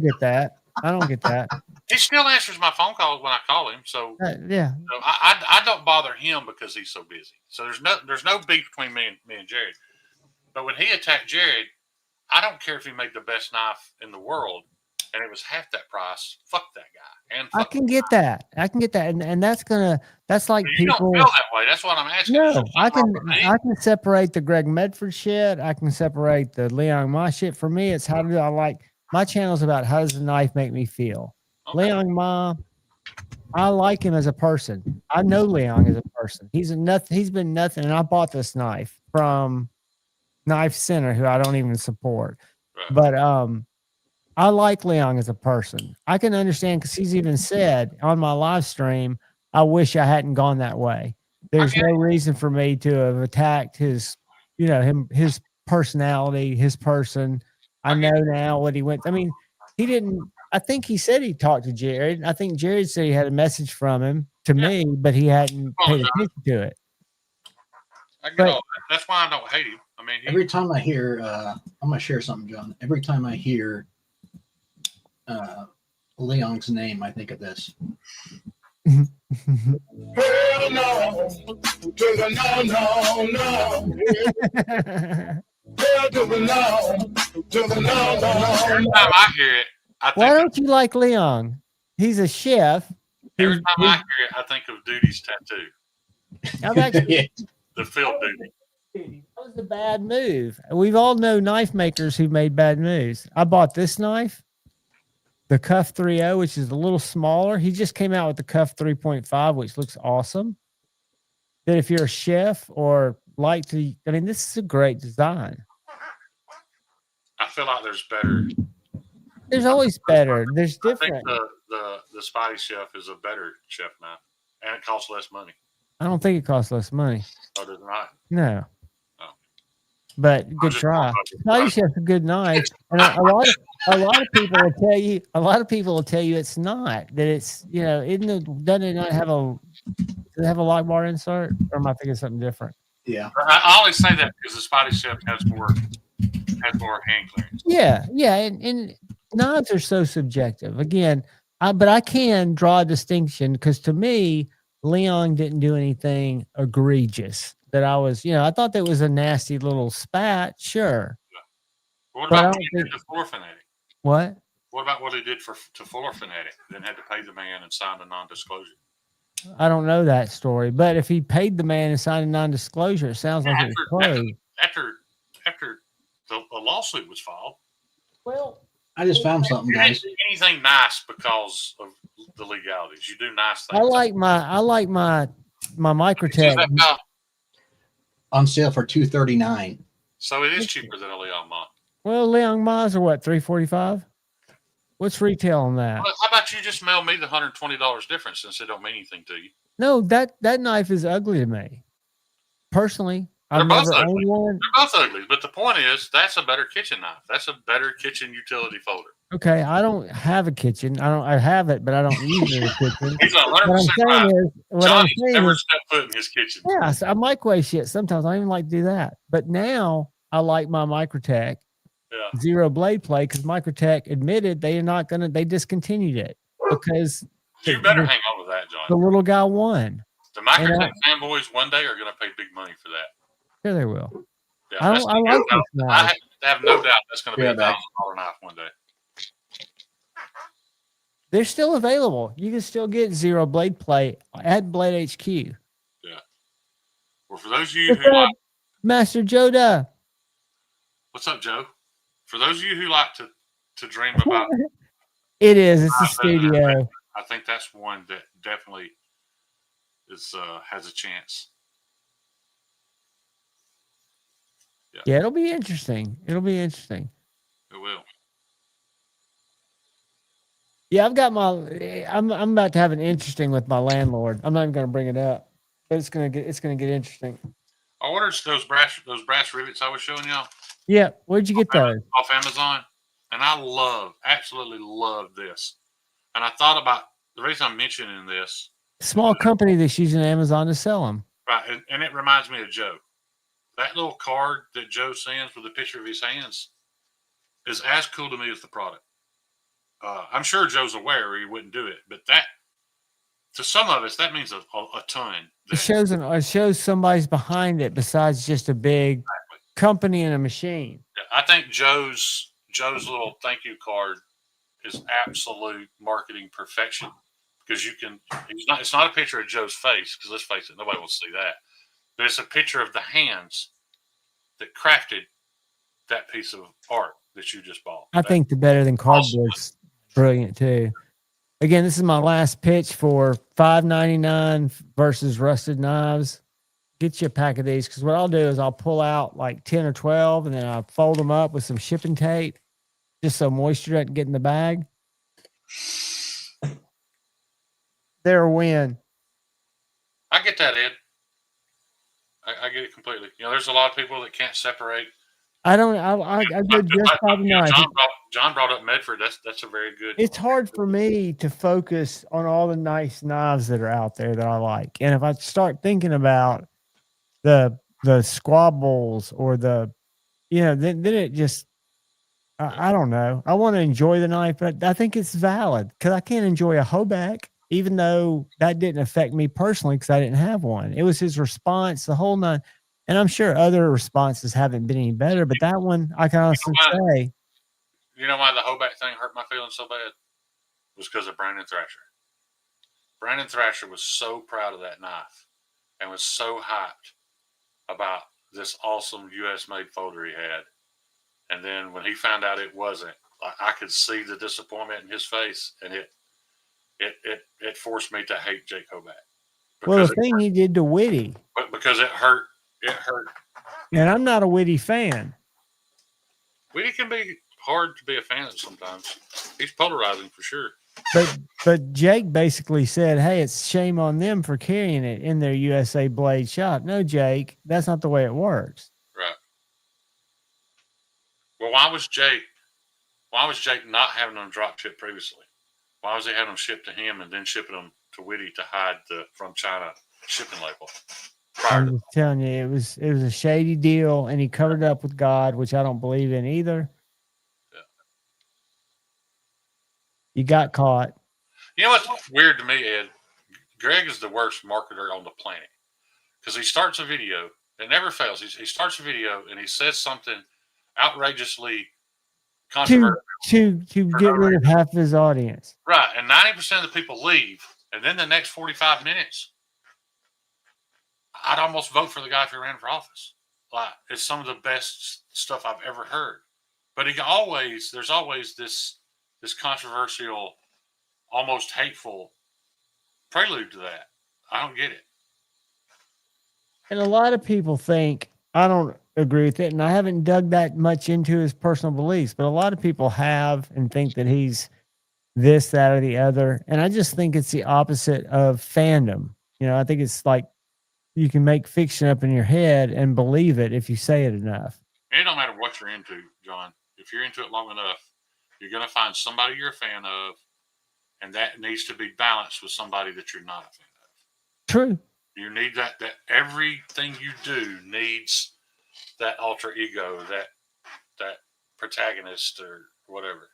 get that. I don't get that. He still answers my phone calls when I call him. So yeah, so I don't bother him because he's so busy. So there's no beef between me and Jared. But when he attacked Jared, I don't care if he made the best knife in the world and it was half that price. Fuck that guy. And I can get that. And that's like you people don't feel that way. That's what I'm asking. No, I can separate the Greg Medford shit. I can separate the Leon Ma shit. For me, it's how do I like my channel's about how does the knife make me feel. Okay. Leon Ma, I like him as a person. I know Leon as a person. He's been nothing. And I bought this knife from Knife Center, who I don't even support. Right. But I like Leon as a person. I can understand because he's even said on my live stream, I wish I hadn't gone that way. There's no reason for me to have attacked his, his personality, his person. I know now what he went. I mean, he didn't. I think he said he talked to Jared. I think Jared said he had a message from him to me, but he hadn't paid attention to it. I get all that. That's why I don't hate him. I mean, every time I hear, I'm gonna share something, John. Every time I hear Leon's name, I think of this. Hell no, to the no. Hell to the no, to the no. Every time I hear it, why don't you like Leon? He's a chef. Every time I hear it, I think of Duty's tattoo. I've actually The field duty. that was a bad move. We've all known knife makers who made bad moves. I bought this knife, the Cuff 3.0, which is a little smaller. He just came out with the Cuff 3.5, which looks awesome. That if you're a chef or like to, I mean, this is a great design. I feel like there's better. There's always better. There's I think different. the Spotty Chef is a better chef knife, and it costs less money. I don't think it costs less money. Oh, does it not? No. Oh. But good try. Spotty Chef's a good knife, and a lot of people will tell you. A lot of people will tell you it's not. That it's doesn't it not have a does it have a lock bar insert, or am I thinking something different? Yeah. I always say that because the Spotty Chef has more hand clearance. Yeah, and knives are so subjective. Again, but I can draw a distinction because to me, Leon didn't do anything egregious. That I was, I thought that was a nasty little spat. Sure. What But I about what don't he think- did to Floor Fanatic? What? What about what he did to Floor Fanatic? Then had to pay the man and sign a non-disclosure. I don't know that story. But if he paid the man and signed a non-disclosure, it sounds like it was closed. After the lawsuit was filed. Well, I just found something, You didn't guys. do anything nice because of the legalities. You do nice things. I like my Microtech. That guy- On sale for $239. So it is cheaper than a Leon Mott. Well, Leon Ma's are what, $345? What's retail on that? Well, how about you just mail me the $120 difference since it don't mean anything to you? No, that knife is ugly to me. Personally, They're I've both never ugly. owned one. They're both ugly, but the point is that's a better kitchen knife. That's a better kitchen utility folder. Okay, I don't have a kitchen. I have it, but I don't use it in a kitchen. He's What 100% I'm saying right. is, Johnny's never stepped foot in his kitchen. yeah, so I microwave shit sometimes. I don't even like to do that. But now I like my Microtech Yeah. zero blade play because Microtech admitted they discontinued it because You better hang on to that, the John. little guy won. The Microtech fanboys one day are going to pay big money for that. Sure they will. Yeah, I like this knife. I have no doubt that's going to be Yeah, a $1,000 knife one day. They're still available. You can still get zero blade play at Blade HQ. Yeah. Well, for those of you What's who up, like, Master Joda? what's up, Joe? For those of you who like to dream about, It is. It's a knives that are studio. red, I think that's one that definitely is has a chance. Yeah, it'll be interesting. It'll be interesting. It will. Yeah, I've got I'm about to have an interesting with my landlord. I'm not even going to bring it up, but it's gonna get interesting. I ordered those brass rivets I was showing y'all Yeah, where'd you get those? off Amazon, and I absolutely love this. And I thought about the reason I'm mentioning this, Small company that's using Amazon to sell them. right? And it reminds me of Joe. That little card that Joe sends with a picture of his hands is as cool to me as the product. I'm sure Joe's aware or he wouldn't do it, but that to some of us that means a ton. It shows somebody's behind it besides just a big company and a machine. I think Joe's little thank you card is absolute marketing perfection because it's not a picture of Joe's face because let's face it, nobody wants to see that, but it's a picture of the hands that crafted that piece of art that you just bought. I think the better than cardboard's brilliant too. Again, this is my last pitch for $5.99 versus Rusted Knives. Get you a pack of these because what I'll do is I'll pull out like 10 or 12 and then I'll fold them up with some shipping tape just so moisture doesn't get in the bag. They're a win. I get that, Ed. I get it completely. There's a lot of people that can't separate. I go just by the knife. John brought up Medford. That's a very good. It's hard for me to focus on all the nice knives that are out there that I like. And if I start thinking about the squabbles or then it just, I don't know. I want to enjoy the knife, but I think it's valid because I can't enjoy a Hoback, even though that didn't affect me personally because I didn't have one. It was his response, the whole nine. And I'm sure other responses haven't been any better, but that one I can honestly say. You know why the Hoback thing hurt my feelings so bad? It was because of Brandon Thrasher. Brandon Thrasher was so proud of that knife and was so hyped about this awesome U.S.-made folder he had. And then when he found out it wasn't, I could see the disappointment in his face, and it forced me to hate Jake Hoback. Well, the thing he did to Whitty. But because it hurt. It hurt. And I'm not a Whitty fan. Whitty can be hard to be a fan of sometimes. He's polarizing for sure. But Jake basically said, hey, it's shame on them for carrying it in their USA Blade shop. No, Jake, that's not the way it works. Right. Well, why was Jake not having them drop ship previously? Why was he having them shipped to him and then shipping them to Whitty to hide the from China shipping label? I'm just telling you, it was a shady deal, and he covered it up with God, which I don't believe in either. Yeah. You got caught. You know what's weird to me, Ed? Greg is the worst marketer on the planet because he starts a video. It never fails. He starts a video and he says something outrageously controversial to get rid of half his audience. Right, and 90% of the people leave, and then the next 45 minutes, I'd almost vote for the guy if he ran for office. Like, it's some of the best stuff I've ever heard. But there's always this controversial, almost hateful prelude to that. I don't get it. And a lot of people think, I don't agree with it, and I haven't dug that much into his personal beliefs, but a lot of people have and think that he's this, that, or the other. And I just think it's the opposite of fandom. You know, I think it's like you can make fiction up in your head and believe it if you say it enough. And it don't matter what you're into, John. If you're into it long enough, you're going to find somebody you're a fan of, and that needs to be balanced with somebody that you're not a fan of. True. You need that everything you do needs that alter ego, that protagonist or whatever.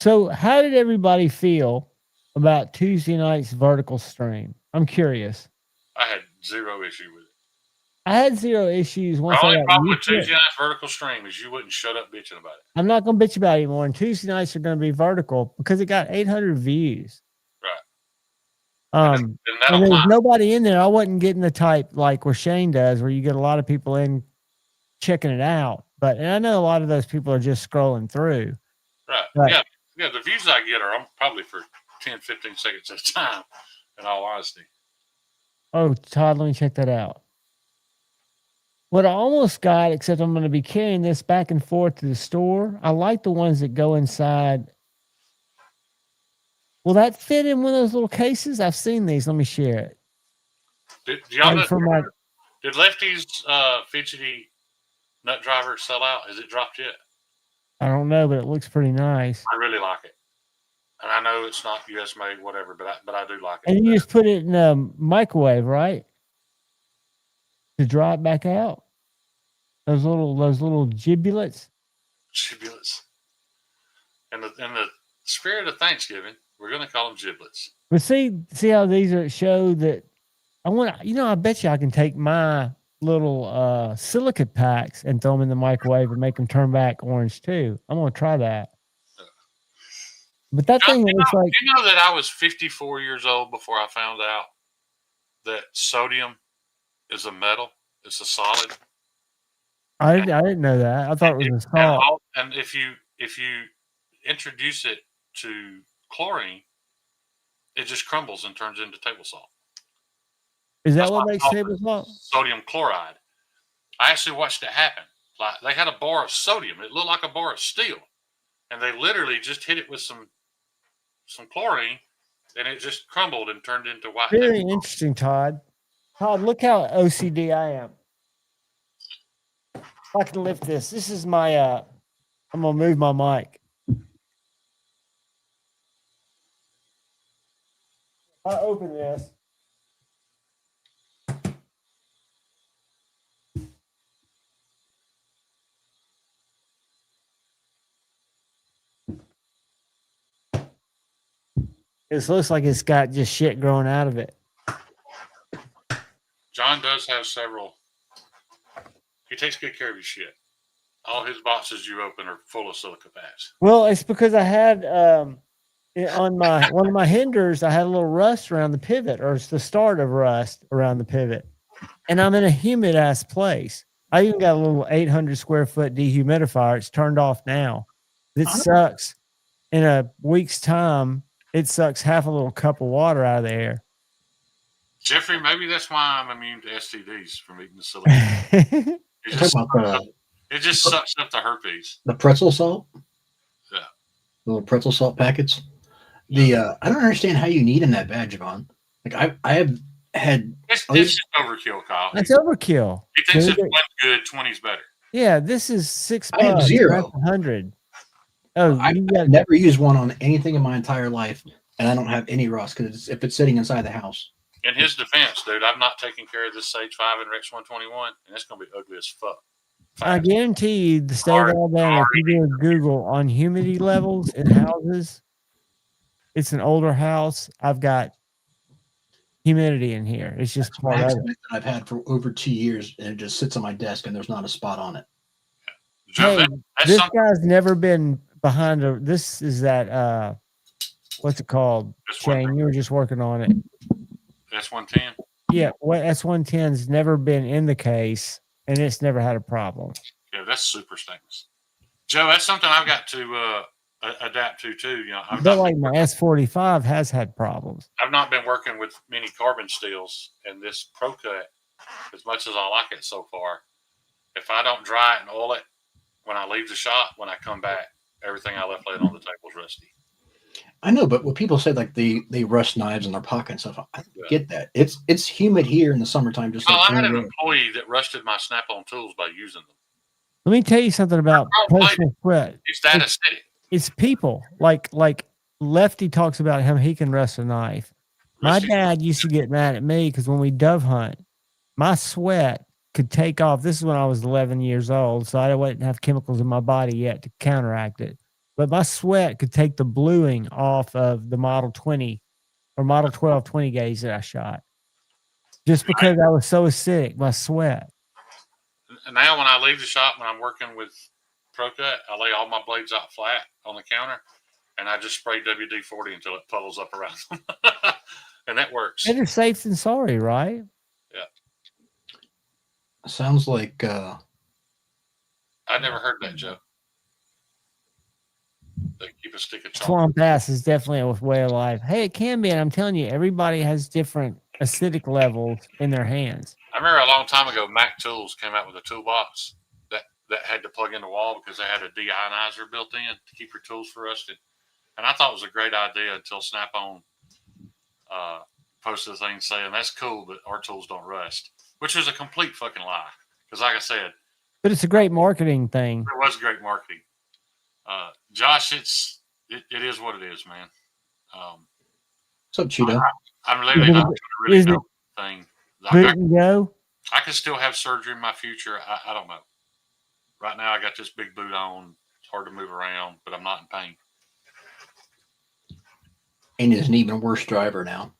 So how did everybody feel about Tuesday night's vertical stream? I'm curious. I had zero issue with it. I had zero issues once The I only got problem with used to it. Tuesday night's vertical stream is you wouldn't shut up bitching about it. I'm not going to bitch about it anymore. And Tuesday nights are going to be vertical because it got 800 views. Right. And there's nobody in there. I wasn't getting the type like where Shane does, where you get a lot of people in checking it out. And I know a lot of those people are just scrolling through. Right. But, yeah. The views I get are probably for 10, 15 seconds at a time, in all honesty. Oh, Todd, let me check that out. What I almost got, except I'm going to be carrying this back and forth to the store. I like the ones that go inside. Will that fit in one of those little cases? I've seen these. Let me share it. Did Lefty's fidgety nut driver sell out? Has it dropped yet? I don't know, but it looks pretty nice. I really like it. And I know it's not U.S. made, whatever, but I do like it. And you just put it in a microwave, right? To dry it back out. Those little giblets. Giblets. In the spirit of Thanksgiving, we're going to call them giblets. But see how these are show that I bet you I can take my little silicate packs and throw them in the microwave and make them turn back orange too. I'm going to try that. But that thing looks like... You know that I was 54 years old before I found out that sodium is a metal. It's a solid. I didn't know that. I thought it was a salt. And if you introduce it to chlorine, it just crumbles and turns into table salt. Is that what makes table salt? Sodium chloride. I actually watched it happen. Like they had a bar of sodium. It looked like a bar of steel. And they literally just hit it with some chlorine, and it just crumbled and turned into white. Very interesting, Todd. Todd, look how OCD I am. If I can lift this. This is my I'm gonna move my mic. I open this. It looks like it's got just shit growing out of it. John does have several. He takes good care of his shit. All his boxes you open are full of silica pads. Well, it's because I had on my one of my hinders, I had a little rust around the pivot, or it's the start of rust around the pivot. And I'm in a humid ass place. I even got a little 800 square foot dehumidifier. It's turned off now. It sucks. In a week's time, it sucks half a little cup of water out of the air. Jeffrey, maybe that's why I'm immune to STDs from eating the silicone. It just sucks up the herpes. The pretzel salt? Yeah. The little pretzel salt packets. I don't understand how you need them that bad, Javon. Like I have had. It's just overkill, Kyle. That's overkill. He thinks if one's good, 20's better. Yeah, this is $6. I have 0. 100. Oh, I've never used one on anything in my entire life, and I don't have any rust because if it's sitting inside the house. In his defense, dude, I've not taken care of this Sage 5 and Rex 121, and it's going to be ugly as fuck. I guarantee you, the state of Alabama, if you do a Google on humidity levels in houses, it's an older house. I've got humidity in here. It's just part of it. I've had for over 2 years, and it just sits on my desk, and there's not a spot on it. Hey, this guy's never been behind a. This is that. What's it called? Shane, you were just working on it. S110. Yeah, S110's never been in the case, and it's never had a problem. Yeah, that's super stainless. Joe, that's something I've got to adapt to too. You know, but like my S45 has had problems. I've not been working with many carbon steels, and this Pro Cut, as much as I like it so far, if I don't dry it and oil it when I leave the shop, when I come back, everything I left laid on the table is rusty. I know, but when people say like they rust knives in their pocket and stuff, I get that. It's humid here in the summertime. Just like I had an employee that rusted my Snap-on tools by using them. Let me tell you something about personal sweat. It's that acidic. It's people like Lefty talks about how he can rust a knife. My dad used to get mad at me because when we dove hunt, my sweat could take off. This is when I was 11 years old, so I didn't have chemicals in my body yet to counteract it. But my sweat could take the bluing off of the Model 20 or Model 12 20 gauge that I shot. Just because I was so acidic, my sweat. Now when I leave the shop, when I'm working with Pro Cut, I lay all my blades out flat on the counter, and I just spray WD-40 until it puddles up around them. And that works. Better safe than sorry, right? Yeah. Sounds like... I never heard that, Joe. They keep a stick of chalk. Swamp ass is definitely a way of life. Hey, it can be, and I'm telling you, everybody has different acidic levels in their hands. I remember a long time ago, Mac Tools came out with a toolbox that had to plug in the wall because they had a deionizer built in to keep your tools from rusted. And I thought it was a great idea until Snap-on posted a thing saying, that's cool, but our tools don't rust, which was a complete fucking lie. Because like I said. But it's a great marketing thing. It was great marketing. Josh, it is what it is, man. What's up, Cheeto? I'm literally not doing a really dope thing. I could still have surgery in my future. I don't know. Right now, I got this big boot on. It's hard to move around, but I'm not in pain. And he's an even worse driver now.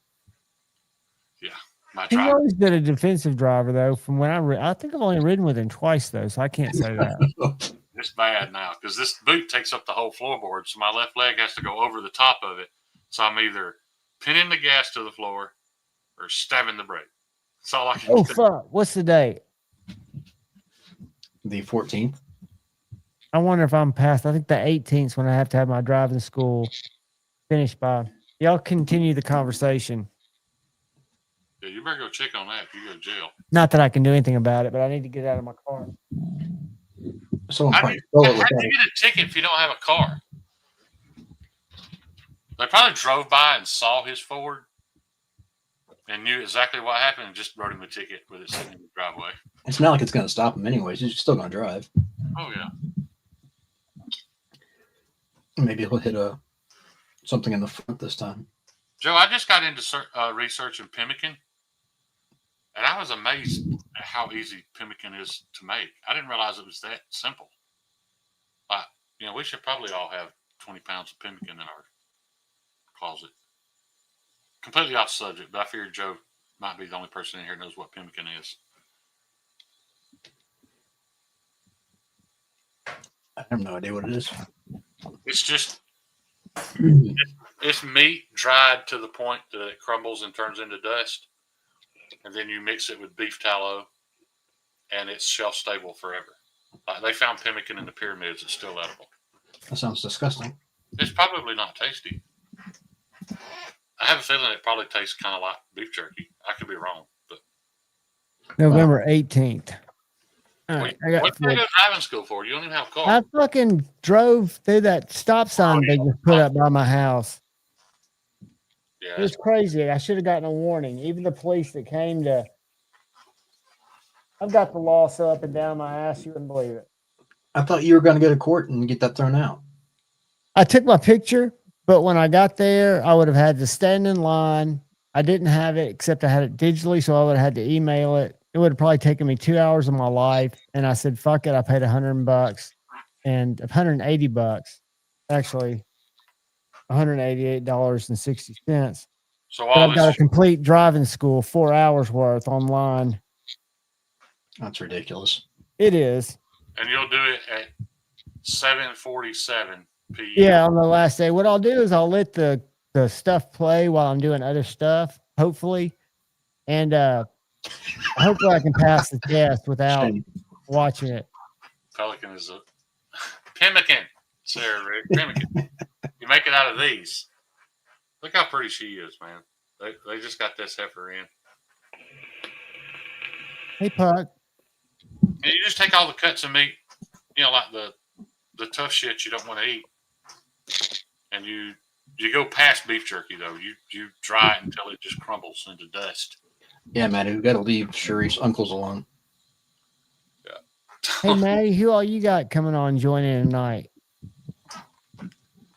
Yeah. My He's always been a defensive driver, though. From when I think I've only ridden with him twice, though, so I can't say that. It's bad now because this boot takes up the whole floorboard, so my left leg has to go over the top of it. So I'm either pinning the gas to the floor or stabbing the brake. That's all I can do. Fuck. What's the date? The 14th. I wonder if I'm past. I think the 18th when I have to have my driving school finished by. Y'all continue the conversation. Yeah, you better go check on that if you go to jail. Not that I can do anything about it, but I need to get out of my car. How do you get a ticket if you don't have a car? They probably drove by and saw his Ford and knew exactly what happened and just wrote him a ticket with it sitting in the driveway. It's not like it's going to stop him anyways. He's still going to drive. Oh, yeah. Maybe he'll hit something in the front this time. Joe, I just got into researching pemmican, and I was amazed at how easy pemmican is to make. I didn't realize it was that simple. We should probably all have 20 pounds of pemmican in our closet. Completely off subject, but I figured Joe might be the only person in here who knows what pemmican is. I have no idea what it is. It's just It's meat dried to the point that it crumbles and turns into dust, and then you mix it with beef tallow, and it's shelf stable forever. They found pemmican in the pyramids; it's still edible. That sounds disgusting. It's probably not tasty. I have a feeling it probably tastes kind of like beef jerky. I could be wrong, but November 18th. All right, I got. what did you go driving school for? You don't even have a car. I fucking drove through that stop sign they just put up by my house. Yeah, It was crazy. I should have gotten a warning. Even the police that came to. I've got the law so up and down my ass, you wouldn't believe it. I thought you were going to go to court and get that thrown out. I took my picture, but when I got there, I would have had to stand in line. I didn't have it, except I had it digitally, so I would have had to email it. It would have probably taken me 2 hours of my life. And I said, fuck it. I paid $100 and $180, actually $188.60. so But all I've got a this, complete driving school, 4 hours worth online. That's ridiculous. It is. and you'll do it at 7:47 p.m. Yeah, on the last day. What I'll do is I'll let the stuff play while I'm doing other stuff, hopefully. And hopefully I can pass the test without watching it. Pelican is a pemmican, Sarah Rick. Pemmican. You make it out of these. Look how pretty she is, man. They just got this heifer in. Hey, Puck. And you just take all the cuts of meat, like the tough shit you don't want to eat, and you go past beef jerky though. You dry it until it just crumbles into dust. Yeah, Maddie, we got to leave Sharif's uncles alone. Yeah. Hey, Maddie, who all you got coming on joining tonight?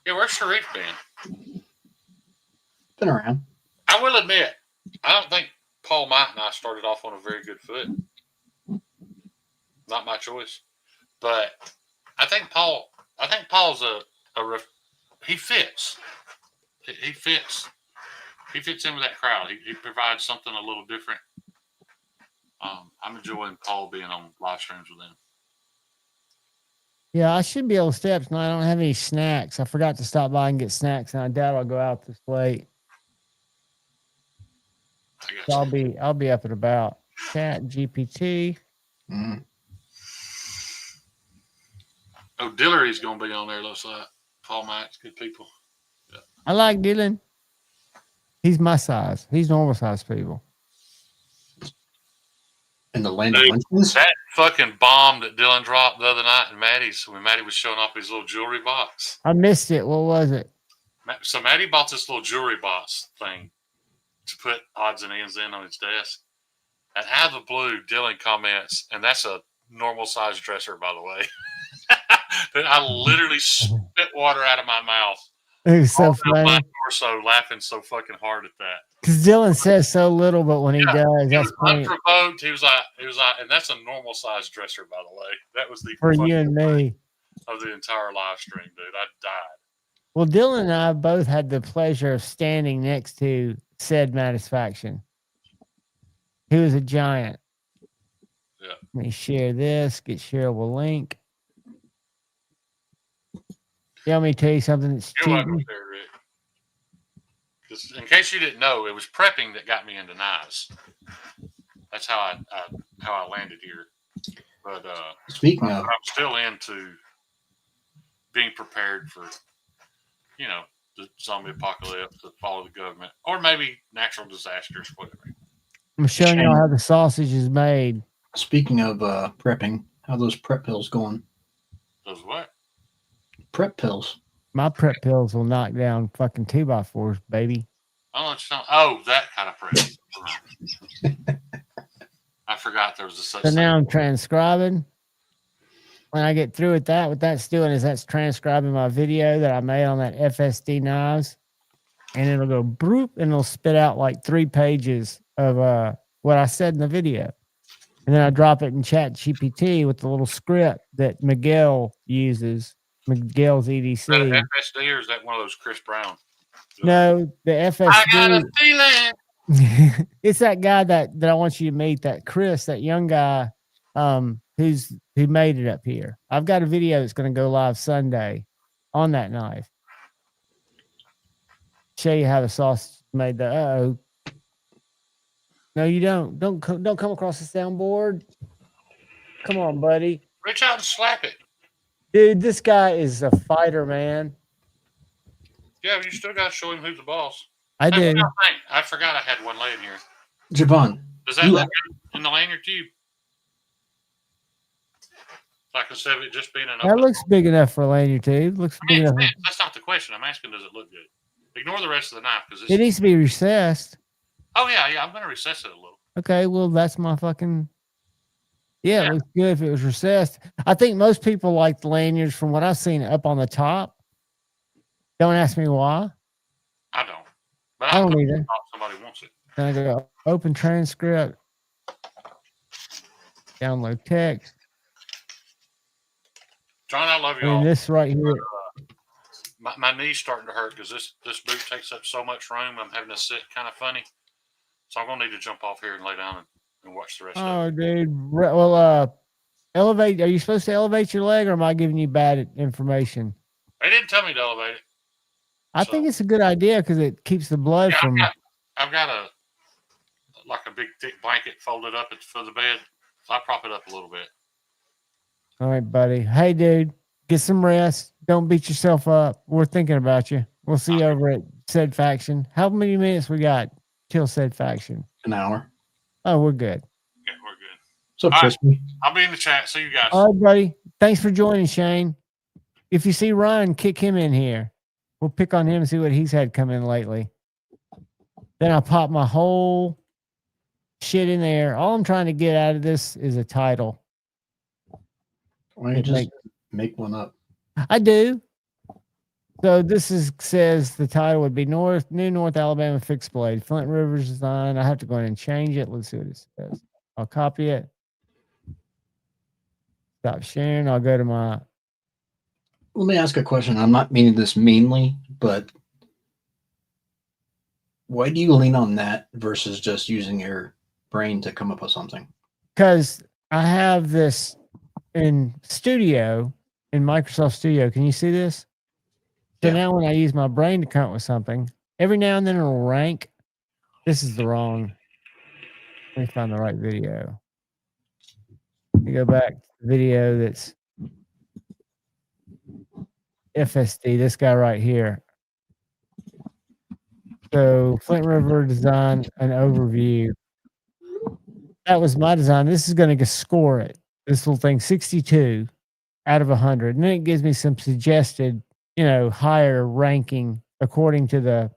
Yeah, where's Sharif been? Been around. I will admit, I don't think Paul Mike and I started off on a very good foot. Not my choice, but I think Paul's he fits. He fits. He fits in with that crowd. He provides something a little different. I'm enjoying Paul being on live streams with him. Yeah, I should be able to stay up tonight. I don't have any snacks. I forgot to stop by and get snacks, and I doubt I'll go out this late. So I'll be up at about Chat GPT. Mm. Oh, Dillery's gonna be on there. Looks like Paul Mike's good people. Yeah. I like Dylan. He's my size. He's normal size people. In the land of Lynchings? That fucking bomb that Dylan dropped the other night in Maddie's when Maddie was showing off his little jewelry box. I missed it. What was it? So Maddie bought this little jewelry box thing to put odds and ends in on his desk. And out of the blue, Dylan comments, and that's a normal size dresser, by the way. That I literally spit water out of my mouth. It was so funny. My torso laughing so fucking hard at that. Because Dylan says so little, but when he does, that's funny. Unprovoked. He was like, and that's a normal size dresser, by the way. That was the For you and me. Of the entire live stream, dude. I died. Well, Dylan and I both had the pleasure of standing next to said Satisfaction. He was a giant. Yeah. Let me share this. Get shareable link. You want me to tell you something that's You're welcome there, Rick. Because in case you didn't know, it was prepping that got me into knives. That's how I landed here. But speaking of, I'm still into being prepared for, the zombie apocalypse, the fall of the government, or maybe natural disasters, whatever. I'm showing you how the sausage is made. Speaking of prepping, how those prep pills going? Those what? Prep pills. My prep pills will knock down fucking 2x4s, baby. Oh, that kind of prep. I forgot there was a such So thing. now I'm transcribing. When I get through with that, what that's doing is that's transcribing my video that I made on that FSD knives. And it'll go broop and it'll spit out like 3 pages of what I said in the video. And then I drop it in Chat GPT with the little script that Miguel uses. Miguel's EDC. Is that an FSD or is that one of those Chris Brown? No, the FSD. I got a feeling. It's that guy that I want you to meet, that Chris, that young guy who made it up here. I've got a video that's going to go live Sunday on that knife. show you how the sausage is made. Uh-oh. No, you don't. Don't come across the soundboard. Come on, buddy. Reach out and slap it. Dude, this guy is a fighter, man. Yeah, but you still got to show him who's the boss. I do. I forgot I had one laying here. Javon, Does that look good in the lanyard tube? Like instead of it just being an That looks big enough for a lanyard tube. Looks big enough. That's not the question. I'm asking, does it look good? Ignore the rest of the knife because it needs to be recessed. Oh yeah, I'm gonna recess it a little. Okay, well that's my fucking. Yeah, it looks good if it was recessed. I think most people like the lanyards from what I've seen up on the top. Don't ask me why. I don't. But I don't either. Somebody wants it. Then I go open transcript, download text. John, I love you all. This right here. My knee's starting to hurt because this boot takes up so much room. I'm having to sit kind of funny. So I'm going to need to jump off here and lay down and watch the rest of it. Oh, dude. Well, elevate. Are you supposed to elevate your leg or am I giving you bad information? They didn't tell me to elevate it. I think it's a good idea because it keeps the blood from. I've got a big thick blanket folded up at the foot of the bed. So I prop it up a little bit. All right, buddy. Hey, dude, get some rest. Don't beat yourself up. We're thinking about you. We'll see you over at said faction. How many minutes we got till said faction? An hour. Oh, we're good. Yeah, we're good. So, Crispy. I'll be in the chat. See you guys. All right, buddy. Thanks for joining, Shane. If you see Ryan, kick him in here. We'll pick on him and see what he's had come in lately. Then I'll pop my whole shit in there. All I'm trying to get out of this is a title. Why don't you just make one up? I do. So this says the title would be New North Alabama Fixed Blade, Flint Rivers Design. I have to go in and change it. Let's see what it says. I'll copy it. Stop sharing. I'll go to my. Let me ask a question. I'm not meaning this meanly, but why do you lean on that versus just using your brain to come up with something? Because I have this in Microsoft Studio. Can you see this? So now when I use my brain to come up with something, every now and then it'll rank. This is the wrong. Let me find the right video. Let me go back to the video that's FSD, this guy right here. So Flint River Design, an overview. That was my design. This is going to score it. This little thing, 62 out of 100. And then it gives me some suggested, higher ranking according to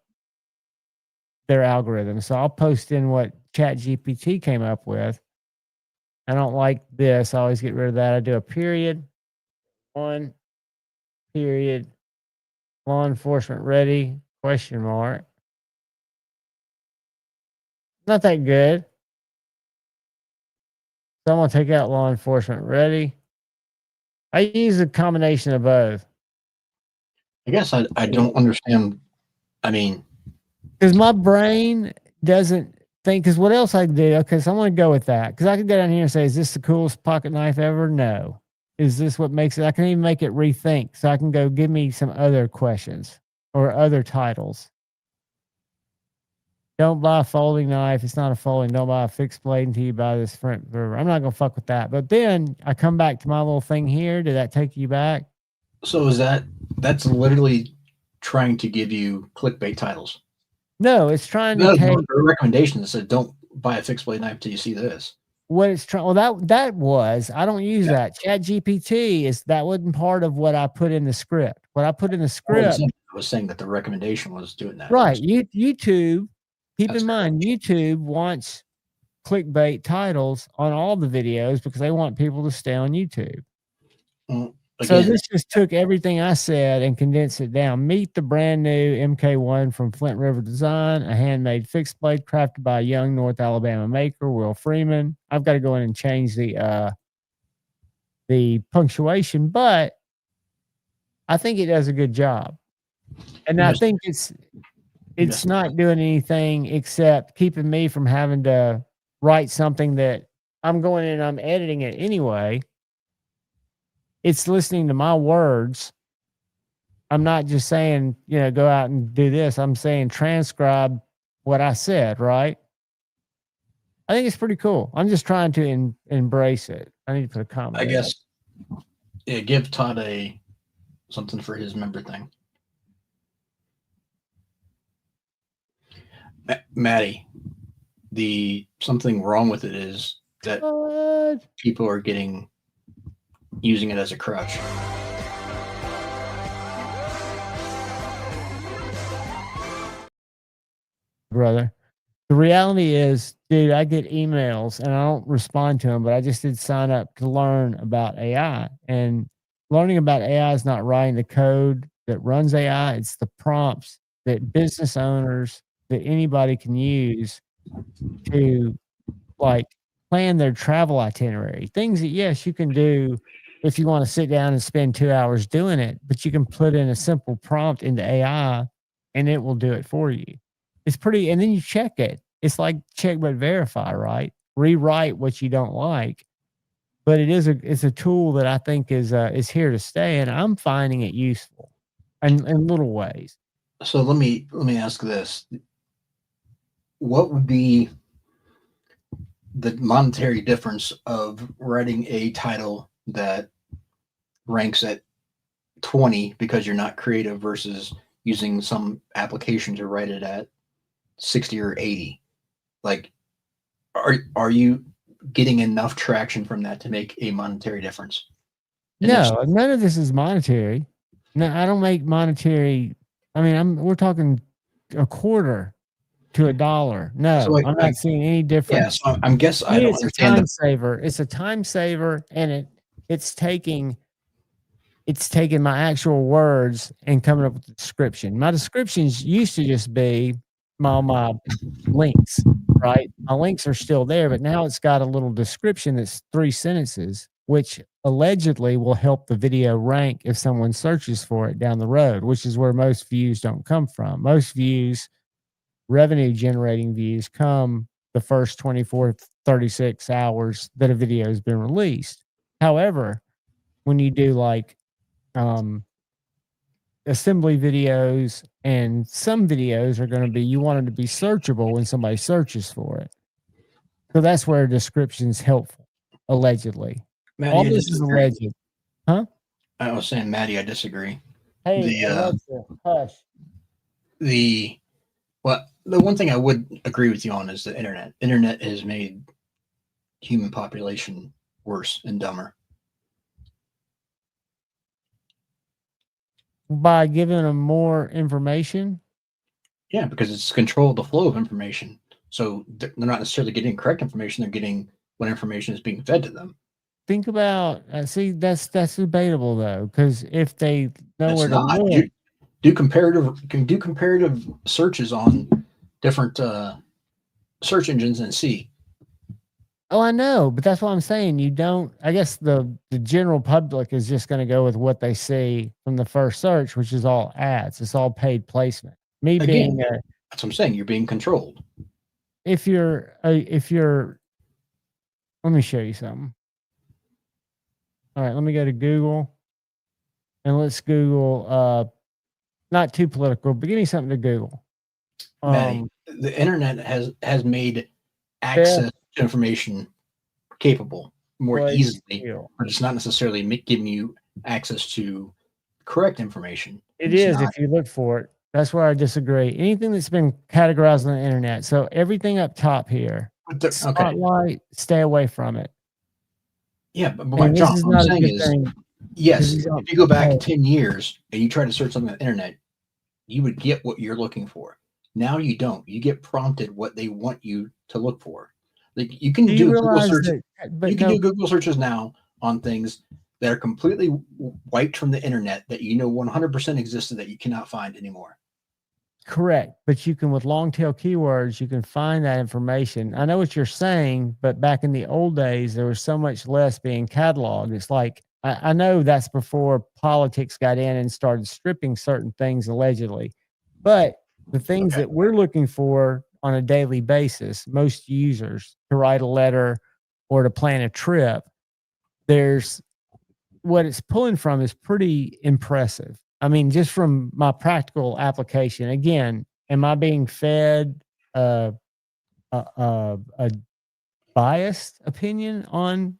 their algorithm. So I'll post in what ChatGPT came up with. I don't like this. I always get rid of that. I do a period, 1 period, law enforcement ready, question mark. Not that good. So I'm going to take out law enforcement ready. I use a combination of both. I guess I don't understand. I mean, because my brain doesn't think, because what else I can do? Okay, so I'm going to go with that. Because I could go down here and say, is this the coolest pocket knife ever? No. Is this what makes it? I can even make it rethink. So I can go give me some other questions or other titles. Don't buy a folding knife. It's not a folding. Don't buy a fixed blade until you buy this Flint River. I'm not going to fuck with that. But then I come back to my little thing here. Did that take you back? So is that's literally trying to give you clickbait titles? No, it's trying to take a recommendation that said don't buy a fixed blade knife until you see this. What it's trying. Well, that was. I don't use that. ChatGPT that wasn't part of what I put in the script. What I put in the script I was saying that the recommendation was doing that. Right. YouTube. Keep in mind, YouTube wants clickbait titles on all the videos because they want people to stay on YouTube. So this just took everything I said and condensed it down. Meet the brand new MK1 from Flint River Design, a handmade fixed blade crafted by a young North Alabama maker, Will Freeman. I've got to go in and change the punctuation, but I think it does a good job. And I think it's not doing anything except keeping me from having to write something that I'm going in and I'm editing it anyway. It's listening to my words I'm not just saying, go out and do this. I'm saying transcribe what I said, right? I think it's pretty cool. I'm just trying to embrace it. I need to put a comment. I guess, yeah, give Todd something for his member thing. Maddie, something wrong with it is that people are using it as a crutch. Brother, the reality is, dude, I get emails and I don't respond to them, but I just did sign up to learn about AI. And learning about AI is not writing the code that runs AI, it's the prompts that business owners, that anybody can use to plan their travel itinerary. Things that, yes, you can do if you want to sit down and spend 2 hours doing it, but you can put in a simple prompt into AI and it will do it for you. It's pretty, and then you check it. It's like check but verify, right? Rewrite what you don't like. But it's a tool that I think is here to stay, and I'm finding it useful in little ways. So let me ask this. What would be the monetary difference of writing a title that ranks at 20 because you're not creative versus using some application to write it at 60 or 80? Like, are you getting enough traction from that to make a monetary difference? No, none of this is monetary. No, I don't make monetary. I mean, we're talking a quarter to $1. No, so I'm not seeing any difference. Yeah, so I guess I don't understand. Time saver. It's a time saver, and it's taking my actual words and coming up with a description. My descriptions used to just be my links, right? My links are still there, but now it's got a little description that's 3 sentences, which allegedly will help the video rank if someone searches for it down the road, which is where most views don't come from. Most views, revenue generating views, come the first 24, 36 hours that a video has been released. However, when you do assembly videos, and some videos are going to be, you want it to be searchable when somebody searches for it. So that's where a description's helpful, allegedly. Maddie, all this is alleged. Huh? I was saying, Maddie, I disagree. Hey, Alexa, hush. The one thing I would agree with you on is the internet. Internet has made human population worse and dumber. By giving them more information? Yeah, because it's controlled the flow of information. So they're not necessarily getting correct information. They're getting what information is being fed to them. Think about, see, that's debatable though, because if they know where to look. Do comparative searches on different search engines and see. Oh, I know, but that's what I'm saying. You don't. I guess the general public is just going to go with what they see from the first search, which is all ads. It's all paid placement. That's what I'm saying. You're being controlled. If you're, let me show you something. All right, let me go to Google, and let's Google. Not too political, but give me something to Google. Maddie, the internet has made access to information capable more easily, but it's not necessarily giving you access to correct information. It is if you look for it. That's where I disagree. Anything that's been categorized on the internet, so everything up top here, spotlight, stay away from it. Yeah, but what John, I'm saying is, yes, if you go back 10 years and you try to search something on the internet, you would get what you're looking for. Now you don't. You get prompted what they want you to look for. Like you can do Google searches. You can do Google searches now on things that are completely wiped from the internet that 100% existed that you cannot find anymore. Correct, but you can, with long tail keywords, you can find that information. I know what you're saying, but back in the old days, there was so much less being cataloged. It's like, I know that's before politics got in and started stripping certain things allegedly, but the things that we're looking for on a daily basis, most users, to write a letter or to plan a trip, there's what it's pulling from is pretty impressive. I mean, just from my practical application, again, am I being fed a biased opinion on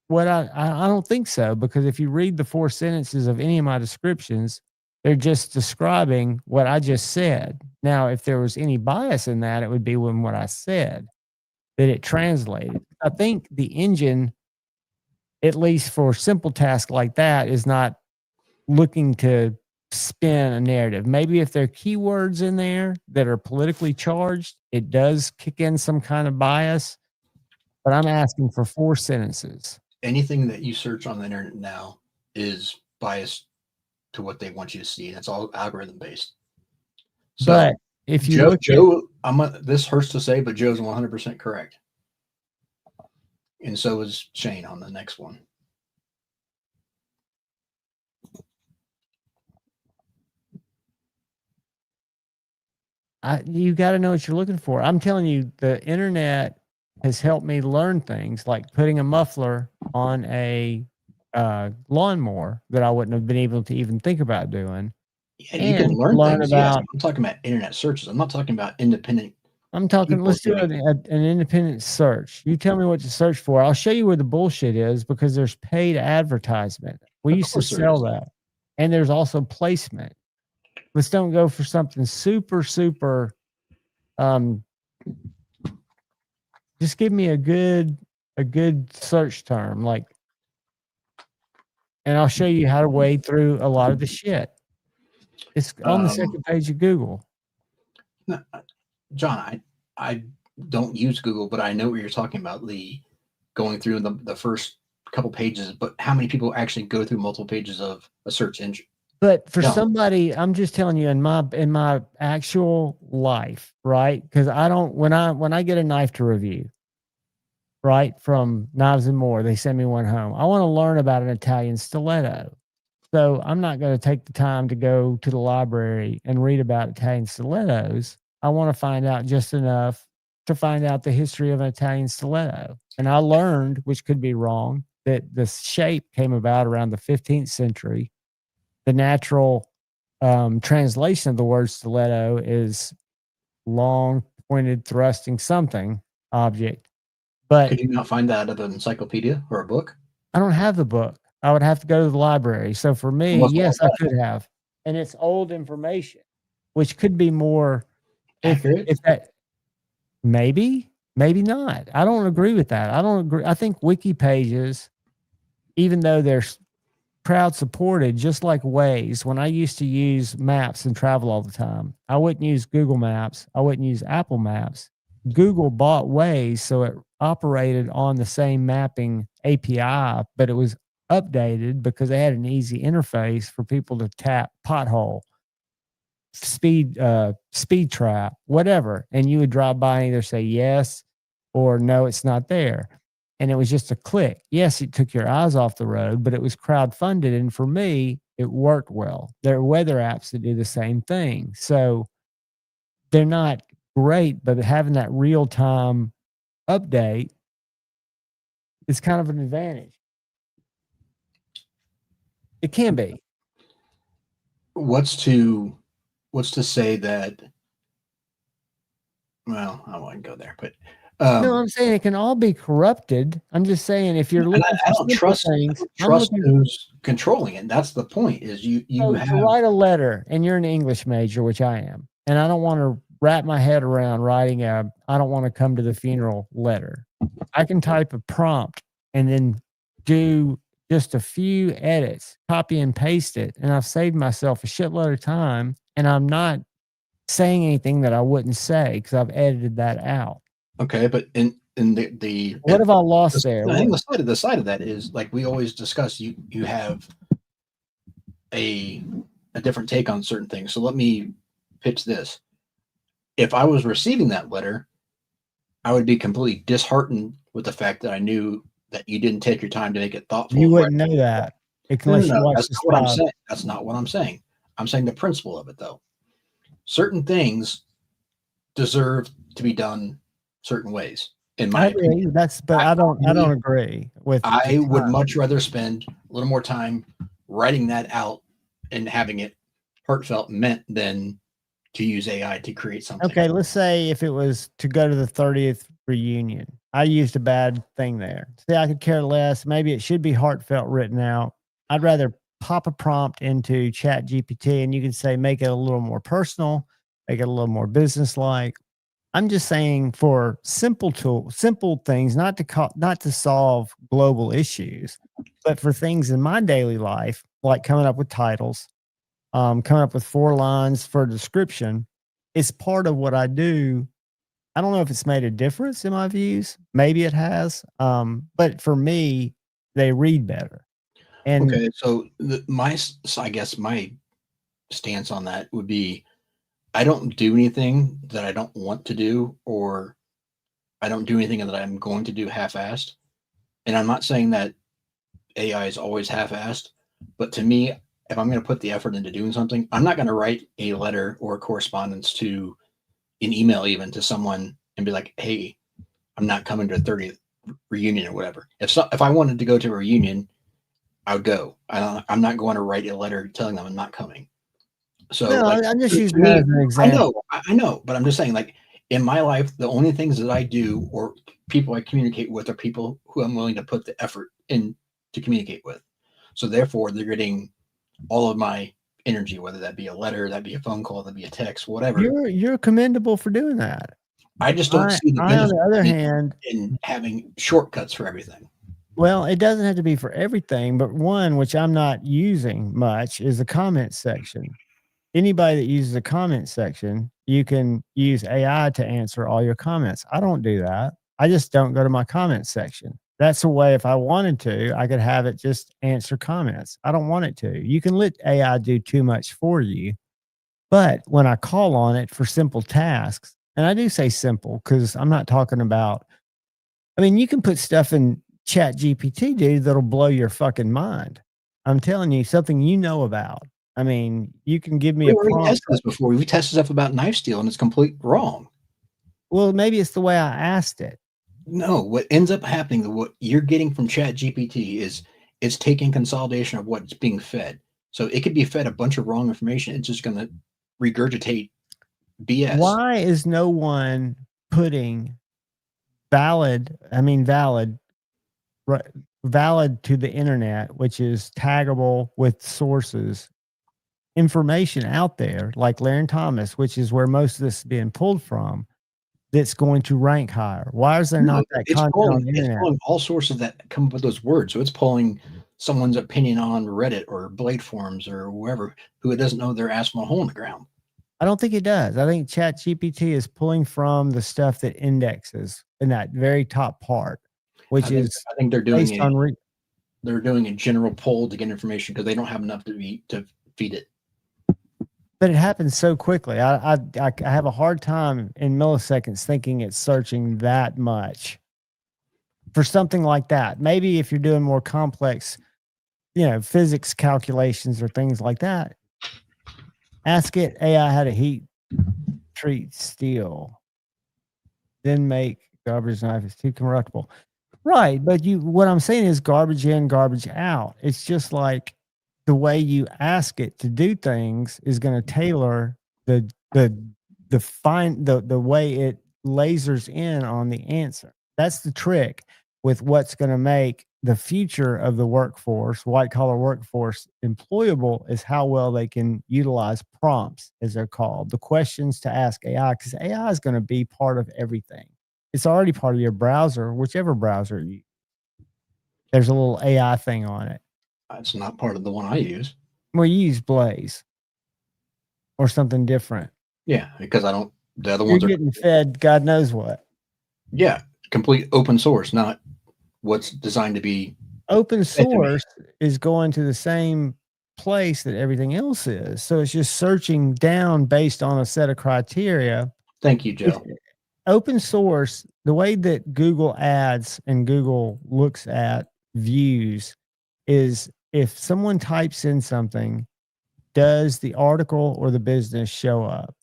what I don't think so, because if you read the 4 sentences of any of my descriptions, they're just describing what I just said. Now, if there was any bias in that, it would be when what I said that it translated. I think the engine, at least for simple tasks like that, is not looking to spin a narrative. Maybe if there are keywords in there that are politically charged, it does kick in some kind of bias, but I'm asking for 4 sentences. Anything that you search on the internet now is biased to what they want you to see. That's all algorithm based. So But if you Joe, this hurts to say, but Joe's 100% correct. And so is Shane on the next one. You got to know what you're looking for. I'm telling you, the internet has helped me learn things like putting a muffler on a lawnmower that I wouldn't have been able to even think about doing. Yeah, you can learn things. Yes, I'm talking about internet searches. I'm not talking about independent. I'm talking, let's do an independent search. You tell me what to search for. I'll show you where the bullshit is, because there's paid advertisement. We used to sell that. And there's also placement. Let's don't go for something super, super, just give me a good search term, like, and I'll show you how to wade through a lot of the shit. It's on the second page of Google. No, John, I don't use Google, but I know what you're talking about, the going through the first couple pages, but how many people actually go through multiple pages of a search engine? But for somebody, I'm just telling you, in my actual life, right? Because I don't, when I get a knife to review, right, from Knives and More, they send me one home. I want to learn about an Italian stiletto. So I'm not going to take the time to go to the library and read about Italian stilettos. I want to find out just enough to find out the history of an Italian stiletto. And I learned, which could be wrong, that the shape came about around the 15th century. The natural translation of the word stiletto is long, pointed, thrusting something object. But could you not find that out of an encyclopedia or a book? I don't have the book. I would have to go to the library. So for me, yes, I could have. And it's old information, which could be more accurate. If that, maybe not. I don't agree with that. I don't agree. I think wiki pages, even though they're crowd supported, just like Waze, when I used to use maps and travel all the time, I wouldn't use Google Maps. I wouldn't use Apple Maps. Google bought Waze, so it operated on the same mapping API, but it was updated because they had an easy interface for people to tap pothole, speed trap, whatever. And you would drive by and either say yes or no, it's not there. And it was just a click. Yes, it took your eyes off the road, but it was crowdfunded. And for me, it worked well. There are weather apps that do the same thing. So they're not great, but having that real-time update is kind of an advantage. It can be. What's to say that, well, I won't go there, but no, I'm saying it can all be corrupted. I'm just saying if you're looking I don't trust who's controlling it. That's the point, is you have to write a letter, and you're an English major, which I am, and I don't want to wrap my head around writing I don't want to come to the funeral letter. I can type a prompt and then do just a few edits, copy and paste it, and I've saved myself a shitload of time, and I'm not saying anything that I wouldn't say because I've edited that out. Okay, but in the what have I lost there? I think the side of that is, like we always discuss, you have a different take on certain things. So let me pitch this. If I was receiving that letter, I would be completely disheartened with the fact that I knew that you didn't take your time to make it thoughtful. You wouldn't know that. No, that's not what I'm saying. That's not what I'm saying. I'm saying the principle of it, though. Certain things deserve to be done certain ways. In my opinion, I don't agree with. I would much rather spend a little more time writing that out and having it heartfelt meant then to use AI to create something. Okay, let's say if it was to go to the 30th reunion, I used a bad thing there. See, I could care less. Maybe it should be heartfelt written out. I'd rather pop a prompt into Chat GPT and you can say, make it a little more personal, make it a little more business-like. I'm just saying for simple things, not to solve global issues, but for things in my daily life, like coming up with titles, coming up with 4 lines for a description, it's part of what I do. I don't know if it's made a difference in my views. Maybe it has. But for me, they read better. And okay, so I guess my stance on that would be, I don't do anything that I don't want to do, or I don't do anything that I'm going to do half-assed. And I'm not saying that AI is always half-assed, but to me, if I'm going to put the effort into doing something, I'm not going to write a letter or a correspondence to an email even to someone and be like, hey, I'm not coming to a 30th reunion or whatever. If I wanted to go to a reunion, I would go. I'm not going to write a letter telling them I'm not coming. So no, like, I'm just using that as an example. I know, but I'm just saying, like, in my life, the only things that I do or people I communicate with are people who I'm willing to put the effort in to communicate with. So therefore, they're getting all of my energy, whether that be a letter, that be a phone call, that be a text, whatever. You're commendable for doing that. I just don't see the on benefit the other hand, in having shortcuts for everything. well, it doesn't have to be for everything, but one which I'm not using much is the comment section. Anybody that uses a comment section, you can use AI to answer all your comments. I don't do that. I just don't go to my comment section. That's a way, if I wanted to, I could have it just answer comments. I don't want it to. You can let AI do too much for you. But when I call on it for simple tasks, and I do say simple because I'm not talking about, I mean, you can put stuff in Chat GPT, dude, that'll blow your fucking mind. I'm telling you, something you know about. I mean, you can give me We a already prompt. tested this before. We tested stuff about knife steel, and it's complete wrong. Well, maybe it's the way I asked it. No, what ends up happening, what you're getting from Chat GPT is it's taking consolidation of what's being fed. So it could be fed a bunch of wrong information. It's just going to regurgitate BS. Why is no one putting valid to the internet, which is taggable with sources, information out there like Larry Thomas, which is where most of this is being pulled from, that's going to rank higher? Why is there not that content on the internet? It's pulling all sources that come up with those words. So it's pulling someone's opinion on Reddit or Blade Forums or whoever who doesn't know they're asking a hole in the ground. I don't think it does. I think Chat GPT is pulling from the stuff that indexes in that very top part, which I think they're doing they're doing a general poll to get information because they don't have enough to feed it. But it happens so quickly. I have a hard time in milliseconds thinking it's searching that much for something like that. Maybe if you're doing more complex, physics calculations or things like that, ask it AI how to heat treat steel, then make garbage knife is too corruptible. Right, but what I'm saying is garbage in, garbage out. It's just like the way you ask it to do things is going to tailor the way it lasers in on the answer. That's the trick with what's going to make the future of the workforce, white collar workforce, employable is how well they can utilize prompts, as they're called, the questions to ask AI, because AI is going to be part of everything. It's already part of your browser, whichever browser you use. There's a little AI thing on it. It's not part of the one I use. Well, you use Blaze or something different. Yeah, because I don't. The other ones are getting fed God knows what. Yeah, complete open source, not what's designed to be. Open source is going to the same place that everything else is. So it's just searching down based on a set of criteria. Thank you, Joe. Open source, the way that Google Ads and Google looks at views is if someone types in something, does the article or the business show up?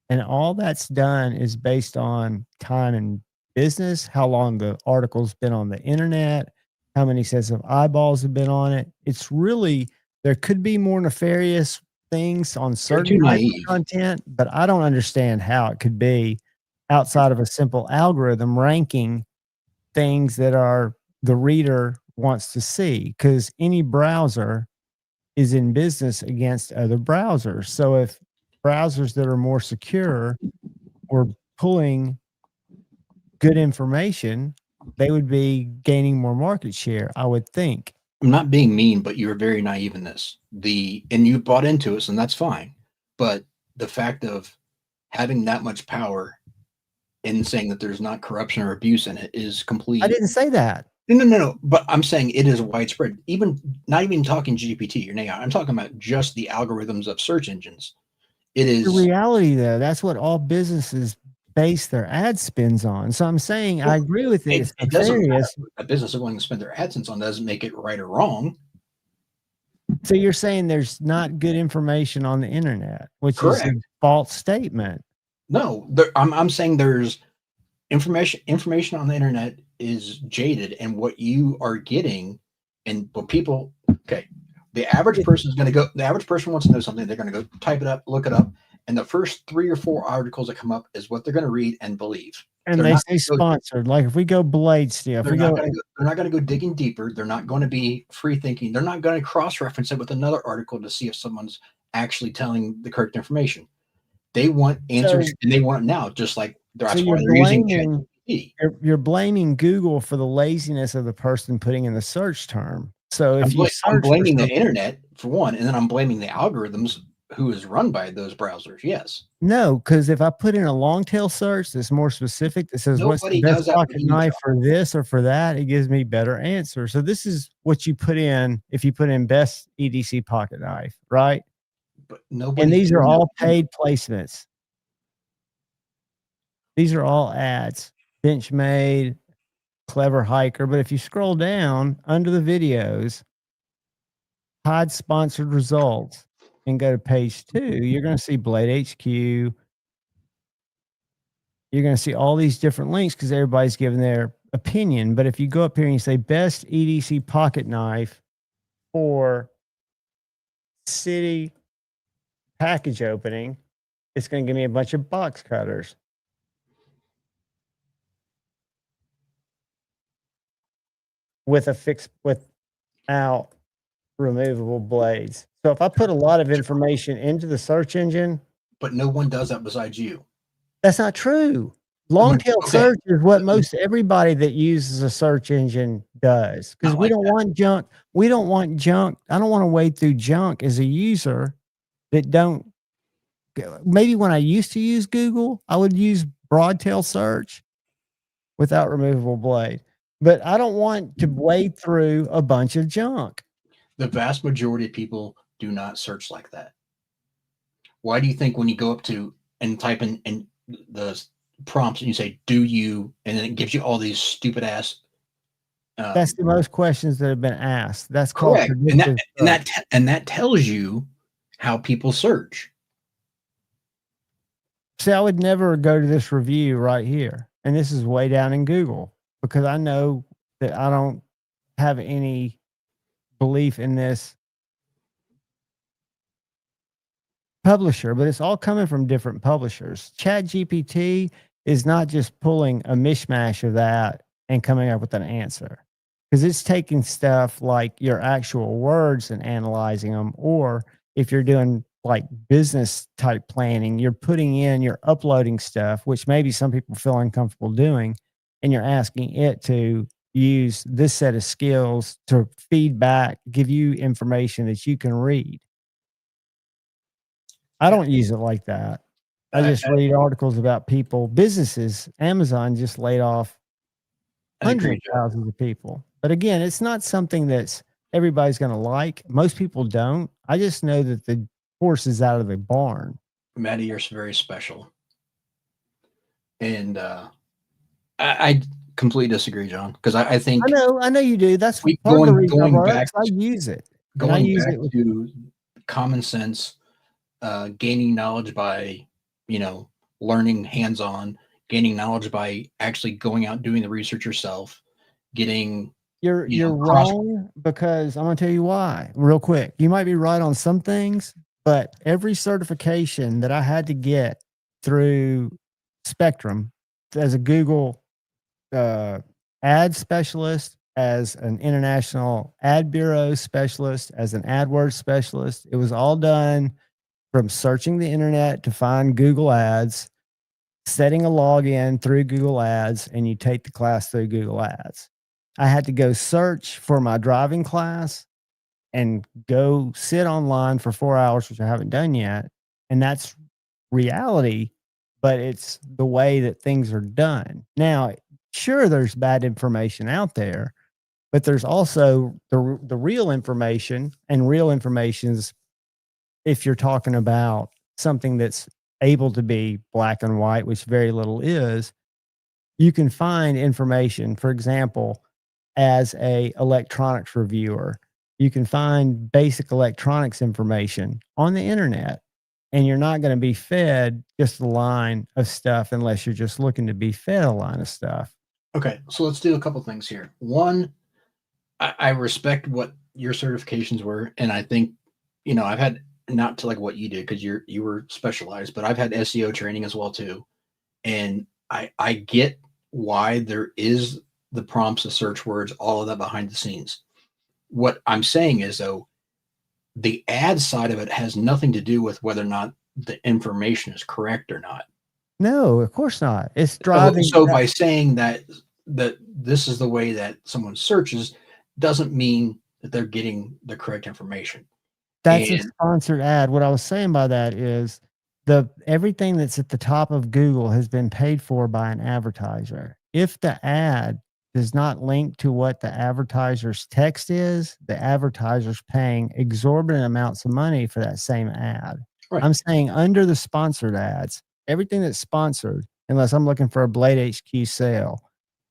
And all that's done is based on time in business, how long the article's been on the internet, how many sets of eyeballs have been on it. It's really, there could be more nefarious things on You're certain too types of naive. content, but I don't understand how it could be outside of a simple algorithm ranking things that are the reader wants to see, because any browser is in business against other browsers. So if browsers that are more secure were pulling good information, they would be gaining more market share, I would think. I'm not being mean, but you're very naive in this. And you bought into it, and that's fine. But the fact of having that much power and saying that there's not corruption or abuse in it is complete. I didn't say that. No. But I'm saying it is widespread. Even not even talking GPT or AI. I'm talking about just the algorithms of search engines. It is the reality, though. That's what all businesses base their ad spends on. So I'm saying I agree with it. It doesn't matter. A business is willing to spend their AdSense on doesn't make it right or wrong. So you're saying there's not good information on the internet, which Correct. is a false statement. No, I'm saying there's information on the internet is jaded, and what you are getting, and what people, okay, the average person is going to go. The average person wants to know something. They're going to go type it up, look it up, and the first 3 or 4 articles that come up is what they're going to read and believe. And they say sponsored. Like if we go Blade Steel, they're not going to go digging deeper. They're not going to be free thinking. They're not going to cross-reference it with another article to see if someone's actually telling the correct information. They want answers, and they want it now, just like that's why they're using ChatGPT. You're blaming Google for the laziness of the person putting in the search term. So if I'm blaming the internet for one, and then I'm blaming the algorithms who is run by those browsers. Yes. No, because if I put in a long tail search that's more specific, that says what's the best pocket knife for this or for that, it gives me better answers. So this is what you put in if you put in best EDC pocket knife, right? But nobody. And these are all paid placements. These are all ads. Benchmade, Clever Hiker. But if you scroll down under the videos, hide sponsored results, and go to page 2, you're going to see Blade HQ. You're going to see all these different links because everybody's giving their opinion. But if you go up here and you say best EDC pocket knife for city package opening, it's going to give me a bunch of box cutters. Without removable blades. So if I put a lot of information into the search engine, but no one does that besides you. That's not true. Long tail search is what most everybody that uses a search engine does, because we don't want junk. We don't want junk. I don't want to wade through junk as a user that don't. Maybe when I used to use Google, I would use broad tail search without removable blade. But I don't want to wade through a bunch of junk. The vast majority of people do not search like that. Why do you think when you go up to and type in the prompts and you say, do you, and then it gives you all these stupid ass. That's the most questions that have been asked. That's called correct. And that tells you how people search. See, I would never go to this review right here. And this is way down in Google, because I know that I don't have any belief in this publisher, but it's all coming from different publishers. ChatGPT is not just pulling a mishmash of that and coming up with an answer, because it's taking stuff like your actual words and analyzing them. Or if you're doing like business type planning, you're uploading stuff, which maybe some people feel uncomfortable doing, and you're asking it to use this set of skills to feedback, give you information that you can read. I don't use it like that. I just read articles about people, businesses. Amazon just laid off hundreds of thousands of people. But again, it's not something that's everybody's going to like. Most people don't. I just know that the horse is out of the barn. Maddie, you're very special. And I completely disagree, John, because I think I know you do. That's part of the reason I use it. Going back to common sense, gaining knowledge by, learning hands-on, gaining knowledge by actually going out and doing the research yourself, getting. You're wrong, because I'm going to tell you why real quick. You might be right on some things, But every certification that I had to get through Spectrum as a Google ad specialist, as an international ad bureau specialist, as an AdWords specialist, it was all done from searching the internet to find Google ads, setting a login through Google ads, and you take the class through Google ads. I had to go search for my driving class and go sit online for 4 hours, which I haven't done yet. And that's reality, but it's the way that things are done. Now, sure, there's bad information out there, but there's also the real information, and real information is, if you're talking about something that's able to be black and white, which very little is, you can find information. For example, as a electronics reviewer, you can find basic electronics information on the internet, and you're not going to be fed just a line of stuff unless you're just looking to be fed a line of stuff. Okay, so let's do a couple things here. One, I respect what your certifications were, and I think, I've had, not to like what you did because you were specialized, but I've had SEO training as well too, and I get why there is the prompts, the search words, all of that behind the scenes. What I'm saying is, though, the ad side of it has nothing to do with whether or not the information is correct or not. No, of course not. It's driving. So by saying that this is the way that someone searches doesn't mean that they're getting the correct information. That's a sponsored ad. What I was saying by that is everything that's at the top of Google has been paid for by an advertiser. If the ad does not link to what the advertiser's text is, the advertiser's paying exorbitant amounts of money for that same ad. Right. I'm saying under the sponsored ads, everything that's sponsored, unless I'm looking for a Blade HQ sale,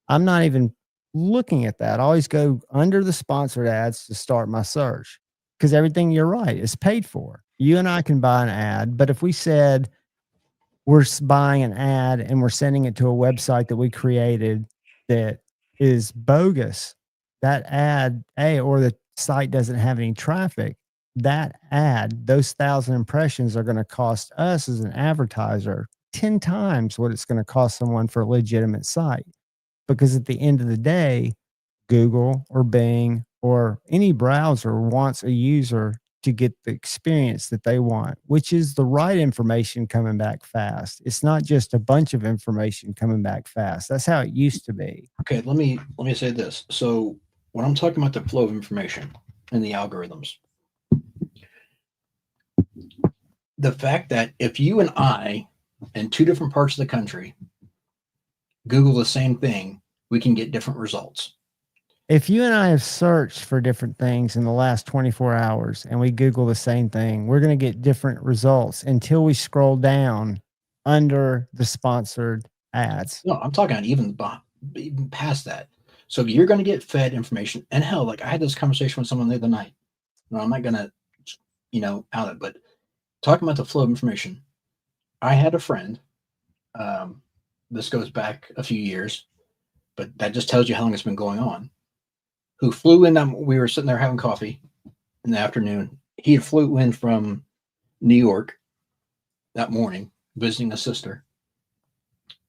I'm not even looking at that. I always go under the sponsored ads to start my search, because everything, you're right, is paid for. You and I can buy an ad, but if we said we're buying an ad and we're sending it to a website that we created that is bogus, that ad, or the site doesn't have any traffic, that ad, those 1,000 impressions are going to cost us as an advertiser 10 times what it's going to cost someone for a legitimate site. Because at the end of the day, Google or Bing or any browser wants a user to get the experience that they want, which is the right information coming back fast. It's not just a bunch of information coming back fast. That's how it used to be. Okay, let me say this. So when I'm talking about the flow of information and the algorithms, the fact that if you and I in two different parts of the country Google the same thing, we can get different results. If you and I have searched for different things in the last 24 hours and we Google the same thing, we're going to get different results until we scroll down under the sponsored ads. No, I'm talking about even past that. So you're going to get fed information. And hell, like I had this conversation with someone the other night. No, I'm not going to, out it, but talking about the flow of information. I had a friend, this goes back a few years, but that just tells you how long it's been going on, who flew in. We were sitting there having coffee in the afternoon. He flew in from New York that morning, visiting a sister.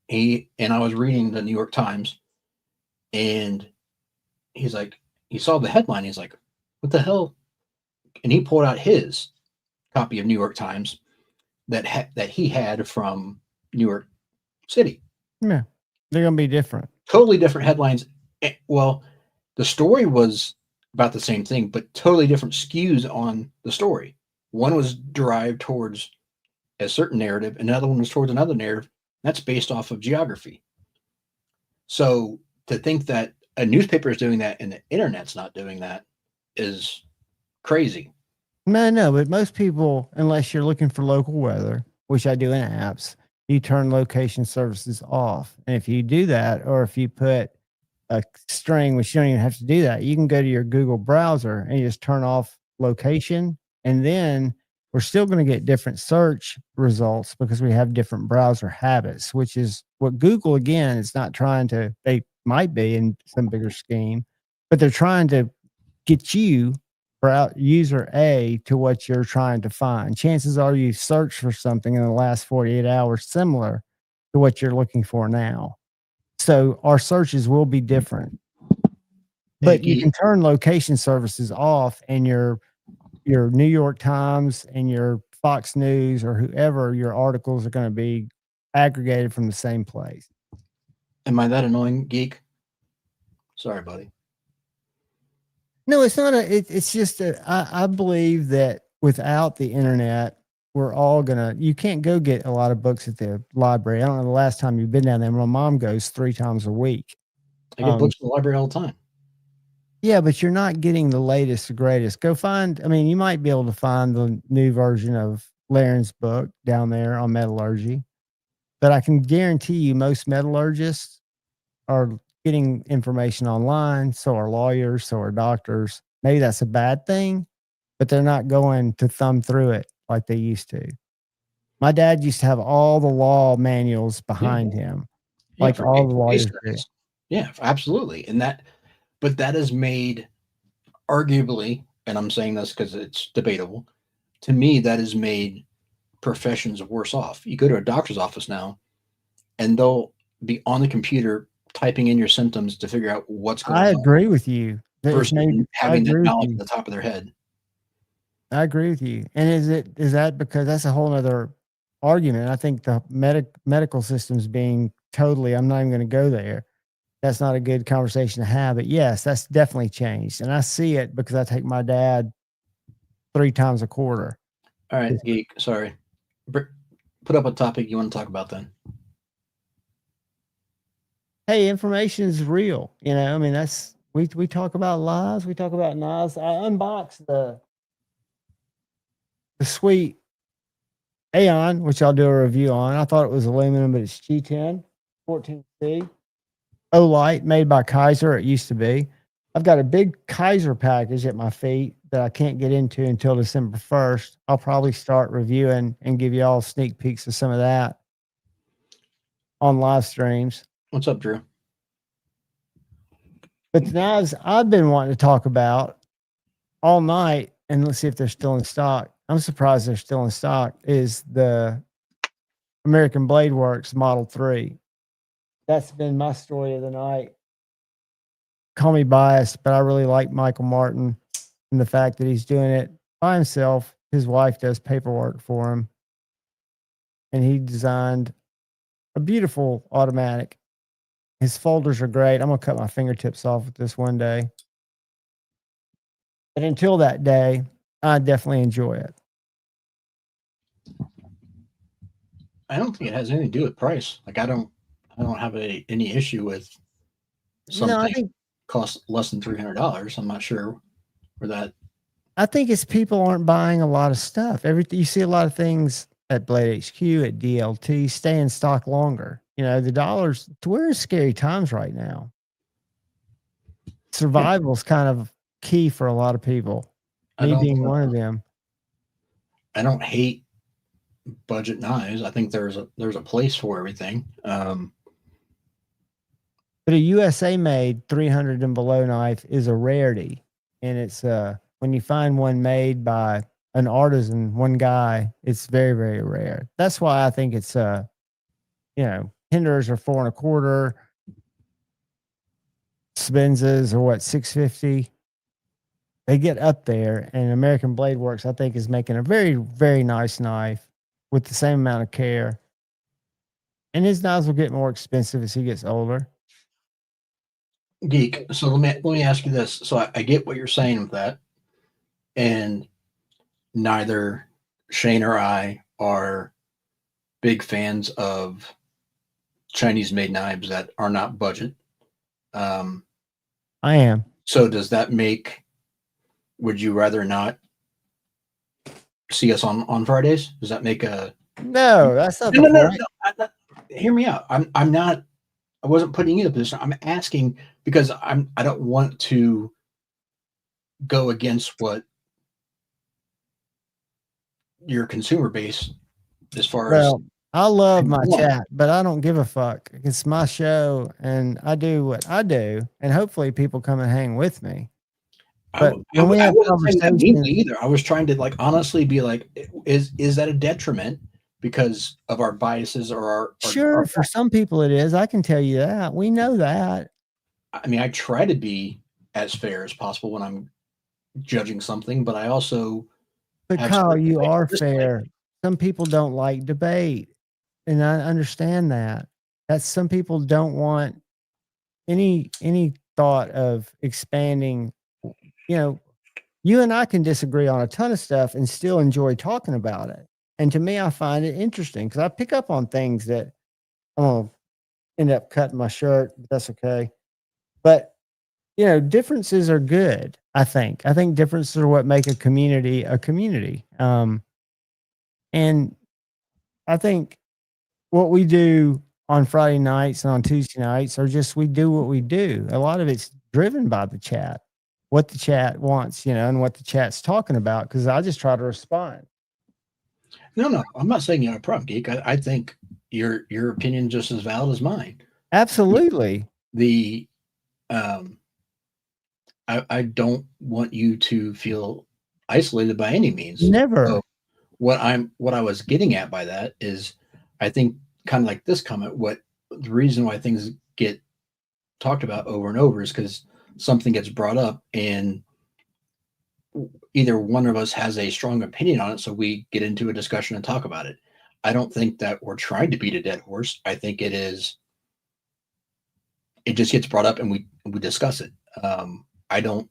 And I was reading the New York Times, and he's like, he saw the headline. He's like, what the hell? And he pulled out his copy of New York Times that he had from New York City. Yeah, they're going to be different. Totally different headlines. Well, the story was about the same thing, but totally different skews on the story. One was derived towards a certain narrative, another one was towards another narrative. That's based off of geography. So to think that a newspaper is doing that and the internet's not doing that is crazy. No, but most people, unless you're looking for local weather, which I do in apps, you turn location services off. And if you do that, or if you put a string, which you don't even have to do that, you can go to your Google browser and you just turn off location. And then we're still going to get different search results because we have different browser habits, which is what Google, again, is not trying to, they might be in some bigger scheme, but they're trying to get you user A to what you're trying to find. Chances are you search for something in the last 48 hours similar to what you're looking for now. So our searches will be different. But you can turn location services off, and your New York Times and your Fox News or whoever, your articles are going to be aggregated from the same place. Am I that annoying, Geek? Sorry, buddy. No, it's not it's just I believe that without the internet, we're all you can't go get a lot of books at the library. I don't know the last time you've been down there. My mom goes 3 times a week. I get books in the library all the time. Yeah, but you're not getting the latest, the greatest. Go find, I mean, you might be able to find the new version of Laren's book down there on metallurgy, but I can guarantee you most metallurgists are getting information online. So are lawyers, so are doctors. Maybe that's a bad thing, but they're not going to thumb through it like they used to. My dad used to have all the law manuals behind him, like all the lawyers do. Yeah, absolutely. But that has made, arguably, and I'm saying this because it's debatable, to me, that has made professions worse off. You go to a doctor's office now, and they'll be on the computer typing in your symptoms to figure out what's going on. I agree with you. Versus having that knowledge at the top of their head. I agree with you. And is that because that's a whole other argument? I think the medical system's being totally, I'm not even going to go there. That's not a good conversation to have, but yes, that's definitely changed. And I see it because I take my dad 3 times a quarter. All right, Geek, sorry. Put up a topic you want to talk about then. Hey, information is real. You know, I mean, we talk about lies, we talk about knives. I unboxed the sweet Aeon, which I'll do a review on. I thought it was aluminum, but it's G10 14C. Olight made by Kaiser. It used to be. I've got a big Kaiser package at my feet that I can't get into until December 1st. I'll probably start reviewing and give you all sneak peeks of some of that on live streams. What's up, Drew? But the knives I've been wanting to talk about all night, and let's see if they're still in stock. I'm surprised they're still in stock, is the American Blade Works Model 3. That's been my story of the night. Call me biased, but I really like Michael Martin and the fact that he's doing it by himself. His wife does paperwork for him. And he designed a beautiful automatic. His folders are great. I'm going to cut my fingertips off with this one day. But until that day, I definitely enjoy it. I don't think it has anything to do with price. Like I don't have any issue with something I think costs less than $300. I'm not sure where that. I think it's people aren't buying a lot of stuff. You see a lot of things at Blade HQ, at DLT, stay in stock longer. You know, the dollars. We're in scary times right now. Survival is kind of key for a lot of people. Me being one of them. I don't hate budget knives. I think there's a place for everything. But a USA made 300 and below knife is a rarity. And it's when you find one made by an artisan, one guy, it's very, very rare. That's why I think it's Hinders are 4 1/4. Spenzas are what, 650. They get up there, and American Blade Works, I think, is making a very, very nice knife with the same amount of care. And his knives will get more expensive as he gets older. Geek. So let me ask you this. So I get what you're saying with that, and neither Shane or I are big fans of Chinese-made knives that are not budget. I am. So does that make? Would you rather not see us on Fridays? Does that make a? No, that's not the point. No. Hear me out. I'm not. I wasn't putting you in a position. I'm asking because I don't want to go against what your consumer base as far as. I love my chat, but I don't give a fuck. It's my show, and I do what I do, and hopefully people come and hang with me. But when we I have wasn't saying that meanly conversations, either. I was trying to like honestly be like, is that a detriment because of our biases or sure, for some people it is. I can tell you that. We know that. I mean, I try to be as fair as possible when I'm judging something, but I also But have Kyle, certain you ways are to dislike. fair. Some people don't like debate, and I understand that. That's some people don't want any thought of expanding. You know, you and I can disagree on a ton of stuff and still enjoy talking about it. And to me, I find it interesting because I pick up on things that I'm gonna end up cutting my shirt, but that's okay. But differences are good. I think. I think differences are what make a community a community. And I think what we do on Friday nights and on Tuesday nights are just we do what we do. A lot of it's driven by the chat, what the chat wants, and what the chat's talking about. Because I just try to respond. No, I'm not saying you're a problem, geek. I think your opinion just as valid as mine. Absolutely. I don't want you to feel isolated by any means. Never. So what I was getting at by that is, I think kind of like this comment, what the reason why things get talked about over and over is because something gets brought up and either one of us has a strong opinion on it, so we get into a discussion and talk about it. I don't think that we're trying to beat a dead horse. I think it just gets brought up and we discuss it. I don't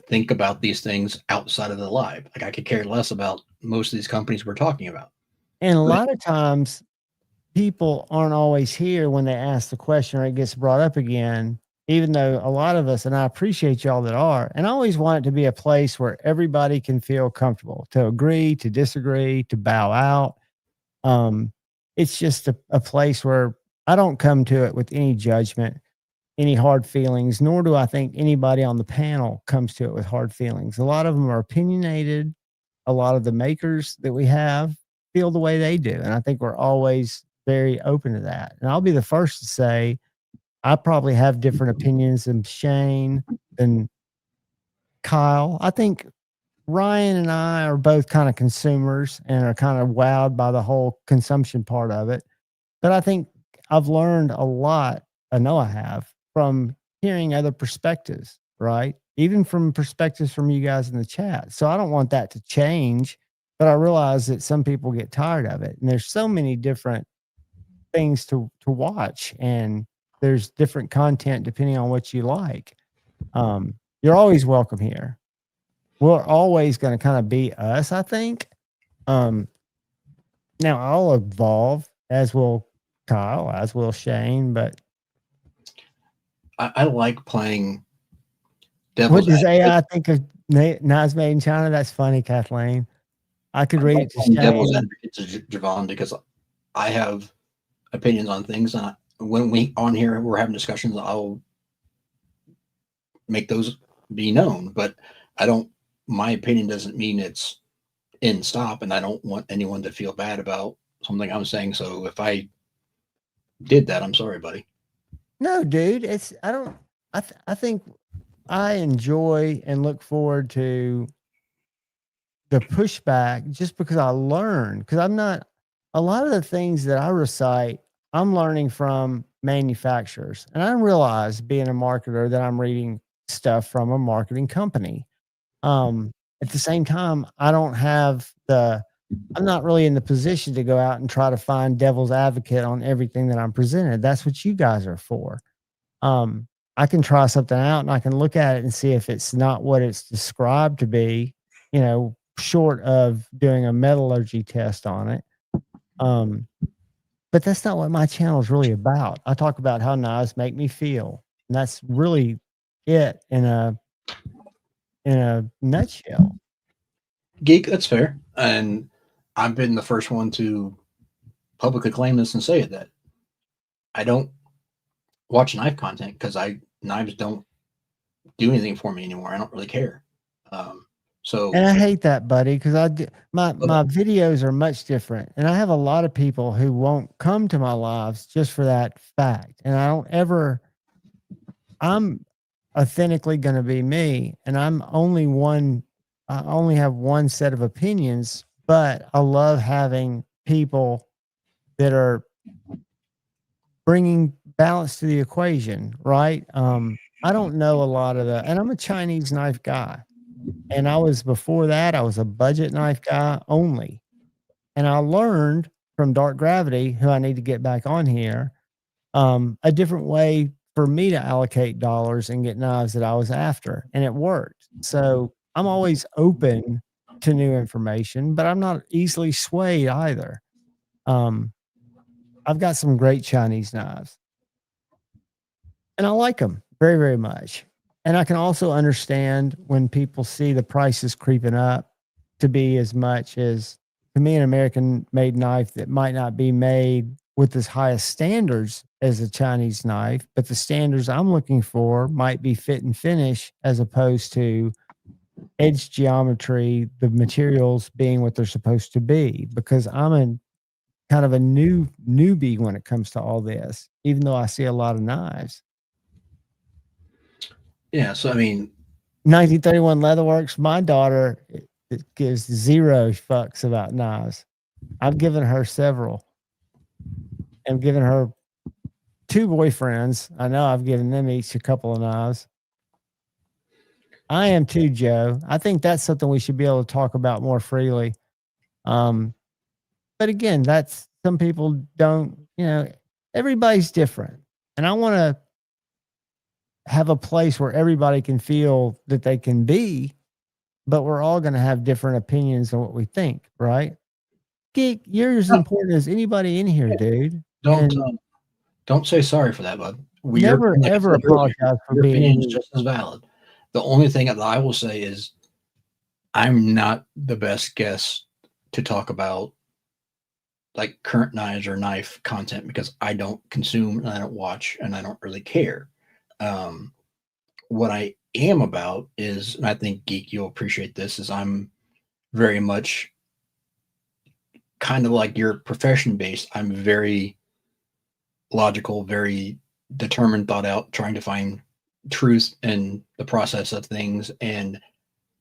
think about these things outside of the live. Like I could care less about most of these companies we're talking about. And a lot of times people aren't always here when they ask the question or it gets brought up again, even though a lot of us, and I appreciate y'all that are, and I always want it to be a place where everybody can feel comfortable to agree, to disagree, to bow out. It's just a place where I don't come to it with any judgment, any hard feelings, nor do I think anybody on the panel comes to it with hard feelings. A lot of them are opinionated. A lot of the makers that we have feel the way they do. And I think we're always very open to that. And I'll be the first to say, I probably have different opinions than Shane, than Kyle. I think Ryan and I are both kind of consumers and are kind of wowed by the whole consumption part of it. But I think I've learned a lot. I know I have, from hearing other perspectives, right? Even from perspectives from you guys in the chat. So I don't want that to change, but I realize that some people get tired of it. And there's so many different things to watch, and there's different content depending on what you like. You're always welcome here. We're always going to kind of be us, I think. Now I'll evolve, as will Kyle, as will Shane, but I like playing what devil's does advocate. AI think of Nas Made in China? That's funny, Kathleen. I could read it to playing devil's Shane. advocate to Javon because I have opinions on things, and when we on here we're having discussions, I'll make those be known. But my opinion doesn't mean it's in stop, and I don't want anyone to feel bad about something I'm saying. So if I did that, I'm sorry, buddy. No, dude, I think I enjoy and look forward to the pushback just because I learn. Because a lot of the things that I recite, I'm learning from manufacturers. And I realize, being a marketer, that I'm reading stuff from a marketing company. At the same time, I'm not really in the position to go out and try to find devil's advocate on everything that I'm presented. That's what you guys are for. I can try something out and I can look at it and see if it's not what it's described to be, short of doing a metallurgy test on it. But that's not what my channel is really about. I talk about how knives make me feel. And that's really it in a nutshell. Geek, that's fair. And I've been the first one to publicly claim this and say it, that I don't watch knife content because knives don't do anything for me anymore. I don't really care. And I hate that, buddy, because my videos are much different, and I have a lot of people who won't come to my lives just for that fact. And authentically going to be me, and I'm only one. I only have one set of opinions, but I love having people that are bringing balance to the equation, right? I don't know a lot of the, and I'm a Chinese knife guy, and I was before that I was a budget knife guy only, and I learned from Dark Gravity, who I need to get back on here, a different way for me to allocate dollars and get knives that I was after, and it worked. So I'm always open to new information, but I'm not easily swayed either. Um, I've got some great Chinese knives, and I like them very, very much. And I can also understand when people see the prices creeping up to be as much as, to me, an American made knife that might not be made with as high as standards as a Chinese knife, but the standards I'm looking for might be fit and finish as opposed to edge geometry, the materials being what they're supposed to be. Because I'm a kind of a newbie when it comes to all this, even though I see a lot of knives. Yeah. So, I mean, 1931 Leatherworks, my daughter gives zero fucks about knives. I've given her several. I've given her 2 boyfriends. I know I've given them each a couple of knives. I am too, Joe. I think that's something we should be able to talk about more freely. But again, that's, some people don't, everybody's different. And I want to have a place where everybody can feel that they can be, but we're all going to have different opinions on what we think, right? Geek, you're as important as anybody in here, dude. Don't say sorry for that, bud. Never ever apologize for your being opinion is me. just as valid. The only thing that I will say is I'm not the best guest to talk about like current knives or knife content because I don't consume and I don't watch and I don't really care. What I am about is, and I think Geek, you'll appreciate this, is I'm very much kind of like your profession based. I'm very logical, very determined, thought out, trying to find truth in the process of things. And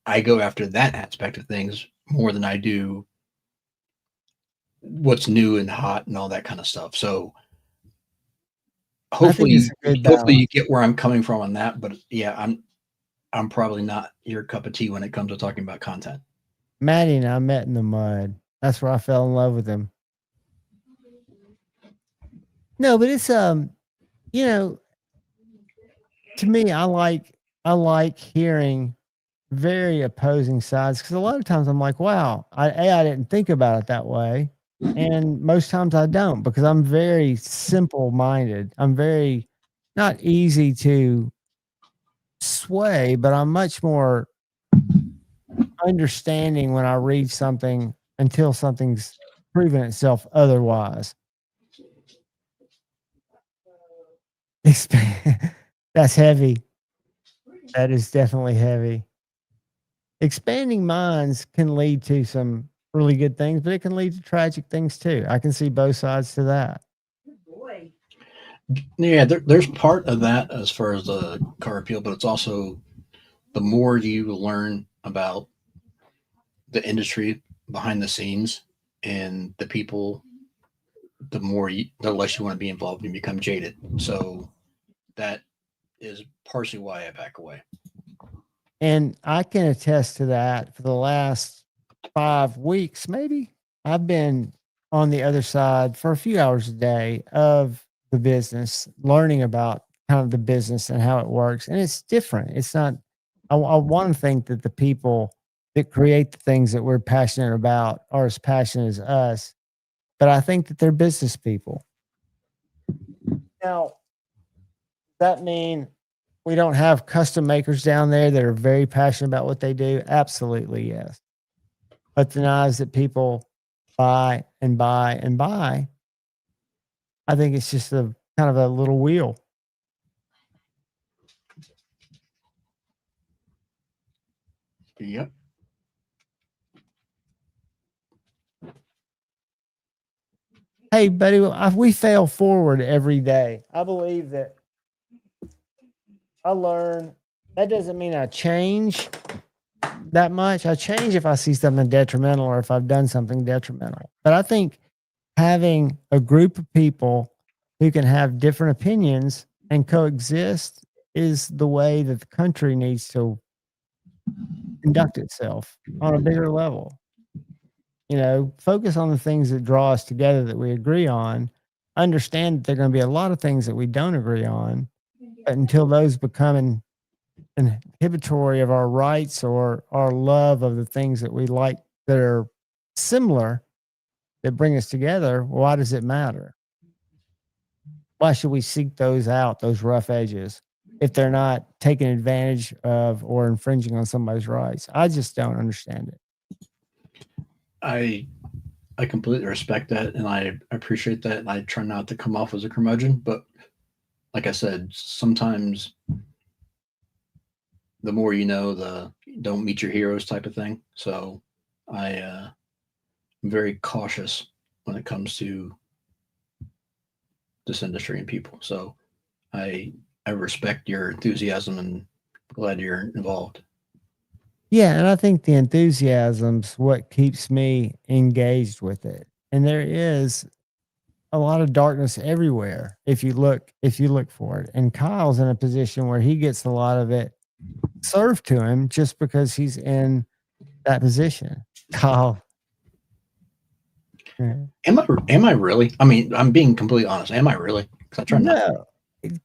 I go after that aspect of things more than I do what's new and hot and all that kind of stuff. So hopefully you get where I'm coming from on that. But yeah, I'm probably not your cup of tea when it comes to talking about content. Maddie and I met in the mud. That's where I fell in love with him. No, but it's to me, I like hearing very opposing sides, because a lot of times I'm like, wow, I didn't think about it that way. And most times I don't, because I'm very simple minded. I'm very not easy to sway, but I'm much more understanding when I read something until something's proven itself otherwise. That's heavy. That is definitely heavy. Expanding minds can lead to some really good things, but it can lead to tragic things too. I can see both sides to that. Yeah, there's part of that as far as the car appeal, but it's also the more you learn about the industry behind the scenes and the people, the less you want to be involved and become jaded. So that is partially why I back away. And I can attest to that. For the last 5 weeks, maybe, I've been on the other side for a few hours a day of the business, learning about kind of the business and how it works. And it's different. It's not, I want to think that the people that create the things that we're passionate about are as passionate as us, but I think that they're business people. Now, does that mean we don't have custom makers down there that are very passionate about what they do? Absolutely, yes. But the knives that people buy and buy and buy, I think it's just a kind of a little wheel. Yep. Hey, buddy, we fail forward every day. I believe that I learn that doesn't mean I change that much. I change if I see something detrimental or if I've done something detrimental. But I think having a group of people who can have different opinions and coexist is the way that the country needs to conduct itself on a bigger level. You know, focus on the things that draw us together that we agree on. Understand that there are going to be a lot of things that we don't agree on, but until those become inhibitory of our rights or our love of the things that we like that are similar that bring us together, why does it matter? Why should we seek those out, those rough edges, if they're not taking advantage of or infringing on somebody's rights? I just don't understand it. I completely respect that, and I appreciate that. And I try not to come off as a curmudgeon, but like I said, sometimes the more you know, the don't meet your heroes type of thing. So I'm very cautious when it comes to this industry and people. So I respect your enthusiasm and glad you're involved. Yeah, and I think the enthusiasm's what keeps me engaged with it. And there is a lot of darkness everywhere if you look for it. And Kyle's in a position where he gets a lot of it served to him just because he's in that position. Kyle. Yeah. Am I really? I mean, I'm being completely honest. Am I really? Because I try not. No,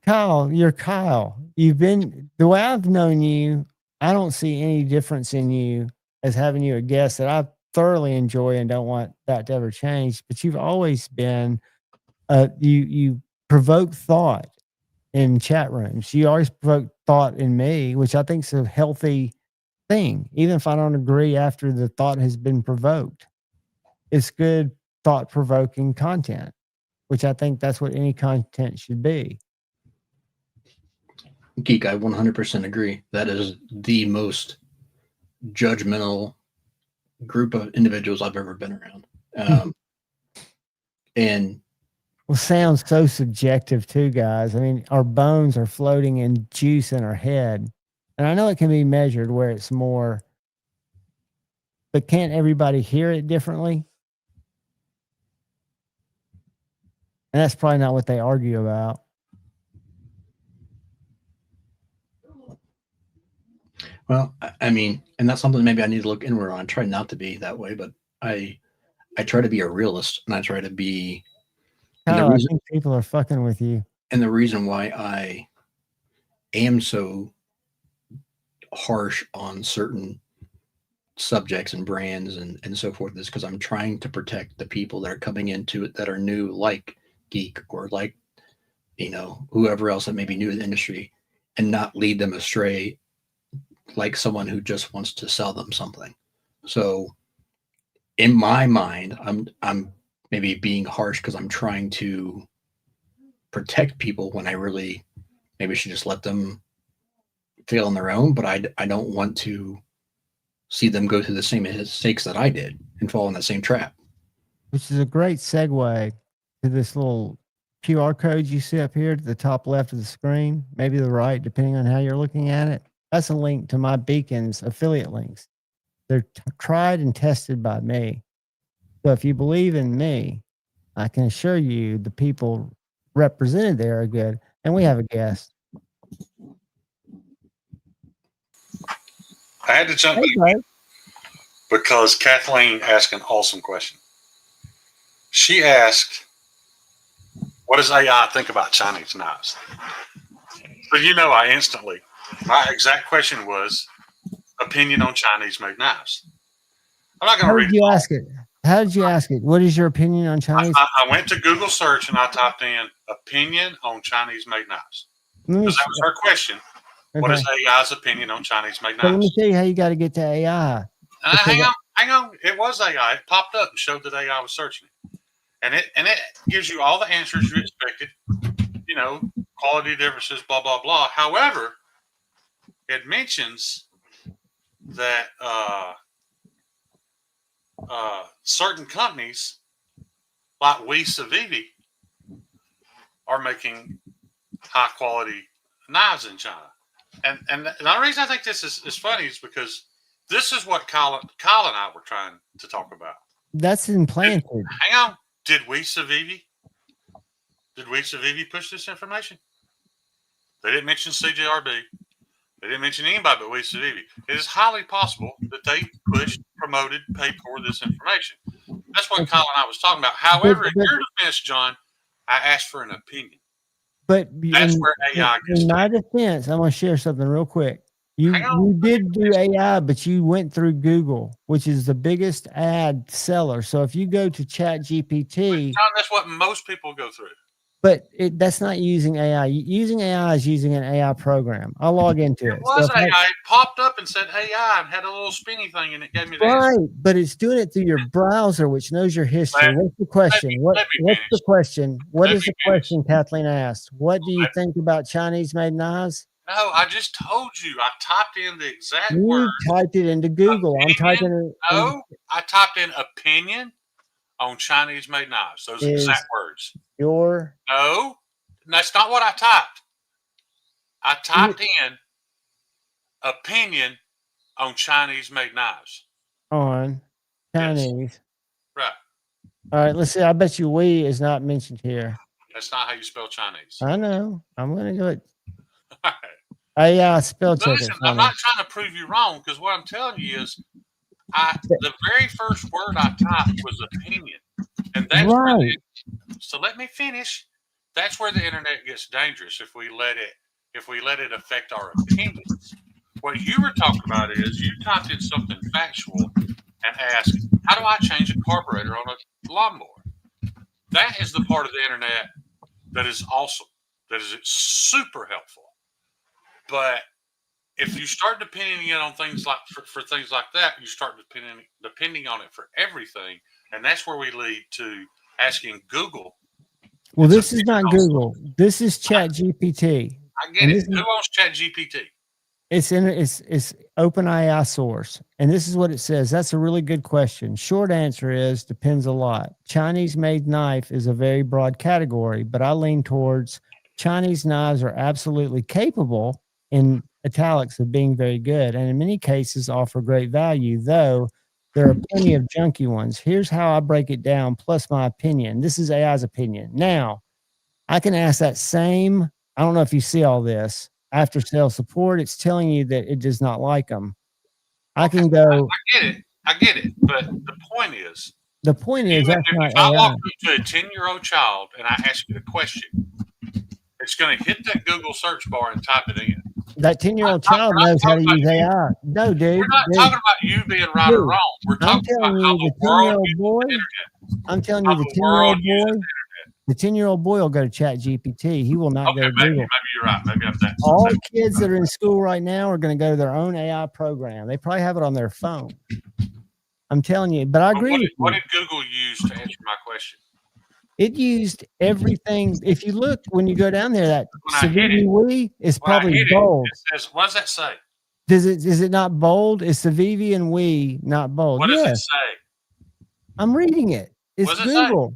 Kyle, you're Kyle. You've been the way I've known you. I don't see any difference in you as having you a guest that I thoroughly enjoy and don't want that to ever change. But you've always been, you provoke thought in chat rooms. You always provoke thought in me, which I think is a healthy thing. Even if I don't agree after the thought has been provoked, it's good thought provoking content, which I think that's what any content should be. Geek, I 100% agree. That is the most judgmental group of individuals I've ever been around. And well, sounds so subjective too, guys. I mean, our bones are floating in juice in our head. And I know it can be measured where it's more, but can't everybody hear it differently? And that's probably not what they argue about. well, I mean, and that's something maybe I need to look inward on. I try not to be that way, but I try to be a realist, and I try to be. And Kyle, I think people are fucking with you. And the reason why I am so harsh on certain subjects and brands and so forth is because I'm trying to protect the people that are coming into it that are new, like Geek or like, you know, whoever else that may be new to the industry, and not lead them astray like someone who just wants to sell them something. So in my mind, I'm maybe being harsh because I'm trying to protect people when I really maybe should just let them fail on their own, but I don't want to see them go through the same mistakes that I did and fall in that same trap. Which is a great segue to this little QR code you see up here to the top left of the screen, maybe the right, depending on how you're looking at it. That's a link to my Beacons affiliate links. They're tried and tested by me. So if you believe in me, I can assure you the people represented there are good. And we have a guest. I had to jump in because Kathleen asked an awesome question. She asked, what does AI think about Chinese knives? So my exact question was, opinion on Chinese-made knives. I'm not going to read it. How did you ask it? How did you ask it? What is your opinion on Chinese? I went to Google search and I typed in opinion on Chinese-made knives. Because that was her question. Okay. What is AI's opinion on Chinese-made knives? So let me tell you how you got to get to AI. Hang on. It was AI. It popped up and showed that AI was searching it. And it gives you all the answers you expected. You know, quality differences, blah, blah, blah. However, it mentions that certain companies like We Civivi are making high quality knives in China. And the only reason I think this is funny is because this is what Kyle and I were trying to talk about. That's implanted. Hang on. Did we Savivi push this information? They didn't mention CJRB. They didn't mention anybody but we Savivi. It is highly possible that they pushed, promoted, paid for this information. That's what Kyle and I was talking about. However, in your defense, John, I asked for an opinion. But that's where AI gets in my defense, I'm going to share something real quick. You did do AI, but you went through Google, which is the biggest ad seller. So if you go to Chat GPT, John, that's what most people go through. But that's not using AI. Using AI is using an AI program. I'll log into it. It was AI. It popped up and said AI and had a little spinny thing, and it gave me the answer. But it's doing it through your browser, which knows your history. What's the question? What's the question? What is the question Kathleen asked? What do you think about Chinese-made knives? No, I just told you. I typed in the exact word. You typed it into Google. Opinion. I'm typing it. No, I typed in opinion on Chinese-made knives. Those exact words. No, that's not what I typed. I typed in opinion on Chinese-made knives. On Chinese. Right. All right, let's see. I bet you we is not mentioned here. That's not how you spell Chinese. I know. I'm going to do it. AI spell checker. Listen, I'm not trying to prove you wrong, because what I'm telling you is the very first word I typed was opinion. And that's right. So let me finish. That's where the internet gets dangerous if we let it affect our opinions. What you were talking about is you typed in something factual and asked, how do I change a carburetor on a lawnmower? That is the part of the internet that is awesome. That is super helpful. But if you start depending on things like for things like that, you start depending on it for everything, and that's where we lead to asking Google. Well, this is not Google. This is Chat GPT. I get it. Who owns Chat GPT? It's OpenAI source, and this is what it says. That's a really good question. Short answer is depends a lot. Chinese-made knife is a very broad category, but I lean towards Chinese knives are absolutely capable in italics of being very good, and in many cases offer great value, though there are plenty of junky ones. Here's how I break it down, plus my opinion. This is AI's opinion. Now, I can ask that same, I don't know if you see all this, after sales support, it's telling you that it does not like them. I can go. I get it. But the point is, that's not if I walk up to a 10-year-old child and I ask you a question, it's going to hit that Google search bar and type it in. That 10-year-old child knows how to use AI. No, dude. We're not talking about you being right or wrong. We're talking about how the world uses the internet. I'm telling you, the 10-year-old boy. The 10-year-old boy will go to Chat GPT. He will not go to Google. Maybe you're right. Maybe I'm that. All kids that are in school right now are going to go to their own AI program. They probably have it on their phone. I'm telling you. But I agree with you. What did Google use to answer my question? It used everything. If you look, when you go down there, that Civivi is probably bold. It says, what does that say? Is it not bold? It's Civivi and we, not bold. What does it say? I'm reading it. It's Google.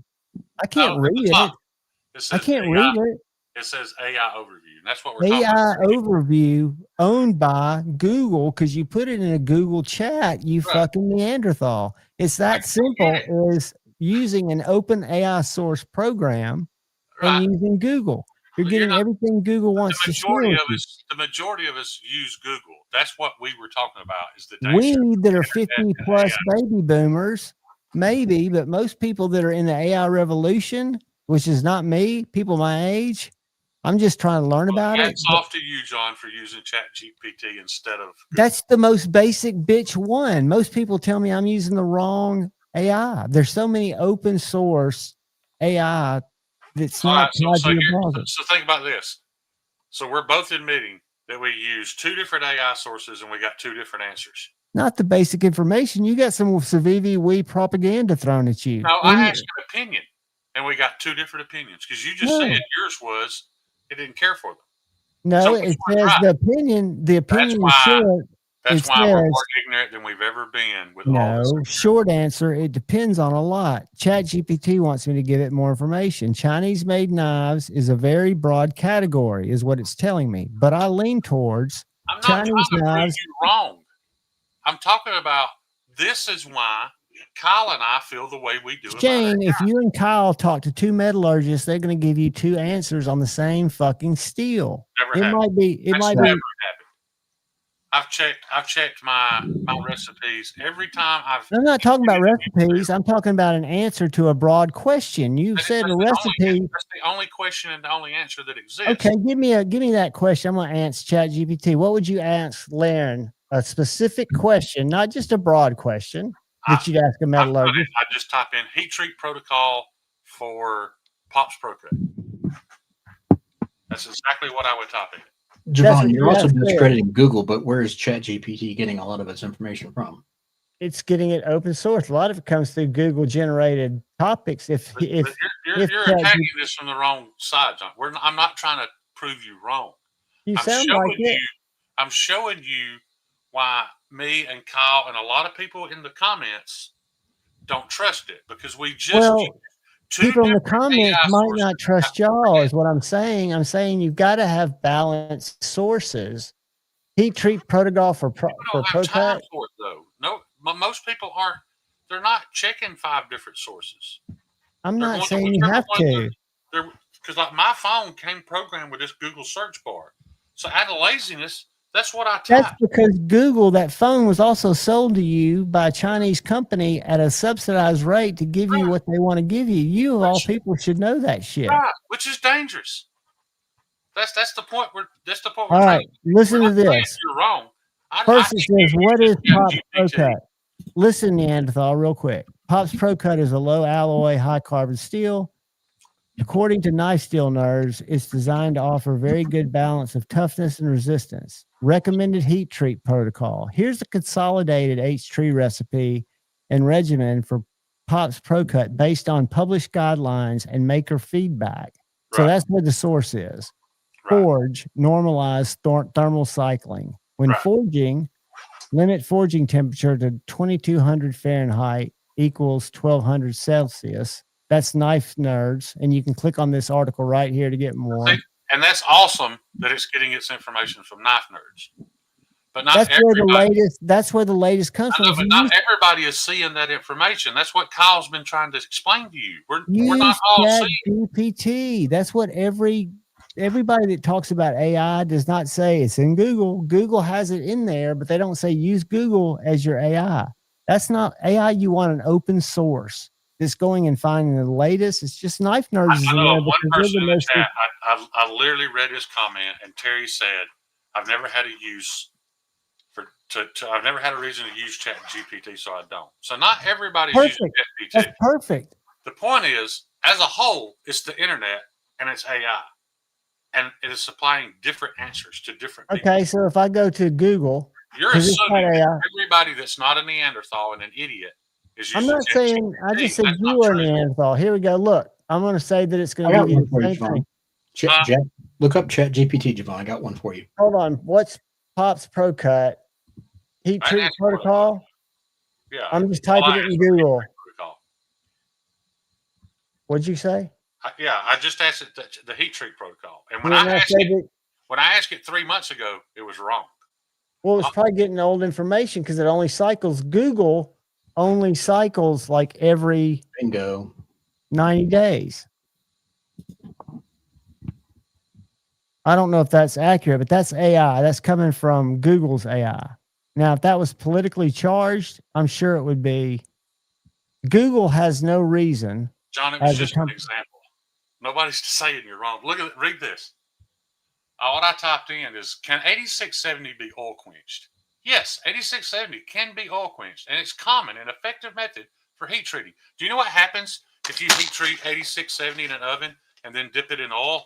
I can't read it. I can't read it. It says AI overview. That's what we're talking about. AI overview owned by Google, because you put it in a Google chat, you fucking Neanderthal. It's that simple as using an open AI source program and using Google. You're getting everything Google wants to share. The majority of us use Google. That's what we were talking about. Is the we that are 50 plus baby boomers, maybe, but most people that are in the AI revolution, which is not me, people my age, I'm just trying to learn about it. Hats off to you, John, for using Chat GPT instead of Google. That's the most basic bitch one. Most people tell me I'm using the wrong AI. There's so many open source AI that's not so think about this. So we're both admitting that we use two different AI sources and we got two different answers. Not the basic information. You got some Civivi we propaganda thrown at you. No, I asked an opinion, and we got two different opinions because you just said yours was it didn't care for them. No, so it says the opinion. The opinion is short. That's why we're more ignorant than we've ever been. With all this. Short answer. It depends on a lot. Chat GPT wants me to give it more information. Chinese-made knives is a very broad category, is what it's telling me. But I lean towards I'm not Chinese trying to prove knives. you wrong. I'm talking about this is why Kyle and I feel the way we do about Shane, it. if you and Kyle talk to two metallurgists, they're going to give you two answers on the same fucking steel. Never It happened. might be. It That's might never be. happened. I've checked my recipes every time I'm not talking about recipes. I'm talking about an answer to a broad question. You said a recipe. That's the only question and the only answer that exists. Okay, give me that question. I'm going to answer ChatGPT. What would you ask Laren? A specific question, not just a broad question that you'd ask a metallurgist. I just type in heat treat protocol for Pops Pro Cut. That's exactly what I would type in. Javon, you're also discrediting Google, but where is ChatGPT getting a lot of its information from? It's getting it open source. A lot of it comes through Google generated topics. You're attacking this from the wrong side, John. I'm not trying to prove you wrong. I'm showing you why me and Kyle and a lot of people in the comments don't trust it, because we just people in the comments might not trust y'all, is what I'm saying. I'm saying you've got to have balanced sources. Heat treat protocol for pro cut. Though. No, most people aren't. They're not checking 5 different sources. I'm not saying you have to. Because like my phone came programmed with this Google search bar. So out of laziness, that's what I typed. That's because Google, that phone was also sold to you by a Chinese company at a subsidized rate to give you what they want to give you. You of all people should know that shit. Right, which is dangerous. That's the point. All right, listen to this. You're wrong. First, it says, "What is Pops Pro Cut?" Listen, Neanderthal, real quick. Pops Pro Cut is a low alloy, high carbon steel. According to Knife Steel Nerds, it's designed to offer very good balance of toughness and resistance. Recommended heat treat protocol. Here's the consolidated H-tree recipe and regimen for Pops Pro Cut based on published guidelines and maker feedback. So that's where the source is. Forge, normalize thermal cycling. When forging, limit forging temperature to 2200 Fahrenheit equals 1200 Celsius. That's Knife Nerds, and you can click on this article right here to get more. And that's awesome that it's getting its information from Knife Nerds. But not that's where the latest. That's where the latest comes from. But not everybody is seeing that information. That's what Kyle's been trying to explain to you. We're not all seeing GPT. That's what everybody that talks about AI does not say. It's in Google. Google has it in there, but they don't say use Google as your AI. That's not AI. You want an open source. It's going and finding the latest. It's just Knife Nerds. I know one person in the chat. I literally read his comment, and Terry said, "I've never had a use I've never had a reason to use ChatGPT, so I don't." So not everybody's using ChatGPT. That's perfect. The point is, as a whole, it's the internet and it's AI, and it is supplying different answers to different people. Okay, so if I go to Google, you're assuming everybody that's not a Neanderthal and an idiot. I'm not saying. I just said you are Neanderthal. Here we go. Look, I'm going to say that it's going to give you the same thing. Look up ChatGPT, Javon. I got one for you. Hold on. What's Pops Pro Cut heat treat protocol? Yeah, I'm just typing it in Google. What'd you say? I just asked it the heat treat protocol, and when I asked it 3 months ago, it was wrong. Well, it's probably getting old information because it only cycles. Google only cycles like every 90 days. I don't know if that's accurate, but that's AI. That's coming from Google's AI. Now, if that was politically charged, I'm sure it would be. Google has no reason. John, it was just an example. Nobody's saying you're wrong. Look at it. Read this. What I typed in is, can 8670 be oil quenched? Yes, 8670 can be oil quenched, and it's common and effective method for heat treating. Do you know what happens if you heat treat 8670 in an oven and then dip it in oil?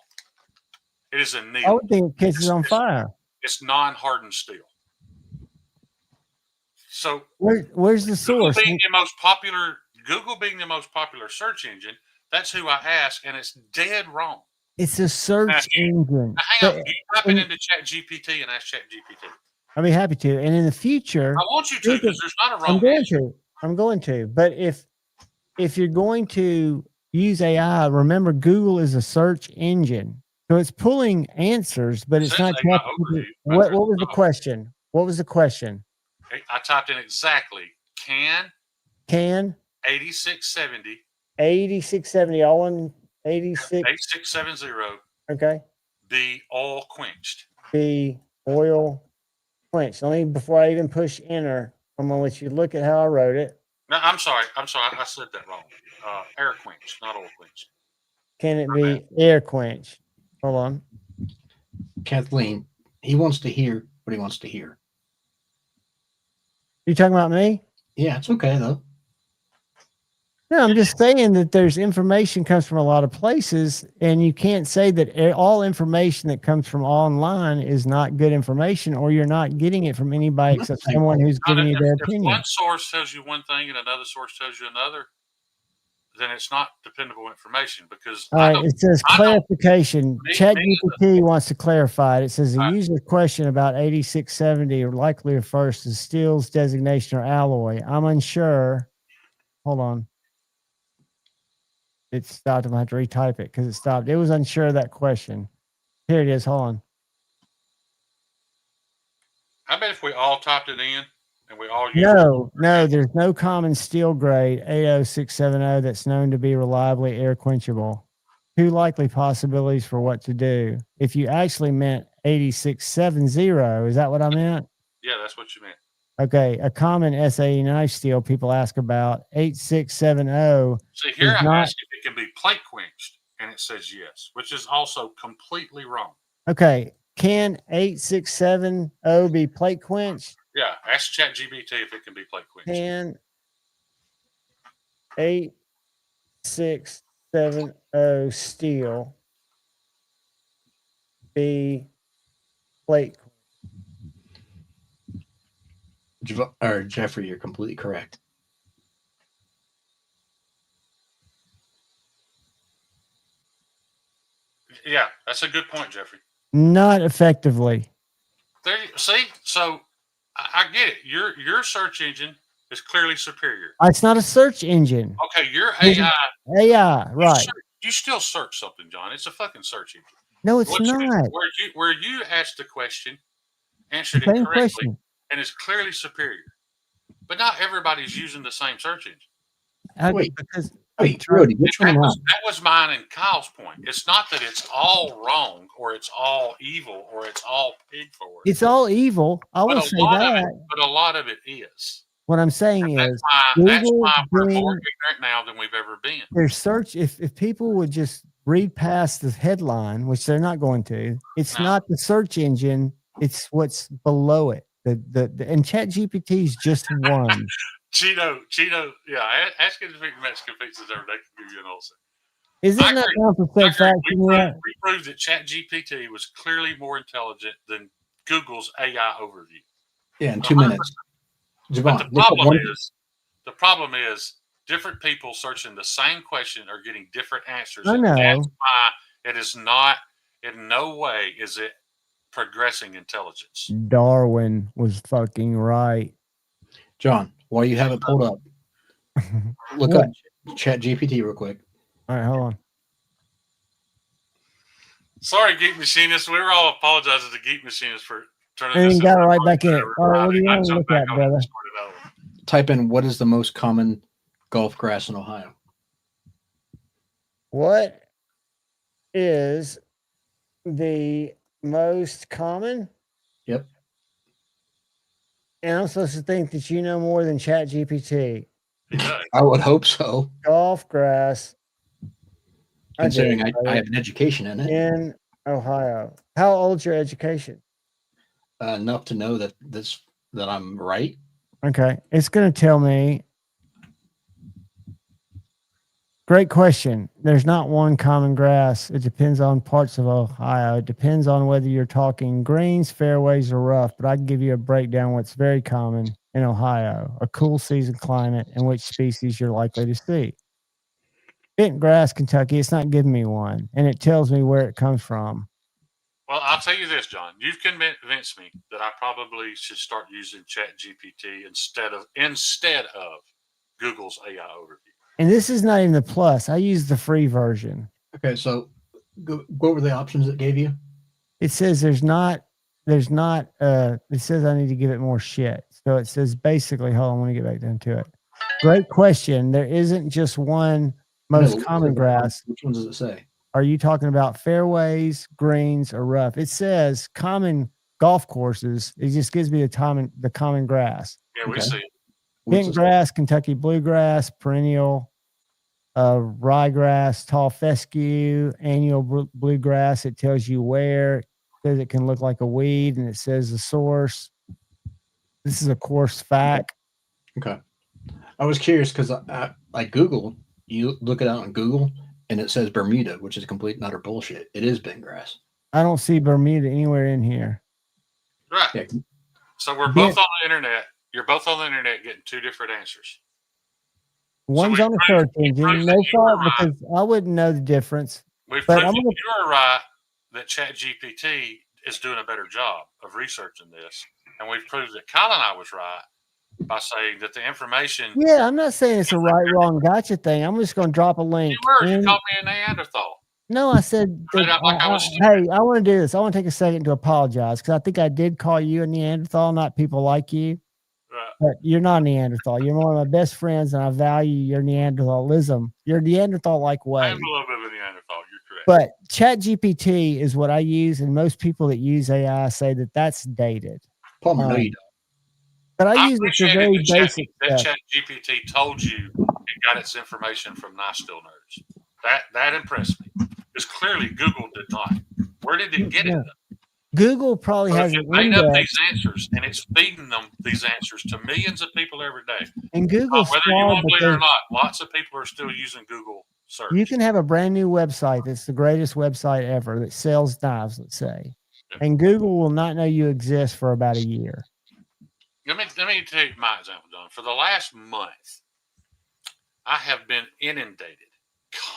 It is a needle. I would think it catches on fire. It's non-hardened steel. So where's the source? Google being the most popular search engine, that's who I ask, and it's dead wrong. It's a search engine. Hang on, you type it into ChatGPT and ask ChatGPT. I'll be happy to. And in the future, I want you to, because there's not a wrong answer. I'm going to. But if you're going to use AI, remember Google is a search engine. So it's pulling answers, but It it's says not. AI overview, but What there's was the no- question? What was the question? I typed in exactly can Can 8670 8670 all in 86 8670 okay be all quenched. be oil quench. Let me before I even push enter, I'm gonna let you look at how I wrote it. No, I'm sorry. I said that wrong. Air quenched, not oil quenched. Can it be air quench? Hold on. Kathleen, he wants to hear what he wants to hear. You talking about me? Yeah, it's okay though. No, I'm just saying that there's information comes from a lot of places, and you can't say that all information that comes from online is not good information, or you're not getting it from anybody except someone who's giving you their If opinion. one source tells you one thing and another source tells you another, then it's not dependable information because All right, it says clarification. Me- ChatGPT wants to clarify it. It says a user question about 8670 likely refers to steel's designation or alloy. I'm unsure. Hold on. It stopped. I'm going to have to retype it because it stopped. It was unsure of that question. Here it is. Hold on. I bet if we all typed it in and we all used No, there's no common steel grade 80670 that's known to be reliably air quenchable. Two likely possibilities for what to do. If you actually meant 8670, is that what I meant? Yeah, that's what you meant. Okay, a common SAE knife steel people ask about 8670. See, here is I not, asked if it can be plate quenched, and it says yes, which is also completely wrong. Okay, can 8670 be plate quenched? Yeah, ask ChatGPT if it can be plate quenched. Can 8670 steel be plate? Or Jeffrey, you're completely correct. Yeah, that's a good point, Jeffrey. Not effectively. There, see, so I get it. Your search engine is clearly superior. It's not a search engine. Okay, your AI. AI, right? You still search something, John. It's a fucking search engine. No, it's not. Where you asked the question, answered it Same correctly, question. and is clearly superior. But not everybody's using the same search engine. Wait, that was mine and Kyle's point. It's not that it's all wrong or it's all evil or it's all pig forward. It's all evil. I will say that. But a lot of it is. What I'm saying is, that's why we're more ignorant now than we've ever been. Their search, if people would just read past the headline, which they're not going to, it's not the search engine, it's what's below it. And ChatGPT is just one. Cheeto, yeah. Ask him to make Mexican pizzas every day. Can give you an answer. Is it not time for said fact? We proved that ChatGPT was clearly more intelligent than Google's AI overview. Yeah, in 2 minutes. Javon, the problem is different people searching the same question are getting different answers. I know. That's why it is not, in no way is it progressing intelligence. Darwin was fucking right. John, while you have it pulled up, look up ChatGPT real quick. All right, hold on. Sorry, Geek Machinists. We were all apologizing to Geek Machinists for turning and this got it right back in it. All right, what do you want to look at, brother? Type in what is the most common golf grass in Ohio? What is the most common? Yep. And I'm supposed to think that you know more than ChatGPT. I would hope so. Golf grass. Considering I have an education in it. In Ohio. How old's your education? Enough to know that I'm right. Okay. It's going to tell me. Great question. There's not one common grass. It depends on parts of Ohio. It depends on whether you're talking greens, fairways, or rough. But I can give you a breakdown what's very common in Ohio. A cool season climate and which species you're likely to see. Bent grass, Kentucky, it's not giving me one. And it tells me where it comes from. Well, I'll tell you this, John. You've convinced me that I probably should start using ChatGPT instead of Google's AI overview. And this is not even the plus. I use the free version. Okay, so What were the options it gave you? It says it says I need to give it more shit. So it says basically, hold on, let me get back down to it. Great question. There isn't just one most common grass. Which ones does it say? Are you talking about fairways, greens, or rough? It says common golf courses. It just gives me the common grass. Yeah, we see it. Bent grass, Kentucky bluegrass, perennial, ryegrass, tall fescue, annual bluegrass. It tells you where. It says it can look like a weed, and it says the source. This is a course fact. Okay. I was curious because I Googled, you look it out on Google, and it says Bermuda, which is complete and utter bullshit. It is bent grass. I don't see Bermuda anywhere in here. Right. Yeah. So we're both on the internet. You're both on the internet getting two different answers. One's on the search engine. No fault, because I wouldn't know the difference. We've proved that you're right, that ChatGPT is doing a better job of researching this. And we've proved that Kyle and I was right by saying that the information. Yeah, I'm not saying it's a right, wrong, gotcha thing. I'm just going to drop a link. You were. You called me a Neanderthal. No, I said, hey, I want to do this. I want to take a second to apologize because I think I did call you a Neanderthal, not people like you. Right. But you're not a Neanderthal. You're one of my best friends, and I value your Neanderthalism. You're Neanderthal-like way. I'm a little bit of a Neanderthal. You're correct. But ChatGPT is what I use, and most people that use AI say that that's dated. Palmer, no, you don't. But I use it for very basic stuff. That ChatGPT told you it got its information from Nice Still Nerds. That impressed me. Because clearly Google did not. Where did it get it? Google probably has it made up these answers, and it's feeding them these answers to millions of people every day. And Google, whether you want to believe it or not, lots of people are still using Google search. You can have a brand new website that's the greatest website ever that sells knives, let's say, and Google will not know you exist for about a year. Let me tell you my example, John. For the last month, I have been inundated,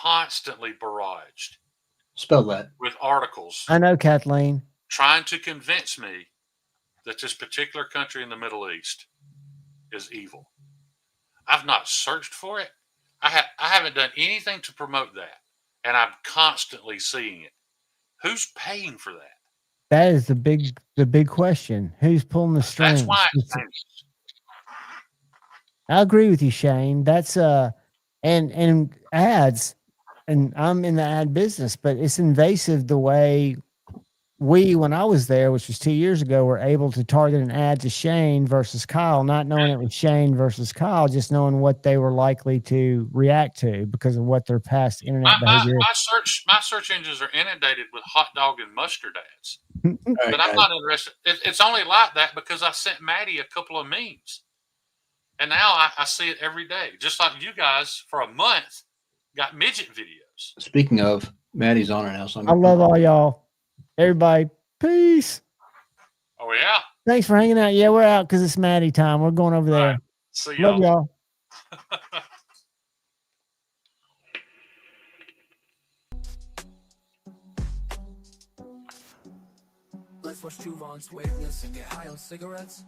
constantly barraged. Spell that. With articles. I know, Kathleen. Trying to convince me that this particular country in the Middle East is evil. I've not searched for it. I haven't done anything to promote that. And I'm constantly seeing it. Who's paying for that? That is the big question. Who's pulling the strings? That's why it's I agree with you, Shane. That's and ads, and I'm in the ad business, but it's invasive the way when I was there, which was 2 years ago, were able to target an ad to Shane versus Kyle, not knowing it was Shane versus Kyle, just knowing what they were likely to react to because of what their past internet behavior. My search engines are inundated with hot dog and mustard ads. But I'm not interested. It's only like that because I sent Maddie a couple of memes. And now I see it every day. Just like you guys, for a month, got midget videos. Speaking of, Maddie's on right now. So I love all y'all. Everybody, peace. Oh, yeah. Thanks for hanging out. Yeah, we're out because it's Maddie time. We're going over there. Right. See y'all. Love y'all. Let's watch Juvon's waitlist and get high on cigarettes.